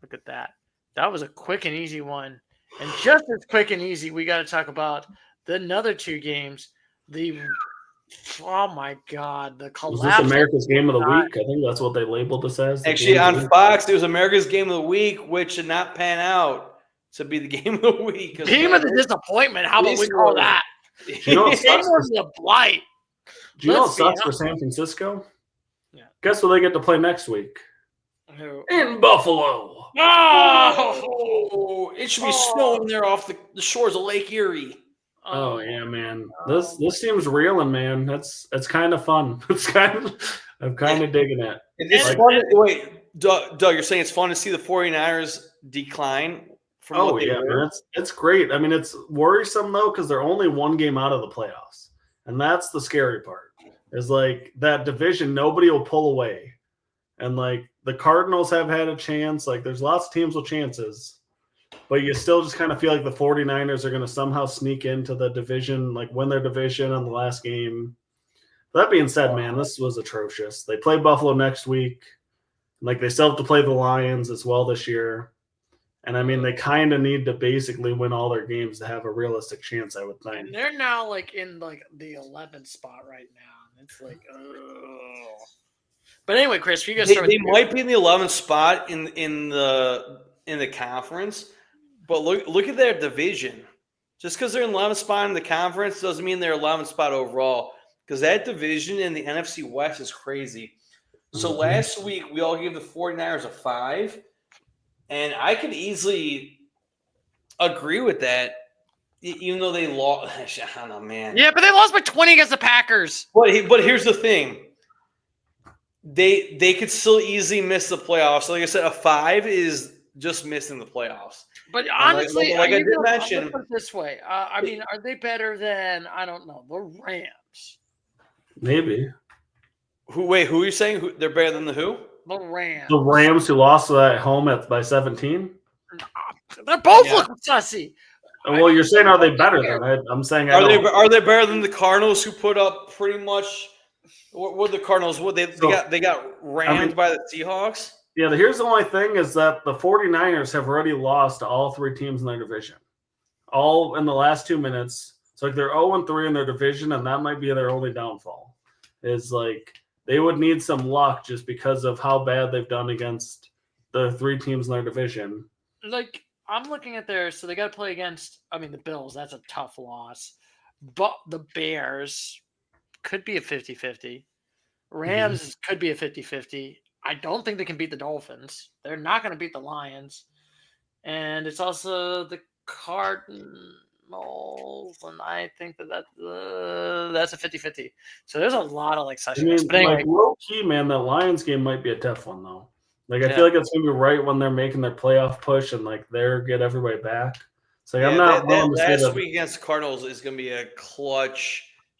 Look at that. That was a quick and easy one. And just as quick and easy, we got to talk about the another 2 games. Oh my God, the collapse. Was this America's Game of the Week? I think that's what they labeled this as. Actually, on Fox, it was America's Game of the Week, which did not pan out to be the Game of the Week. Game of the disappointment. How about we call that? You know what sucks the blight. Do you know what sucks for San Francisco? Yeah. Guess what they get to play next week? Who? In Buffalo. Oh, it should be snowing there off the shores of Lake Erie. Oh yeah, man. This team's reeling, man. It's kind of fun. I'm kind of digging it. It's fun. Wait, Doug, you're saying it's fun to see the 49ers decline from what they were? Man, it's great. I mean, it's worrisome though because they're only 1 game out of the playoffs, and that's the scary part. Is like that division, nobody will pull away, and like the Cardinals have had a chance. Like there's lots of teams with chances. But you still just kind of feel like the 49ers are going to somehow sneak into the division, like win their division on the last game. That being said, man, this was atrocious. They play Buffalo next week. Like they still have to play the Lions as well this year. And I mean, they kind of need to basically win all their games to have a realistic chance, I would think. And they're now like in like the 11th spot right now. It's like, oh. But anyway, Chris, you guys they might be in the 11th spot in the conference. But look at their division. Just because they're in 11th spot in the conference doesn't mean they're 11th spot overall. Because that division in the NFC West is crazy. So last week, we all gave the 49ers a 5. And I could easily agree with that, even though they lost. I don't know, man. Yeah, but they lost by 20 against the Packers. But here's the thing. They could still easily miss the playoffs. So like I said, a 5 is just missing the playoffs. But honestly, like I did mention, put it this way. I mean, are they better than, I don't know, the Rams? Maybe. Who are you saying? They're better than the who? The Rams. The Rams who lost at home by 17? They're both looking sussy. Well, you're saying are they better than? I'm saying are they better than the Cardinals who put up pretty much what the Cardinals they got rammed by the Seahawks? Yeah, here's the only thing is that the 49ers have already lost to all 3 teams in their division. All in the last 2 minutes. It's like they're 0-3 in their division, and that might be their only downfall. Is like they would need some luck just because of how bad they've done against the 3 teams in their division. Like, I'm looking at so they got to play against, the Bills. That's a tough loss. But the Bears could be a 50-50. Rams could be a 50-50. I don't think they can beat the Dolphins. They're not going to beat the Lions. And it's also the Cardinals. And I think that's a 50-50. So there's a lot of sessions. But anyway, low key, man, that Lions game might be a tough one, though. I feel like it's going to be right when they're making their playoff push and get everybody back. So I'm not willing to say that. Last week against the Cardinals is going to be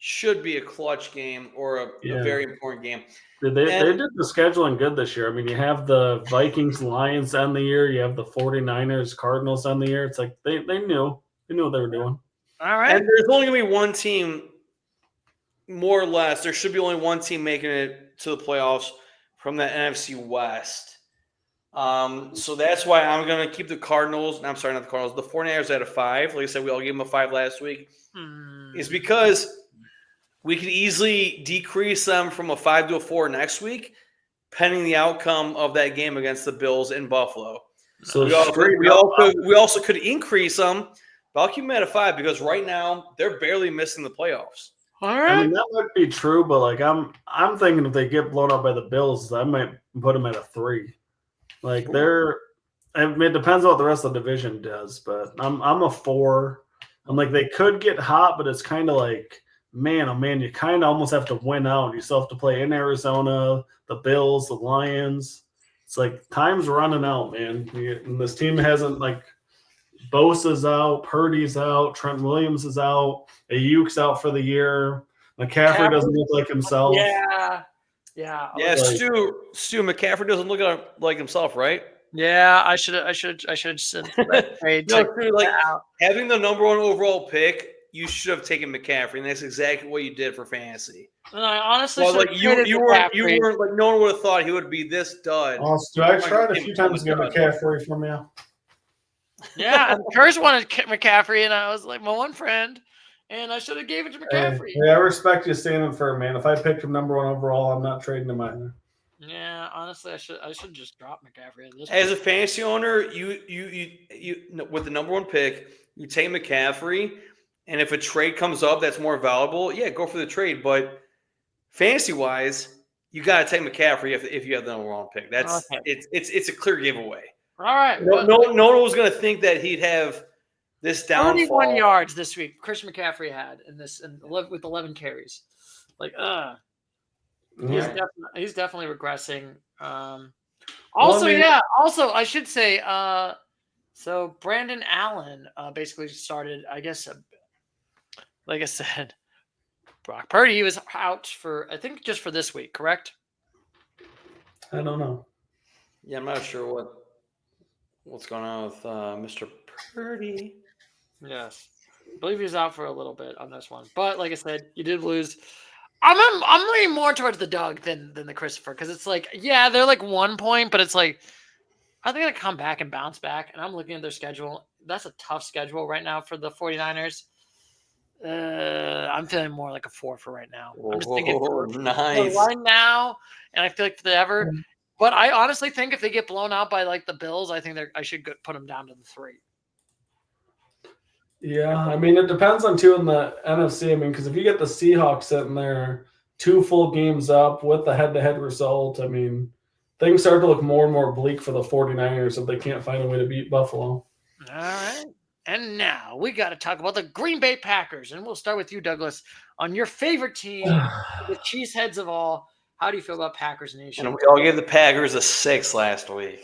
should be a clutch game or a very important game. They did the scheduling good this year. You have the Vikings, Lions end the year. You have the 49ers, Cardinals end the year. It's like they knew what they were doing. All right. And there's only going to be one team, more or less. There should be only one team making it to the playoffs from the NFC West. So that's why I'm going to keep the Cardinals. I'm sorry, not the Cardinals. The 49ers at a 5. Like I said, we all gave them a 5 last week. Is because we could easily decrease them from a 5 to a 4 next week, pending the outcome of that game against the Bills in Buffalo. So we also could increase them, but I'll keep them at a 5 because right now they're barely missing the playoffs. All right. That might be true, but I'm thinking if they get blown up by the Bills, I might put them at a 3. It depends on what the rest of the division does, but I'm a 4. They could get hot, but it's kind of man, oh man, you kind of almost have to win out. You still have to play in Arizona, the Bills, the Lions. It's time's running out, man. And this team hasn't Bosa's out, Purdy's out, Trent Williams is out, Ayuk's out for the year. McCaffrey doesn't look like himself. Yeah. Stu, McCaffrey doesn't look like himself, right? Yeah, I should sent that trade. Having the number 1 overall pick, you should have taken McCaffrey, and that's exactly what you did for fantasy. And I honestly, you weren't no one would have thought he would be this dud. I tried a few times to get McCaffrey from you. Yeah, and Kurz wanted McCaffrey, and I was like, my one friend. And I should have gave it to McCaffrey. Hey, I respect you standing firm, man. If I picked him number 1 overall, I'm not trading him either. Yeah, honestly, I should just drop McCaffrey. As a fantasy owner, you with the number 1 pick, you take McCaffrey, and if a trade comes up that's more valuable, go for the trade. But fantasy wise, you got to take McCaffrey if you have the number 1 pick. That's it's a clear giveaway. All right. No one was going to think that he'd have this downfall. 31 yards this week. Christian McCaffrey had with 11 carries. He's definitely regressing. Also, I should say, so Brandon Allen basically started, I guess, like I said, Brock Purdy, he was out for, I think, just for this week, correct? I don't know. Yeah, I'm not sure what's going on with Mr. Purdy. Yes. I believe he was out for a little bit on this one. But like I said, you did lose. I'm leaning more towards the Doug than the Christopher, because it's they're 1 point, but it's I think they're going to come back and bounce back. And I'm looking at their schedule. That's a tough schedule right now for the 49ers. I'm feeling more like a 4 for right now. I'm just thinking nice. Right now, and I feel like forever. But I honestly think if they get blown out by the Bills, I think I should put them down to the 3. Yeah, it depends on in the NFC. Because if you get the Seahawks sitting there 2 full games up with the head-to-head result, things start to look more and more bleak for the 49ers if they can't find a way to beat Buffalo. All right. And now we got to talk about the Green Bay Packers. And we'll start with you, Douglas, on your favorite team, the cheeseheads of all. How do you feel about Packers Nation? And we all gave the Packers a 6 last week.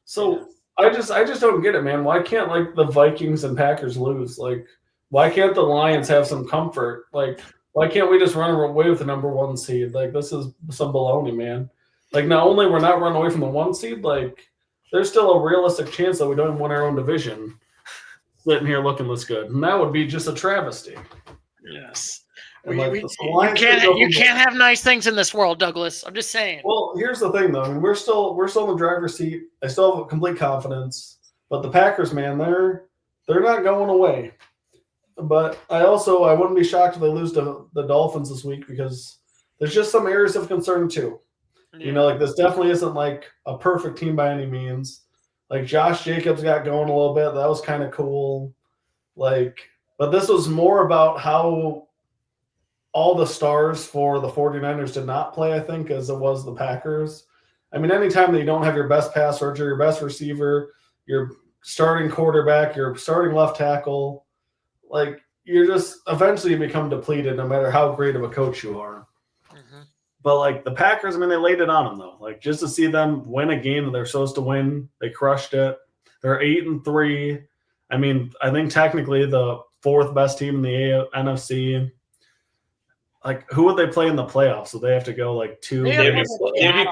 So I just don't get it, man. Why can't like the Vikings and Packers lose? Like, why can't the Lions have some comfort? Like, why can't we just run away with the number 1 seed? Like, this is some baloney, man. Like, not only we're not running away from the 1 seed, like, there's still a realistic chance that we don't even win our own division. Sitting here looking this good, and that would be just a travesty. Yes. Like, you can't have nice things in this world, Douglas. I'm just saying. Well, here's the thing, though. I mean, we're still in the driver's seat. I still have complete confidence, but the Packers, man, they're not going away. But I wouldn't be shocked if they lose to the Dolphins this week because there's just some areas of concern too. Yeah. You know, like this definitely isn't like a perfect team by any means. Like Josh Jacobs got going a little bit. That was kind of cool. Like, but this was more about how all the stars for the 49ers did not play, I think, as it was the Packers. I mean, anytime that you don't have your best pass rusher, your best receiver, your starting quarterback, your starting left tackle, like you're just eventually become depleted no matter how great of a coach you are. Mm-hmm. But like the Packers, I mean, they laid it on them though. Like just to see them win a game that they're supposed to win, they crushed it. They're 8-3. I mean, I think technically the 4th best team in the NFC. Like, who would they play in the playoffs? So they have to go like 2. They'd be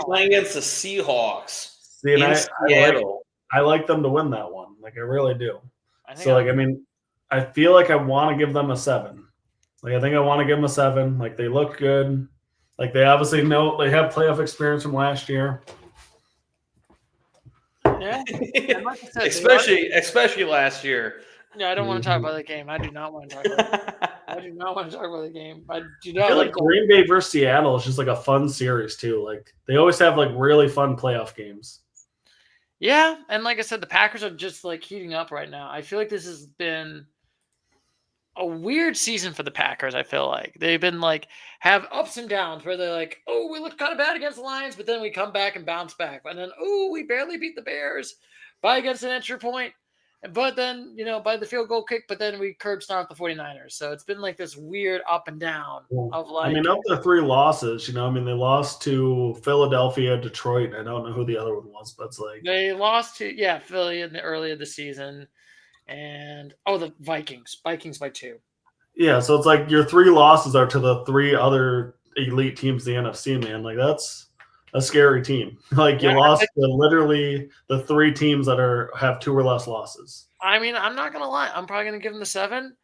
playing against the Seahawks. See, and I like them to win that one. Like, I really do. I mean, I feel like I want to give them a 7. Like, I think I want to give them a 7. Like, they look good. Like, they obviously know they have playoff experience from last year. Yeah. Like I said, especially last year. Yeah, I don't want to talk about the game. I do not want to talk about it. I do not want to talk about the game. I do not I feel like Green Bay versus Seattle is just like a fun series too. Like they always have like really fun playoff games. Yeah, and like I said, the Packers are just like heating up right now. I feel like this has been a weird season for the Packers. I feel like they've been like have ups and downs where they're like, oh, we look kind of bad against the Lions, but then we come back and bounce back, and then oh, we barely beat the Bears by against an extra point. But then, by the field goal kick, but then we curb stomped the 49ers. So it's been like this weird up and down of like. I mean, of the 3 losses, they lost to Philadelphia, Detroit. I don't know who the other one was, but it's like. They lost to, Philly in the early of the season. And, the Vikings. Vikings by 2. Yeah, so it's like your 3 losses are to the 3 other elite teams in the NFC, man. Like, that's a scary team. Like you lost to literally the 3 teams that have 2 or less losses. I mean, I'm not gonna lie. I'm probably gonna give them the 7.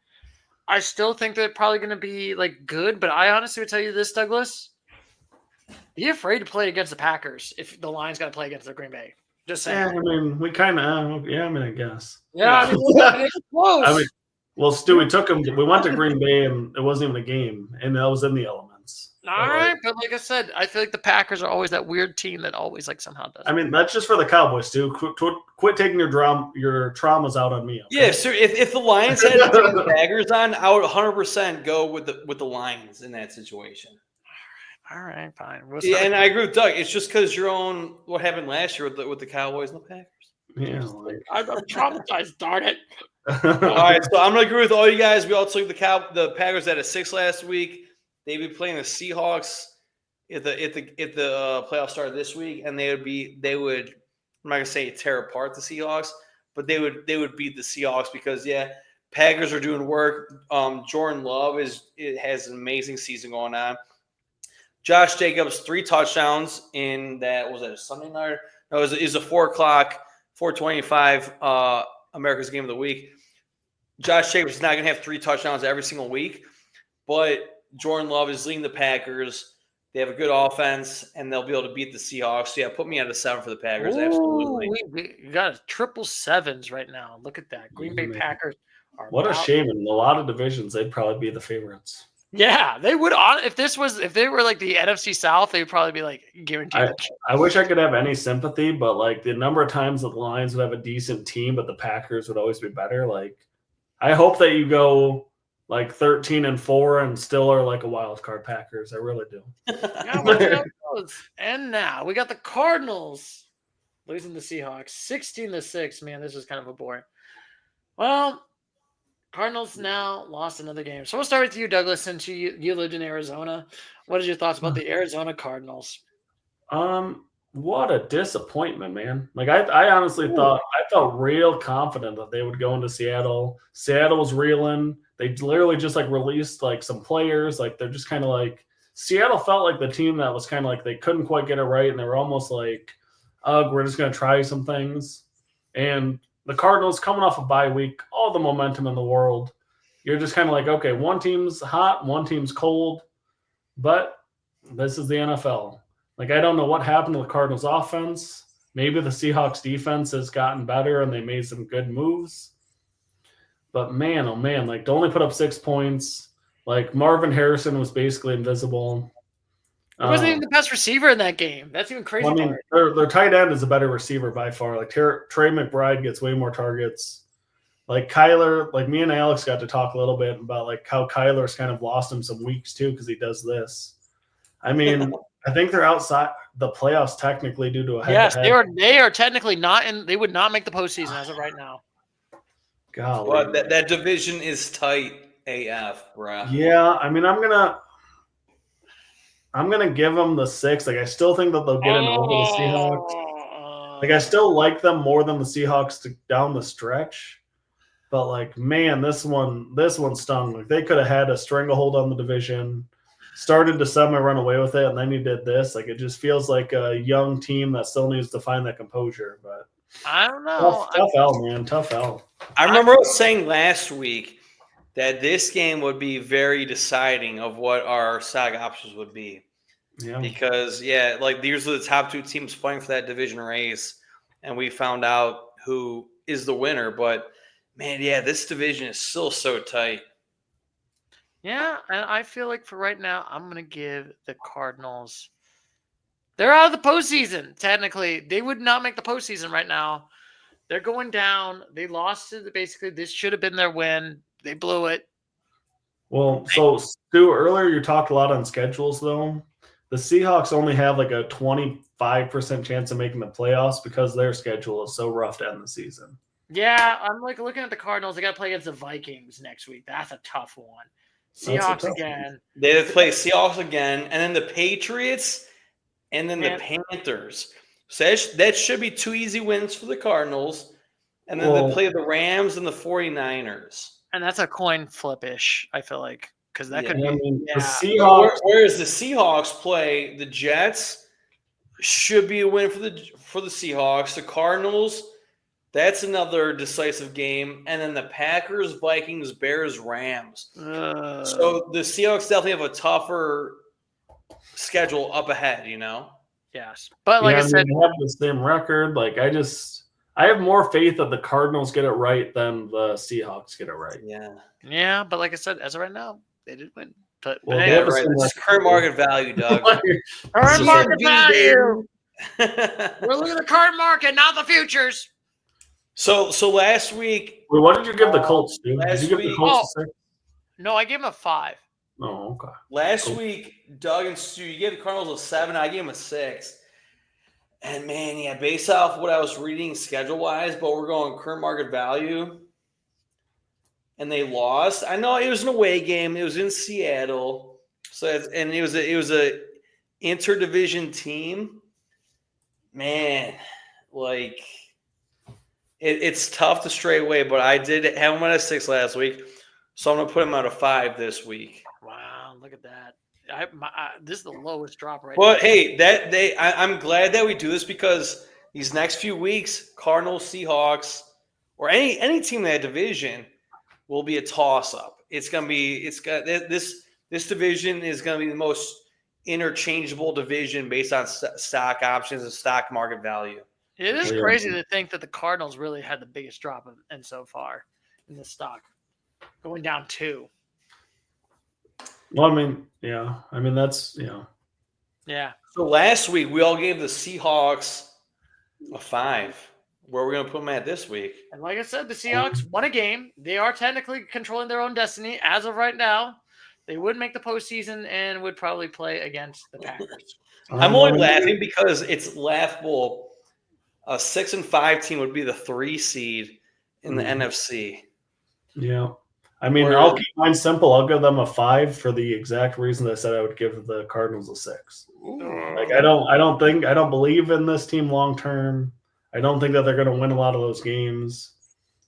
I still think they're probably gonna be like good, but I honestly would tell you this, Douglas. Be afraid to play against the Packers if the Lions got to play against the Green Bay. Just saying. Yeah, I mean, we kind of. Yeah, I mean, I guess. Yeah, I mean, it's close. I mean, well, Stu, we took them. We went to Green Bay, and it wasn't even a game, and that was in the elements. All right, but like I said, I feel like the Packers are always that weird team that always like somehow does. I mean, that's just for the Cowboys, too. Quit taking your traumas out on me. Okay? Yeah, so if the Lions had the Packers on, I would 100% go with the Lions in that situation. All right, fine. Yeah, and I agree with Doug. It's just because what happened last year with the Cowboys and the Packers. Yeah, I'm traumatized. Darn it. All right, so I'm gonna agree with all you guys. We all took the Packers at a 6 last week. They'd be playing the Seahawks if the playoffs started this week, and they would. I'm not gonna say tear apart the Seahawks, but they would beat the Seahawks because Packers are doing work. Jordan Love has an amazing season going on. Josh Jacobs 3 touchdowns in that was that a Sunday night? No, it was a 4:25 America's Game of the Week. Josh Jacobs is not gonna have 3 touchdowns every single week, but Jordan Love is leading the Packers. They have a good offense, and they'll be able to beat the Seahawks. So, put me at a 7 for the Packers. Ooh, absolutely. We got a triple 7s right now. Look at that. Green Bay Packers are what a shame. In a lot of divisions, they'd probably be the favorites. Yeah, they would. If they were like the NFC South, they would probably be like guaranteed. I wish I could have any sympathy, but like the number of times that the Lions would have a decent team, but the Packers would always be better. Like, I hope that you go like 13-4 and still are like a wild card Packers. I really do. Yeah, we'll see how it goes. And now we got the Cardinals losing the Seahawks 16-6. Man, this is kind of a boring. Well, Cardinals now lost another game. So we'll start with you, Douglas, since you lived in Arizona. What are your thoughts about the Arizona Cardinals? What a disappointment, man. Like I honestly thought I felt real confident that they would go into Seattle. Seattle was reeling. They literally just like released like some players. Like they're just kind of like Seattle felt like the team that was kind of like they couldn't quite get it right, and they were almost like, we're just gonna try some things. And the Cardinals coming off a bye week, all the momentum in the world. You're just kind of like, okay, one team's hot, one team's cold, but this is the NFL. Like, I don't know what happened to the Cardinals offense. Maybe the Seahawks defense has gotten better and they made some good moves. But man, oh man, like to only put up 6 points. Like Marvin Harrison was basically invisible. He wasn't even the best receiver in that game. That's even crazy. Well, I mean, their tight end is a better receiver by far. Like Trey McBride gets way more targets. Like Kyler, like me and Alex got to talk a little bit about like how Kyler's kind of lost him some weeks too because he does this. I mean, I think they're outside the playoffs technically due to a head-to-head. Yes, they are technically not in. They would not make the postseason as of right now. Golly. Well, that division is tight AF, bro. Yeah, I mean, I'm gonna give them the 6. Like, I still think that they'll get in over the Seahawks. Like, I still like them more than the Seahawks down the stretch. But like, man, this one stung. Like, they could have had a stranglehold on the division. Started to semi run away with it, and then you did this. Like, it just feels like a young team that still needs to find that composure. But I don't know. Tough L, man. Tough L. I remember I was saying last week that this game would be very deciding of what our stock options would be. Yeah. Because, like these are the top 2 teams fighting for that division race, and we found out who is the winner. But, man, this division is still so tight. Yeah, and I feel like for right now, I'm going to give the Cardinals. They're out of the postseason, technically. They would not make the postseason right now. They're going down. They lost to basically, this should have been their win. They blew it. Well, so Stu, earlier you talked a lot on schedules, though. The Seahawks only have like a 25% chance of making the playoffs because their schedule is so rough to end the season. Yeah, I'm like looking at the Cardinals. They got to play against the Vikings next week. That's a tough one. Seahawks again. They have to play Seahawks again, and then the Patriots, and then the Panthers. So that should be 2 easy wins for the Cardinals. And then they play the Rams and the 49ers. And that's a coin flip-ish, I feel like. Because that could be. The Seahawks. Whereas the Seahawks play the Jets, should be a win for the Seahawks. The Cardinals, that's another decisive game. And then the Packers, Vikings, Bears, Rams. So the Seahawks definitely have a tougher schedule up ahead, Yes. But like I said, they have the same record. Like, I have more faith that the Cardinals get it right than the Seahawks get it right. Yeah, but like I said, as of right now, they did win. But right. This is current market value, Doug. Current market value. We're looking at the current market, not the futures. So last week. Wait, what did you give the Colts, dude? Did you give the Colts a 6? No, I gave them a 5. Oh, okay. Last week, Doug and Stu, you gave the Cardinals a 7. I gave them a 6. And man, based off what I was reading schedule-wise, but we're going current market value, and they lost. I know it was an away game. It was in Seattle, it was a interdivision team. Man, like it's tough to stray away. But I did have them at a 6 last week, so I'm gonna put them at a 5 this week. Wow, look at that. This is the lowest drop right now. But hey, I'm glad that we do this because these next few weeks, Cardinals, Seahawks, or any team in that division will be a toss-up. This division is going to be the most interchangeable division based on stock options and stock market value. It is crazy to think that the Cardinals really had the biggest drop and so far in the stock, going down 2. Well, that's. Yeah. So last week we all gave the Seahawks a 5. Where are we going to put them at this week? And like I said, the Seahawks won a game. They are technically controlling their own destiny as of right now. They would make the postseason and would probably play against the Packers. I'm only laughing because it's laughable. A 6-5 team would be the 3 seed in the NFC. Yeah. I mean, I'll keep mine simple. I'll give them a 5 for the exact reason I said I would give the Cardinals a 6. Like I don't believe in this team long term. I don't think that they're going to win a lot of those games.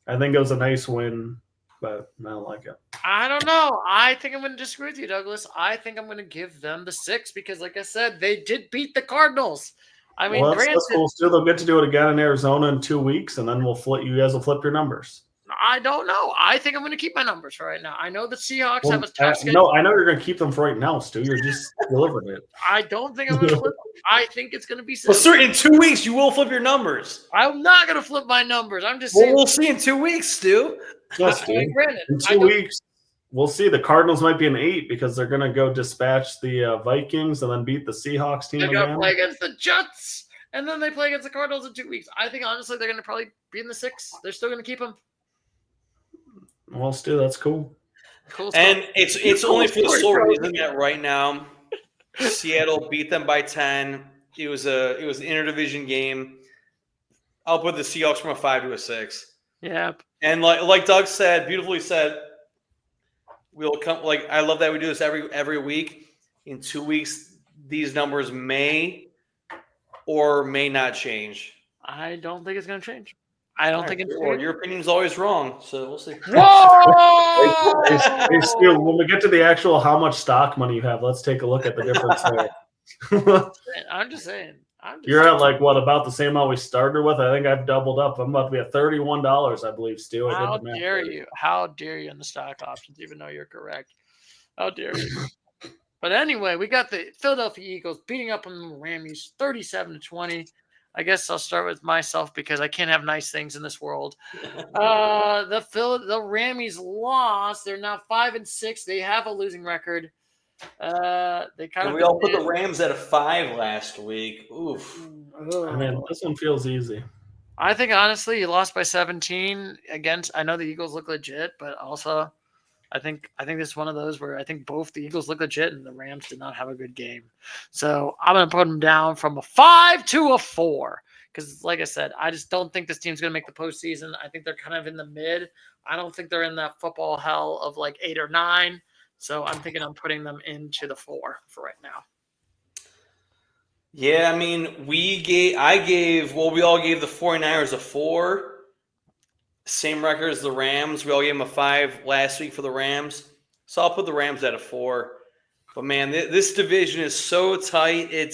I think it was a nice win, but I don't like it. I don't know. I think I'm going to disagree with you, Douglas. I think I'm going to give them the 6 because, like I said, they did beat the Cardinals. I mean, that's cool. Still, they'll get to do it again in Arizona in 2 weeks, and then you guys will flip your numbers. I don't know. I think I'm going to keep my numbers for right now. I know the Seahawks have a tough schedule. No, I know you're going to keep them for right now, Stu. You're just delivering it. I don't think I'm going to flip them. I think it's going to be 6. Well, sir, in 2 weeks, you will flip your numbers. I'm not going to flip my numbers. I'm just saying. Well, we'll see in 2 weeks, Stu. Yes, Stu. In 2 weeks, we'll see. The Cardinals might be an 8 because they're going to go dispatch the Vikings and then beat the Seahawks team they're going to again. play against the Jets, and then they play against the Cardinals in 2 weeks. I think, honestly, they're going to probably be in the 6. They're still going to keep them. Well, Stu, that's cool. Cool stuff. And it's only for the sole reason that right now Seattle beat them by 10. It was an interdivision game. I'll put the Seahawks from a 5 to a 6. Yeah. And like Doug said, beautifully said, we'll come. Like I love that we do this every week. In 2 weeks, these numbers may or may not change. I don't think it's going to change. I don't think it's well, your opinion is always wrong, so we'll see. Whoa! Hey, Stu, when we get to the actual how much stock money you have, let's take a look at the difference there. I'm just saying. You're at like what about the same amount we started with? I think I've doubled up. I'm about to be at $31, I believe, Stu. How dare you? How dare you in the stock options, even though you're correct? How dare you? But anyway, we got the Philadelphia Eagles beating up on the Rams 37-20. I guess I'll start with myself because I can't have nice things in this world. The Rammies lost. They're now 5-6. They have a losing record. We all put the Rams at a 5 last week. Oof. I mean, this one feels easy. I think honestly, you lost by 17 against. I know the Eagles look legit, but also, I think this is one of those where I think both the Eagles look legit and the Rams did not have a good game. So I'm going to put them down from a 5 to a 4 because, like I said, I just don't think this team's going to make the postseason. I think they're kind of in the mid. I don't think they're in that football hell of like 8 or 9. So I'm thinking I'm putting them into the 4 for right now. Yeah, I mean, we all gave the 49ers a 4. Same record as the Rams. We all gave them a 5 last week for the Rams. So I'll put the Rams at a 4. But, man, this division is so tight. I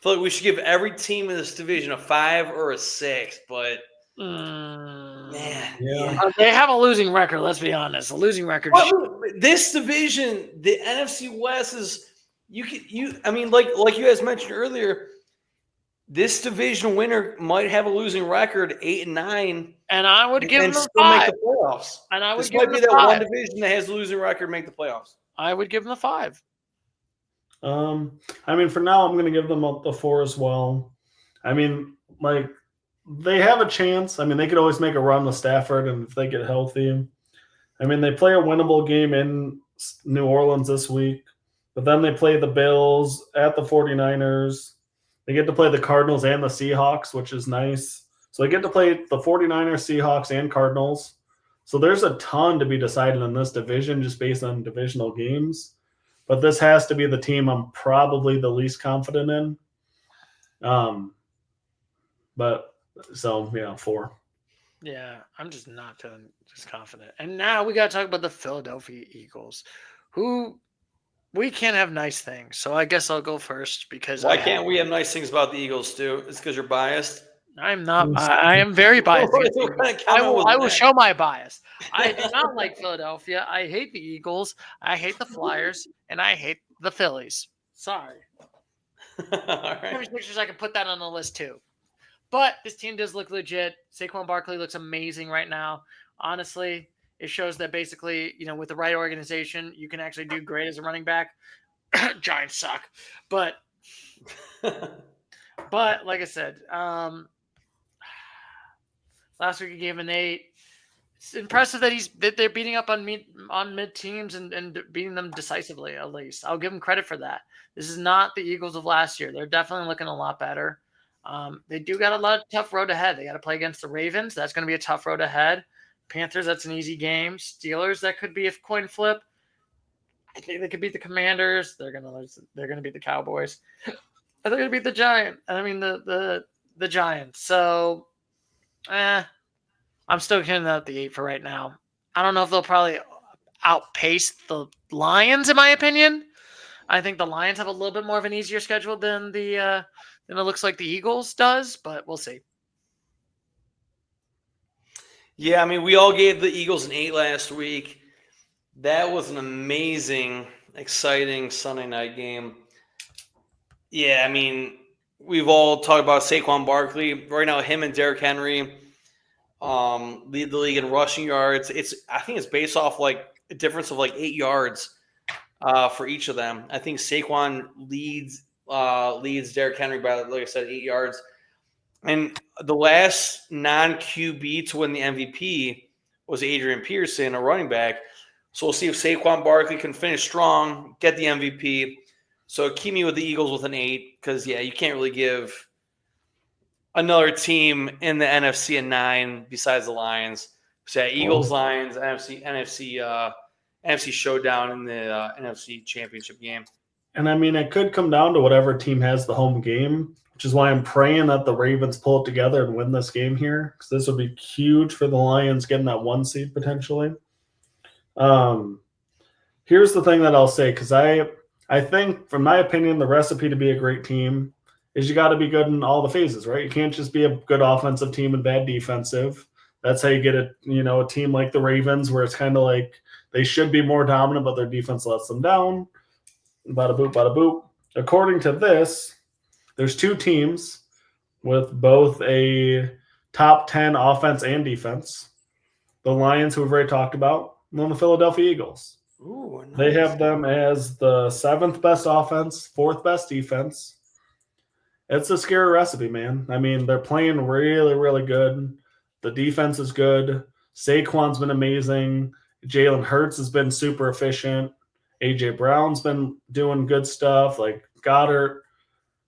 feel like we should give every team in this division a 5 or a 6. But, man. Yeah. They have a losing record, let's be honest. A losing record. Well, this division, the NFC West is – I mean, like you guys mentioned earlier, this division winner might have a losing record, 8-9. And I would give them still 5. make the playoffs. And I would this give might them be the that 5. one division that has a losing record make the playoffs. I would give them the 5. I mean, for now, I'm going to give them the 4 as well. I mean, like, they have a chance. I mean, they could always make a run with Stafford, and if they get healthy. I mean, they play a winnable game in New Orleans this week, but then they play the Bills at the 49ers. They get to play the Cardinals and the Seahawks, which is nice. So they get to play the 49ers, Seahawks, and Cardinals. So there's a ton to be decided in this division just based on divisional games. But this has to be the team I'm probably the least confident in. But so, yeah, 4. Yeah, I'm just not feeling just confident. And now we got to talk about the Philadelphia Eagles, who we can't have nice things. So I guess I'll go first because Why can't we have nice things about the Eagles, Stu? It's because you're biased. I'm not. I am very biased. I will show my bias. I do not like Philadelphia. I hate the Eagles. I hate the Flyers, and I hate the Phillies. Sorry. All right. Pictures I can put that on the list too. But this team does look legit. Saquon Barkley looks amazing right now. Honestly, it shows that basically, with the right organization, you can actually do great as a running back. Giants suck. But like I said, Last week he gave him an 8. It's impressive that they're beating up on mid teams and beating them decisively. At least I'll give them credit for that. This is not the Eagles of last year. They're definitely looking a lot better. They do got a lot of tough road ahead. They got to play against the Ravens. That's going to be a tough road ahead. Panthers, that's an easy game. Steelers, that could be a coin flip. I think they could beat the Commanders. They're gonna beat the Cowboys. They're gonna beat the Giants. I mean the Giants. So, I'm still giving out the 8 for right now. I don't know if they'll probably outpace the Lions, in my opinion. I think the Lions have a little bit more of an easier schedule than it looks like the Eagles does, but we'll see. Yeah, I mean, we all gave the Eagles an 8 last week. That was an amazing, exciting Sunday night game. Yeah, I mean, we've all talked about Saquon Barkley. Right now, him and Derrick Henry lead the league in rushing yards. I think it's based off like a difference of like 8 yards for each of them. I think Saquon leads Derrick Henry by, like I said, 8 yards. And the last non-QB to win the MVP was Adrian Peterson, a running back. So we'll see if Saquon Barkley can finish strong, get the MVP. So keep me with the Eagles with an 8 because, yeah, you can't really give another team in the NFC a 9 besides the Lions. So, yeah, Eagles, Lions, NFC showdown in the NFC Championship game. And, I mean, it could come down to whatever team has the home game, which is why I'm praying that the Ravens pull it together and win this game here because this would be huge for the Lions getting that 1 seed potentially. Here's the thing that I'll say, because I think, from my opinion, the recipe to be a great team is you got to be good in all the phases, right? You can't just be a good offensive team and bad defensive. That's how you get a team like the Ravens, where it's kind of like they should be more dominant, but their defense lets them down. Bada boop, bada boop. According to this, there's 2 teams with both a top 10 offense and defense. The Lions, who we've already talked about, and the Philadelphia Eagles. Ooh, nice. They have them as the 7th best offense, 4th best defense. It's a scary recipe, man. I mean, they're playing really, really good. The defense is good. Saquon's been amazing. Jalen Hurts has been super efficient. A.J. Brown's been doing good stuff. Like Goddard.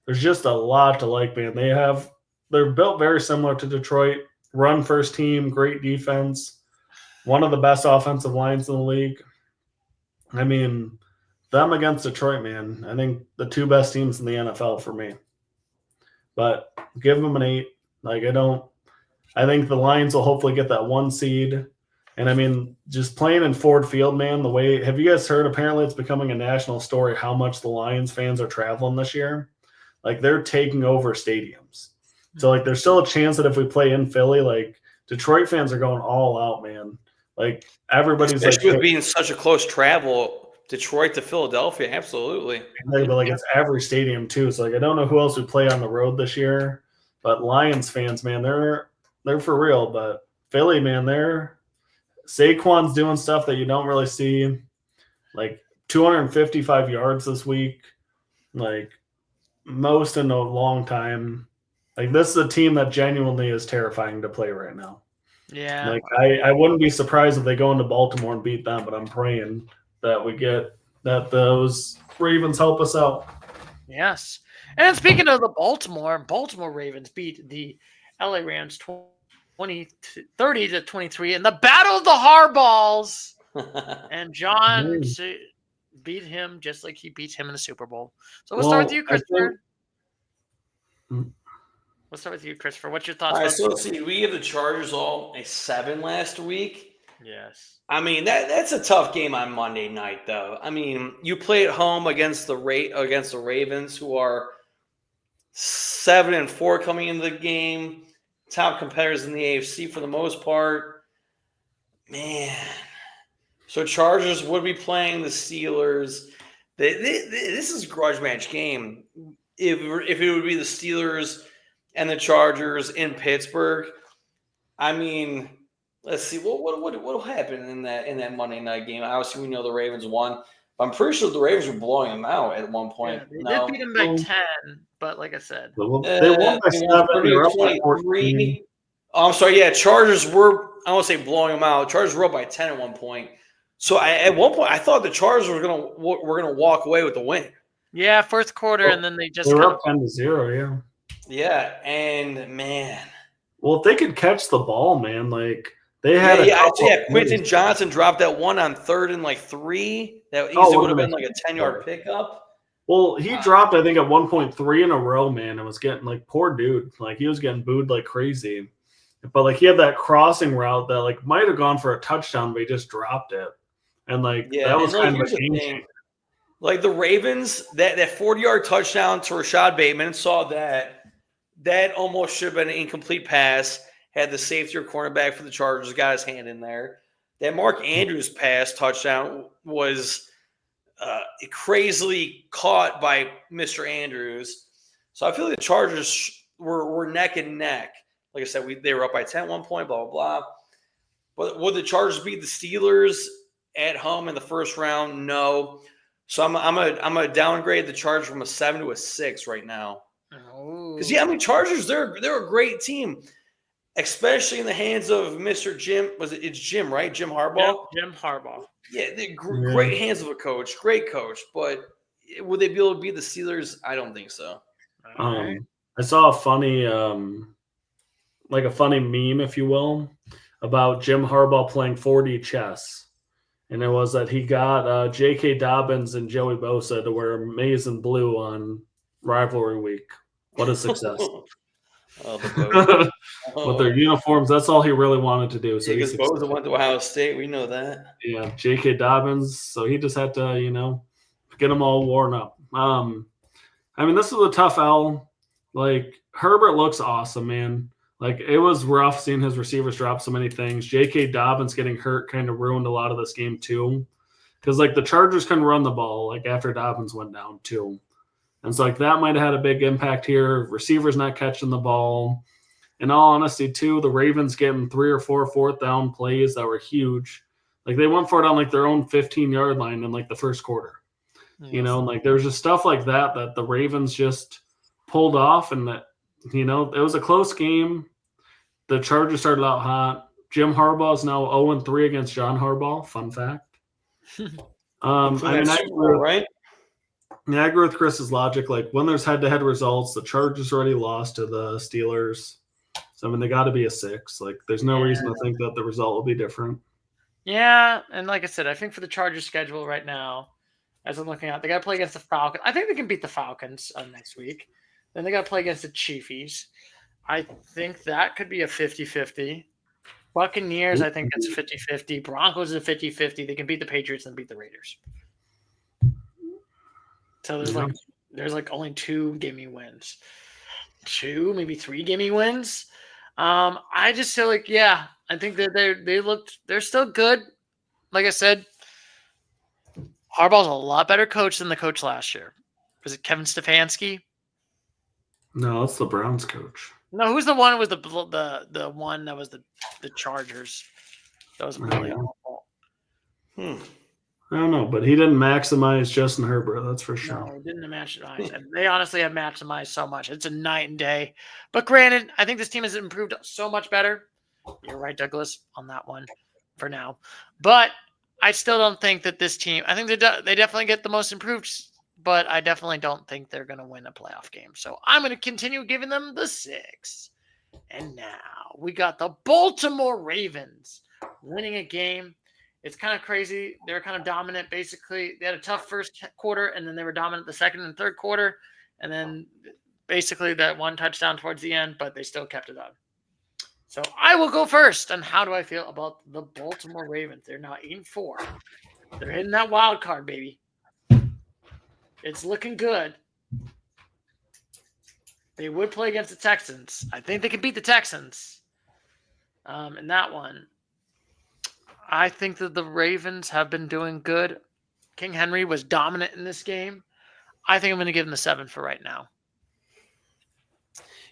There's just a lot to like, man. They're built very similar to Detroit. Run first team, great defense. One of the best offensive lines in the league. I mean, them against Detroit, man. I think the 2 best teams in the NFL for me. But give them an 8. I think the Lions will hopefully get that 1 seed. And I mean, just playing in Ford Field, man, have you guys heard, apparently it's becoming a national story how much the Lions fans are traveling this year. Like, they're taking over stadiums. So, like, there's still a chance that if we play in Philly, like, Detroit fans are going all out, man. Like, everybody's especially like, with being such a close travel, Detroit to Philadelphia, absolutely. but like it's every stadium too. So like I don't know who else would play on the road this year, but Lions fans, man, they're for real. But Philly, man, Saquon's doing stuff that you don't really see, like 255 yards this week, like most in a long time. Like this is a team that genuinely is terrifying to play right now. Yeah. Like I wouldn't be surprised if they go into Baltimore and beat them, but I'm praying that those Ravens help us out. Yes. And speaking of the Baltimore Ravens beat the LA Rams 30-23 in the Battle of the Hardballs. And John beat him just like he beat him in the Super Bowl. So we'll start with you, Christopher. We'll start with you, Christopher. What's your thoughts? All right, so let's see. We give the Chargers all a 7 last week. Yes. I mean, that's a tough game on Monday night, though. I mean, you play at home against the Ravens, who are 7-4 coming into the game, top competitors in the AFC for the most part. Man. So Chargers would be playing the Steelers. This is a grudge match game. If it would be the Steelers and the Chargers in Pittsburgh, I mean, let's see what'll happen in that Monday night game. Obviously, we know the Ravens won. But I'm pretty sure the Ravens were blowing them out at one point. Yeah, they did beat them by 10, but like I said, They won by 7. They're up by 14. Oh, I'm sorry. Yeah, Chargers were, I don't want to say blowing them out. Chargers were up by 10 at one point. So at one point, I thought the Chargers were gonna walk away with the win. Yeah, first quarter, and then they just They were kind up 10-0, yeah. Yeah, and man. Well, if they could catch the ball, man, like they had Quentin Johnson dropped that one on 3rd and 3. That easily would have been like a 10-yard pickup. Well, he dropped, I think, at one point 3 in a row, man, and was getting like poor dude. Like he was getting booed like crazy. But like he had that crossing route that like might have gone for a touchdown, but he just dropped it. And like that was kind of a game changer. Like the Ravens, that 40-yard touchdown to Rashad Bateman, saw that. That almost should have been an incomplete pass. Had the safety or cornerback for the Chargers, got his hand in there. That Mark Andrews pass touchdown was crazily caught by Mr. Andrews. So I feel like the Chargers were neck and neck. Like I said, they were up by 10 at one point, blah, blah, blah. But would the Chargers beat the Steelers at home in the first round? No. So I'm gonna downgrade the Chargers from a 7 to a 6 right now. Because Chargers, they're a great team, especially in the hands of Mr. Jim. It's Jim, right? Jim Harbaugh. Yeah, Jim Harbaugh. Yeah, they're great hands of a coach, great coach. But would they be able to beat the Steelers? I don't think so. I saw a funny, like a funny meme, if you will, about Jim Harbaugh playing 4D chess. And it was that he got J.K. Dobbins and Joey Bosa to wear maize and blue on rivalry week. What a success. With their uniforms, that's all he really wanted to do. So because Bosa went to Ohio State, we know that. Yeah, J.K. Dobbins. So he just had to, get them all worn up. I mean, this is a tough L. Like, Herbert looks awesome, man. Like, it was rough seeing his receivers drop so many things. J.K. Dobbins getting hurt kind of ruined a lot of this game, too. Because, like, the Chargers couldn't run the ball, like, after Dobbins went down, too. And so, like, that might have had a big impact here. Receivers not catching the ball. In all honesty, too, the Ravens getting 3 or 4 fourth down plays that were huge. Like, they went for it on, like, their own 15-yard line in, like, the first quarter. Yes. Like, there was just stuff like that the Ravens just pulled off. And that, it was a close game. The Chargers started out hot. Jim Harbaugh is now 0-3 against John Harbaugh. Fun fact. I agree with Chris's logic. Like, when there's head-to-head results, the Chargers already lost to the Steelers. So, I mean, they got to be a 6. Like, there's no reason to think that the result will be different. Yeah, and like I said, I think for the Chargers schedule right now, as I'm looking at, they got to play against the Falcons. I think they can beat the Falcons next week. Then they got to play against the Chiefs. I think that could be a 50-50. Buccaneers, I think that's 50-50. Broncos is a 50-50. They can beat the Patriots and beat the Raiders. So there's only 2 gimme wins. 2, maybe 3 gimme wins. I just feel like, I think that they're still good. Like I said, Harbaugh's a lot better coach than the coach last year. Was it Kevin Stefanski? No, that's the Browns coach. No, who's the one? It was the one that was the Chargers. That was really awful. I don't know, but he didn't maximize Justin Herbert. That's for sure. No, he didn't maximize. And they honestly have maximized so much. It's a night and day. But granted, I think this team has improved so much better. You're right, Douglas, on that one for now. But I still don't think that this team. I think they definitely get the most improved. But I definitely don't think they're going to win a playoff game. So I'm going to continue giving them the 6. And now we got the Baltimore Ravens winning a game. It's kind of crazy. They were kind of dominant, basically. They had a tough first quarter, and then they were dominant the second and third quarter. And then basically that one touchdown towards the end, but they still kept it up. So I will go first. And how do I feel about the Baltimore Ravens? They're now 8-4. They're hitting that wild card, baby. It's looking good. They would play against the Texans. I think they can beat the Texans in that one. I think that the Ravens have been doing good. King Henry was dominant in this game. I think I'm going to give them the 7 for right now.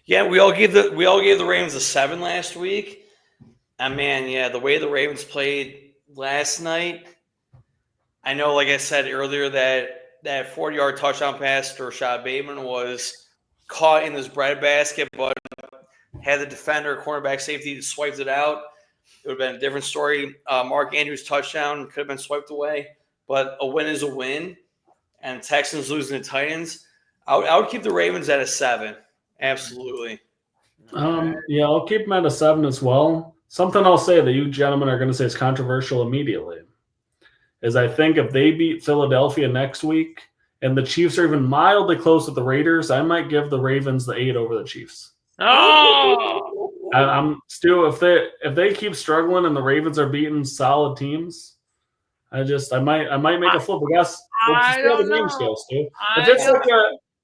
Yeah, we all gave the Ravens a 7 last week. And man, the way the Ravens played last night, I know, like I said earlier, that 40-yard touchdown pass to Rashad Bateman was caught in this breadbasket, but had the defender, cornerback, safety swiped it out, it would have been a different story. Mark Andrews' touchdown could have been swiped away, but a win is a win. And Texans losing to Titans, I would keep the Ravens at a 7. Absolutely. Yeah, I'll keep them at a 7 as well. Something I'll say that you gentlemen are going to say is controversial immediately is I think if they beat Philadelphia next week and the Chiefs are even mildly close with the Raiders, I might give the Ravens the 8 over the Chiefs. Oh, I'm still if they keep struggling and the Ravens are beating solid teams, I might make a flip. I guess I don't know. Stu. I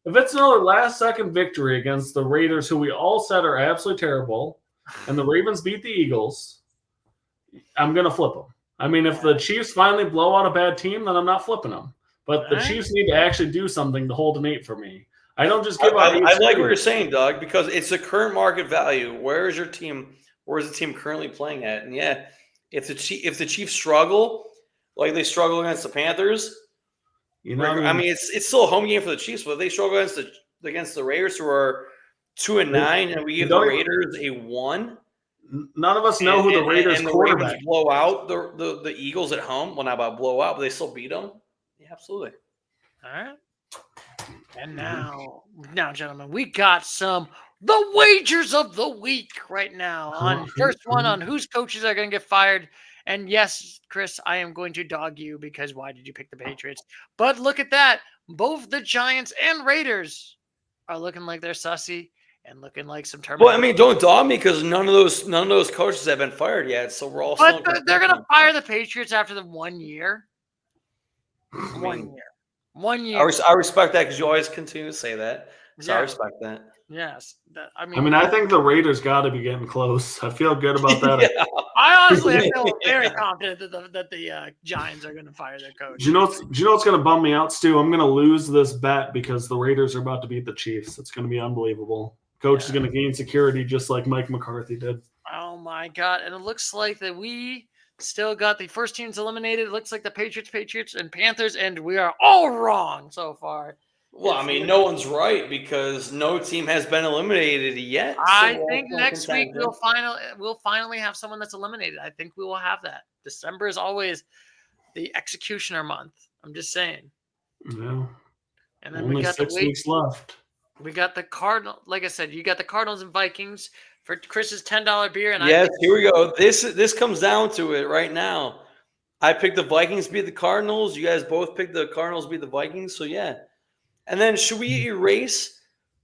If it's another last second victory against the Raiders, who we all said are absolutely terrible, and the Ravens beat the Eagles, I'm gonna flip them. I mean, if the Chiefs finally blow out a bad team, then I'm not flipping them. But the Chiefs need to actually do something to hold an 8 for me. I don't just give out. I like what you're saying, Doug, because it's the current market value. Where is your team? Where is the team currently playing at? And yeah, if the Chiefs struggle like they struggle against the Panthers, I mean it's still a home game for the Chiefs, but if they struggle against the Raiders, who are 2-9, and we give the Raiders a 1. None of us know who the Raiders quarterback. Ravens blow out the Eagles at home. Well, not about blow out, but they still beat them. Yeah, absolutely. All right. And now, gentlemen, we got the wagers of the week right now. On first one on whose coaches are going to get fired. And yes, Chris, I am going to dog you because why did you pick the Patriots? But look at that. Both the Giants and Raiders are looking like they're sussy and looking like some turmoil. Well, I mean, don't dog me because none of those coaches have been fired yet. So we're all. But they're going to fire the Patriots after the 1 year. 1 year. 1 year. I respect that because you always continue to say that. So I respect that. Yes. I think the Raiders got to be getting close. I feel good about that. Yeah. I honestly feel very confident that the Giants are going to fire their coach. Do you know what's going to bum me out, Stu? I'm going to lose this bet because the Raiders are about to beat the Chiefs. It's going to be unbelievable. Coach is going to gain security just like Mike McCarthy did. Oh, my God. And it looks like that we still got the first teams eliminated. It looks like the Patriots, and Panthers, and we are all wrong so far. Well, I mean, no one's right because no team has been eliminated yet. I think next week we'll finally have someone that's eliminated. I think we will have that. December is always the executioner month. I'm just saying. Yeah. And then only we got 6 weeks left. We got the Cardinals. Like I said, you got the Cardinals and Vikings for Chris's $10 beer. And yes, here we go. This comes down to it right now. I picked the Vikings beat the Cardinals. You guys both picked the Cardinals beat the Vikings. So yeah. And then should we erase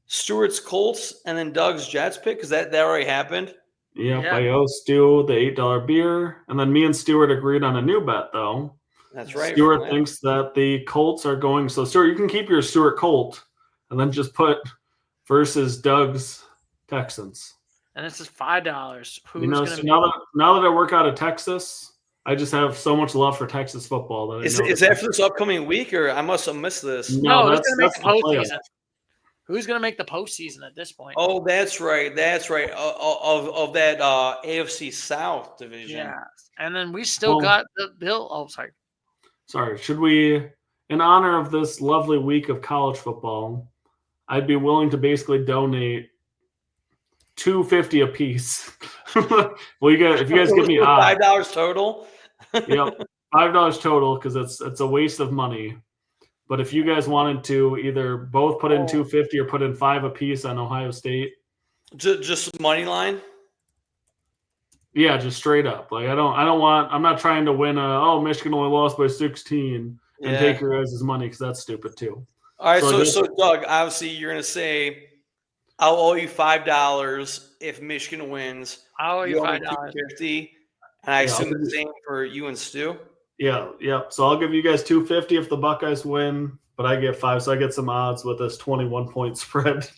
Stewart's Colts and then Doug's Jets pick? Because that already happened. Yep, I owe Stu the $8 beer. And then me and Stewart agreed on a new bet, though. That's right. Stewart thinks that the Colts are going. So, Stewart, you can keep your Stewart Colt and then just put versus Doug's Texans. And this is $5. Now that I work out of Texas, I just have so much love for Texas football. That is that for this upcoming week, or I must have missed this? No, that's going to make the postseason. Who's going to make the postseason at this point? Oh, that's right. That's right. Of that AFC South division. Yeah. And then we still got the Bill. Oh, sorry. Sorry. Should we, in honor of this lovely week of college football, I'd be willing to basically donate $2.50 a piece. Well, if you guys give me $5 total. Yep, $5 total because it's a waste of money. But if you guys wanted to either both put in $2.50 or put in $5 a piece on Ohio State, just money line. Yeah, just straight up. Like I'm not trying to win Michigan only lost by 16 and take your guys' money because that's stupid too. All right, so Doug, obviously you're gonna say I'll owe you $5 if Michigan wins. I'll owe you $5. $2.50, and I assume the same for you and Stu. Yeah. So I'll give you guys $2.50 if the Buckeyes win, but I get $5, so I get some odds with this 21-point spread.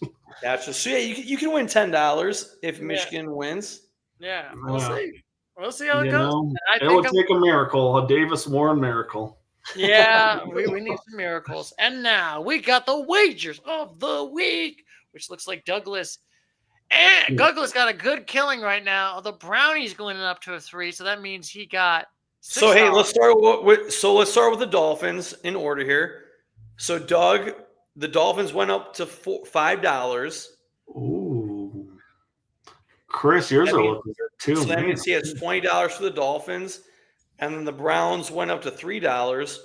Gotcha. So yeah, you can win $10 if Michigan wins. Yeah, we'll see. We'll see how it goes. It will take a miracle, a Davis Warren miracle. Yeah, we need some miracles. And now we got the wagers of the week, which looks like Douglas. And Douglas got a good killing right now. The Brownie's going up to a 3, so that means he got $6. So hey, let's start with the Dolphins in order here. So Doug, the Dolphins went up to $5. Ooh. Chris, yours That are means- looking good too. So that man. means he has $20 for the Dolphins, and then the Browns went up to $3.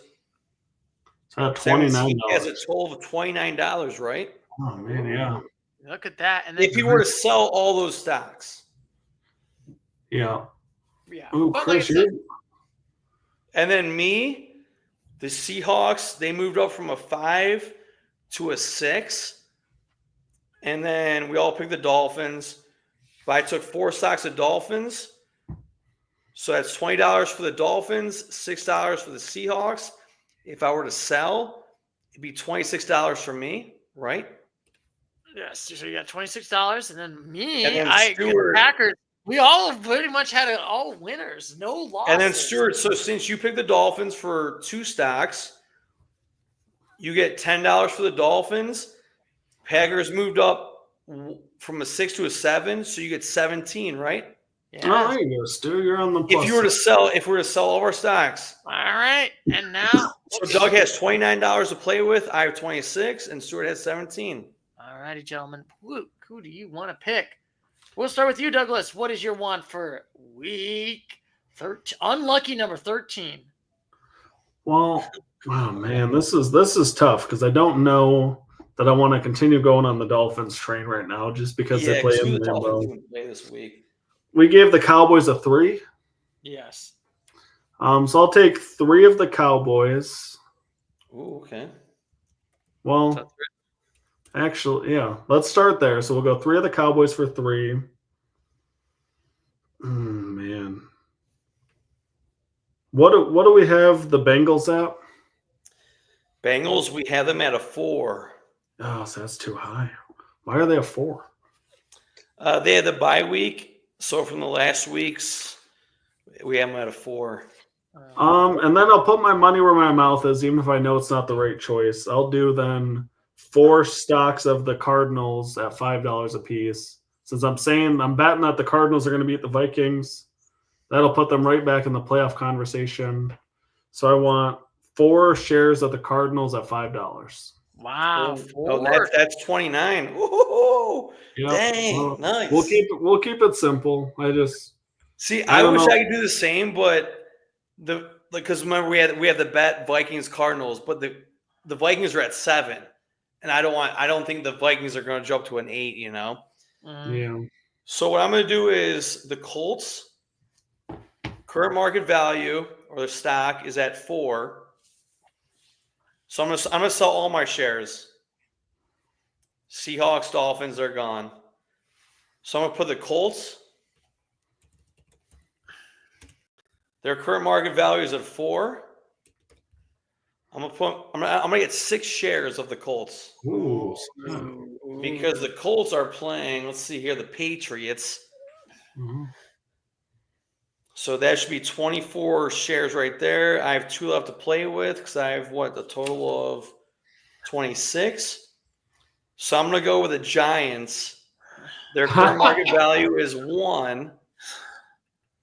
So at So that means he $29. has a total of $29, right? Oh man, yeah. Look at that. And then, If he were to sell all those stocks. Yeah. yeah. Ooh, But like I Chris, said, you're And then me, the Seahawks, they moved up from a 5 to a 6. And then we all picked the Dolphins. But I took 4 stocks of Dolphins. So that's $20 for the Dolphins, $6 for the Seahawks. If I were to sell, it'd be $26 for me, right? yes, so you got $26, and then me, And then I Stewart- Packers. We all pretty much had all winners, no losses. And then Stuart, so since you picked the Dolphins for 2 stocks, you get $10 for the Dolphins. Packers moved up from a 6 to a 7, so you get 17, right? Yeah. Oh, there you go, Stu. You're on the plus. If we were to sell all of our stocks. All right, and now So Doug has $29 to play with. I have 26, and Stuart has 17. all righty, gentlemen. Who do you want to pick? We'll start with you, Douglas. What is your one for week 13? Unlucky number 13. Well, oh man, this is tough because I don't know that I want to continue going on the Dolphins train right now just because they play in the Dolphins Lambeau. can play this week. We gave the Cowboys a 3. Yes. So I'll take 3 of the Cowboys. Ooh, okay. Well, actually, yeah. Let's start there. So we'll go 3 of the Cowboys for 3. Man. What do we have the Bengals at? Bengals, we have them at a 4. Oh, so that's too high. Why are they a 4? They had the bye week. So from the last weeks, we have them at a 4. And then I'll put my money where my mouth is, even if I know it's not the right choice. I'll do then 4 stocks of the Cardinals at $5 a piece. Since I'm betting that the Cardinals are going to beat the Vikings, that'll put them right back in the playoff conversation. So I want 4 shares of the Cardinals at $5. Wow. Oh, that's 29. Ooh, Yeah. dang, Well, nice. We'll keep it simple. I wish I could do the same, but because remember we have the bet Vikings Cardinals, but the Vikings are at 7, and I don't think the Vikings are going to jump to an 8. Yeah. So what I'm going to do is the Colts current market value or the stock is at 4. So I'm gonna sell all my shares. Seahawks, Dolphins, they're gone. So I'm gonna put the Colts. Their current market value is at 4. I'm gonna get 6 shares of the Colts Ooh. because the Colts are playing. Let's see here, the Patriots. Mhm. So that should be 24 shares right there. I have 2 left to play with because I have a total of 26. So I'm going to go with the Giants. Their current market value is 1,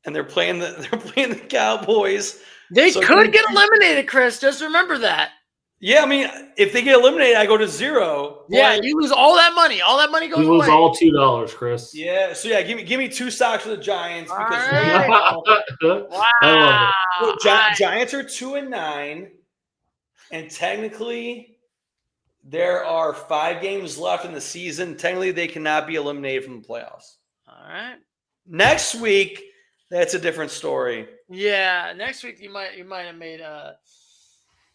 and they're playing the Cowboys. They So could get eliminated, Chris. Just remember that. Yeah, I mean, if they get eliminated, I go to 0. Yeah, But- you lose all that money. All that money goes You lose away. all $2, Chris. yeah. So yeah, give me 2 stocks for the Giants because All right right. now, Wow. I love it. Giants are 2-9, and technically there are 5 games left in the season. Technically, they cannot be eliminated from the playoffs. All right. Next week, that's a different story. Yeah, next week you might have made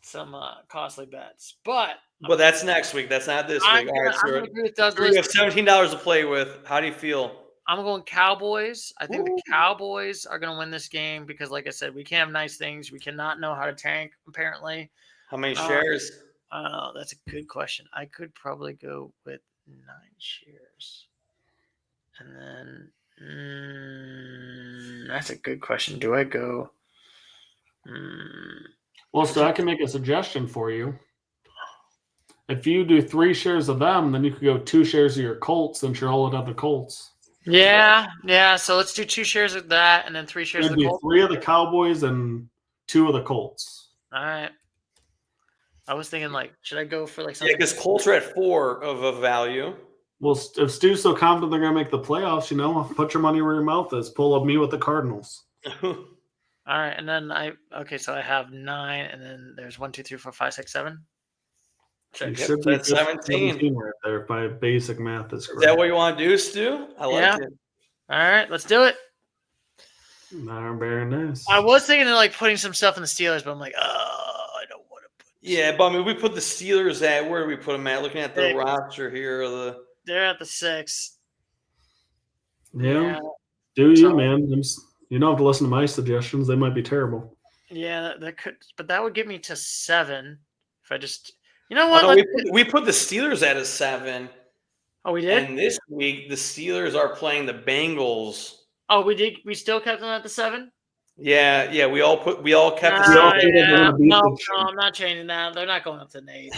some costly bets, but But that's next week. That's not this I'm week. All right, gonna sir. agree with So Douglas. you have $17 to play with. How do you feel? I'm going Cowboys. I think Ooh. the Cowboys are going to win this game because, like I said, we can't have nice things. We cannot know how to tank, apparently. How many shares? I don't know. That's a good question. I could probably go with 9 shares. And then that's a good question. Do I go? Well, so I can make a suggestion for you. If you do 3 shares of them, then you could go 2 shares of your Colts since you're holding up the Colts. Yeah. So let's do 2 shares of that and then 3 shares of It'd the be Colts. 3 of the Cowboys and 2 of the Colts. All right. I was thinking, should I go for Yeah, something? because Colts are at 4 of a value. Well, if Stu's so confident they're going to make the playoffs, put your money where your mouth is. Pull up me with the Cardinals. All right, and then so I have 9, and then there's 1, 2, 3, 4, 5, 6, 7. You should be that's 17 right there by basic math. Is that what you want to do, Stu? I like it. All right, let's do it. Very nice. I was thinking of putting some stuff in the Steelers, but I'm like, I don't want to put. Yeah, but I mean, we put the Steelers at where do we put them at? Looking at the roster here, they're at the 6. Yeah. Do you, man? You don't have to listen to my suggestions. They might be terrible. Yeah, that could, but that would get me to 7 if I just. You know what? Oh, no, we put the Steelers at a 7. Oh, we did. And this week the Steelers are playing the Bengals. Oh, we did. We still kept them at the 7. Yeah. We all kept the Steelers. No, I'm not changing that. They're not going up to an 8.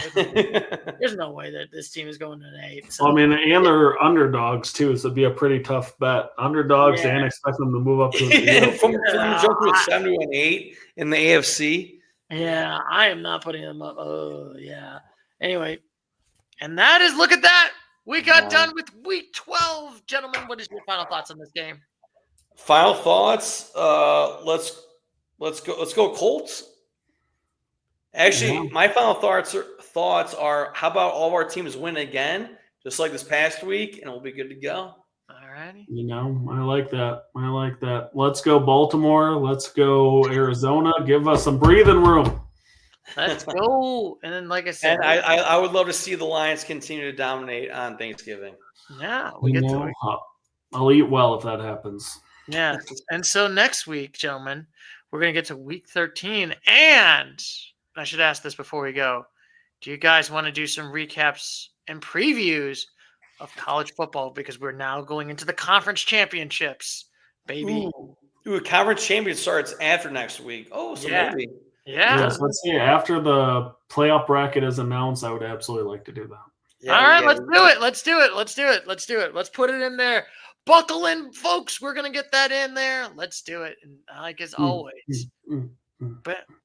There's no way that this team is going to an 8. So. Well, I mean, and they're underdogs too, so it'd be a pretty tough bet. Underdogs, and expect them to move up to from jump to a 7 to an 8 in the AFC. Yeah, I am not putting them up. Oh, yeah. Anyway, and that is, look at that. We got done with week 12. Gentlemen, what is your final thoughts on this game? Final thoughts. Let's go Colts. Actually, my final thoughts are how about all of our teams win again, just like this past week, and we'll be good to go. All righty. I like that. Let's go Baltimore. Let's go Arizona. Give us some breathing room. Let's go. And then, like I said, and I would love to see the Lions continue to dominate on Thanksgiving. Yeah, we get to it. I'll eat well if that happens. Yeah. And so next week, gentlemen, we're going to get to week 13. And I should ask this before we go. Do you guys want to do some recaps and previews of college football? Because we're now going into the conference championships, baby. Ooh, conference champion starts after next week. Oh, so maybe. Yeah. Yes, let's see. After the playoff bracket is announced, I would absolutely like to do that. Yeah, all right, let's do it. Let's do it. Let's put it in there. Buckle in, folks. We're going to get that in there. Let's do it. And like as always,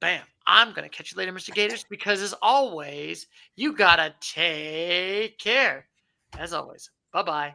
bam, I'm going to catch you later, Mr. Gators, because as always, you got to take care. As always, bye-bye.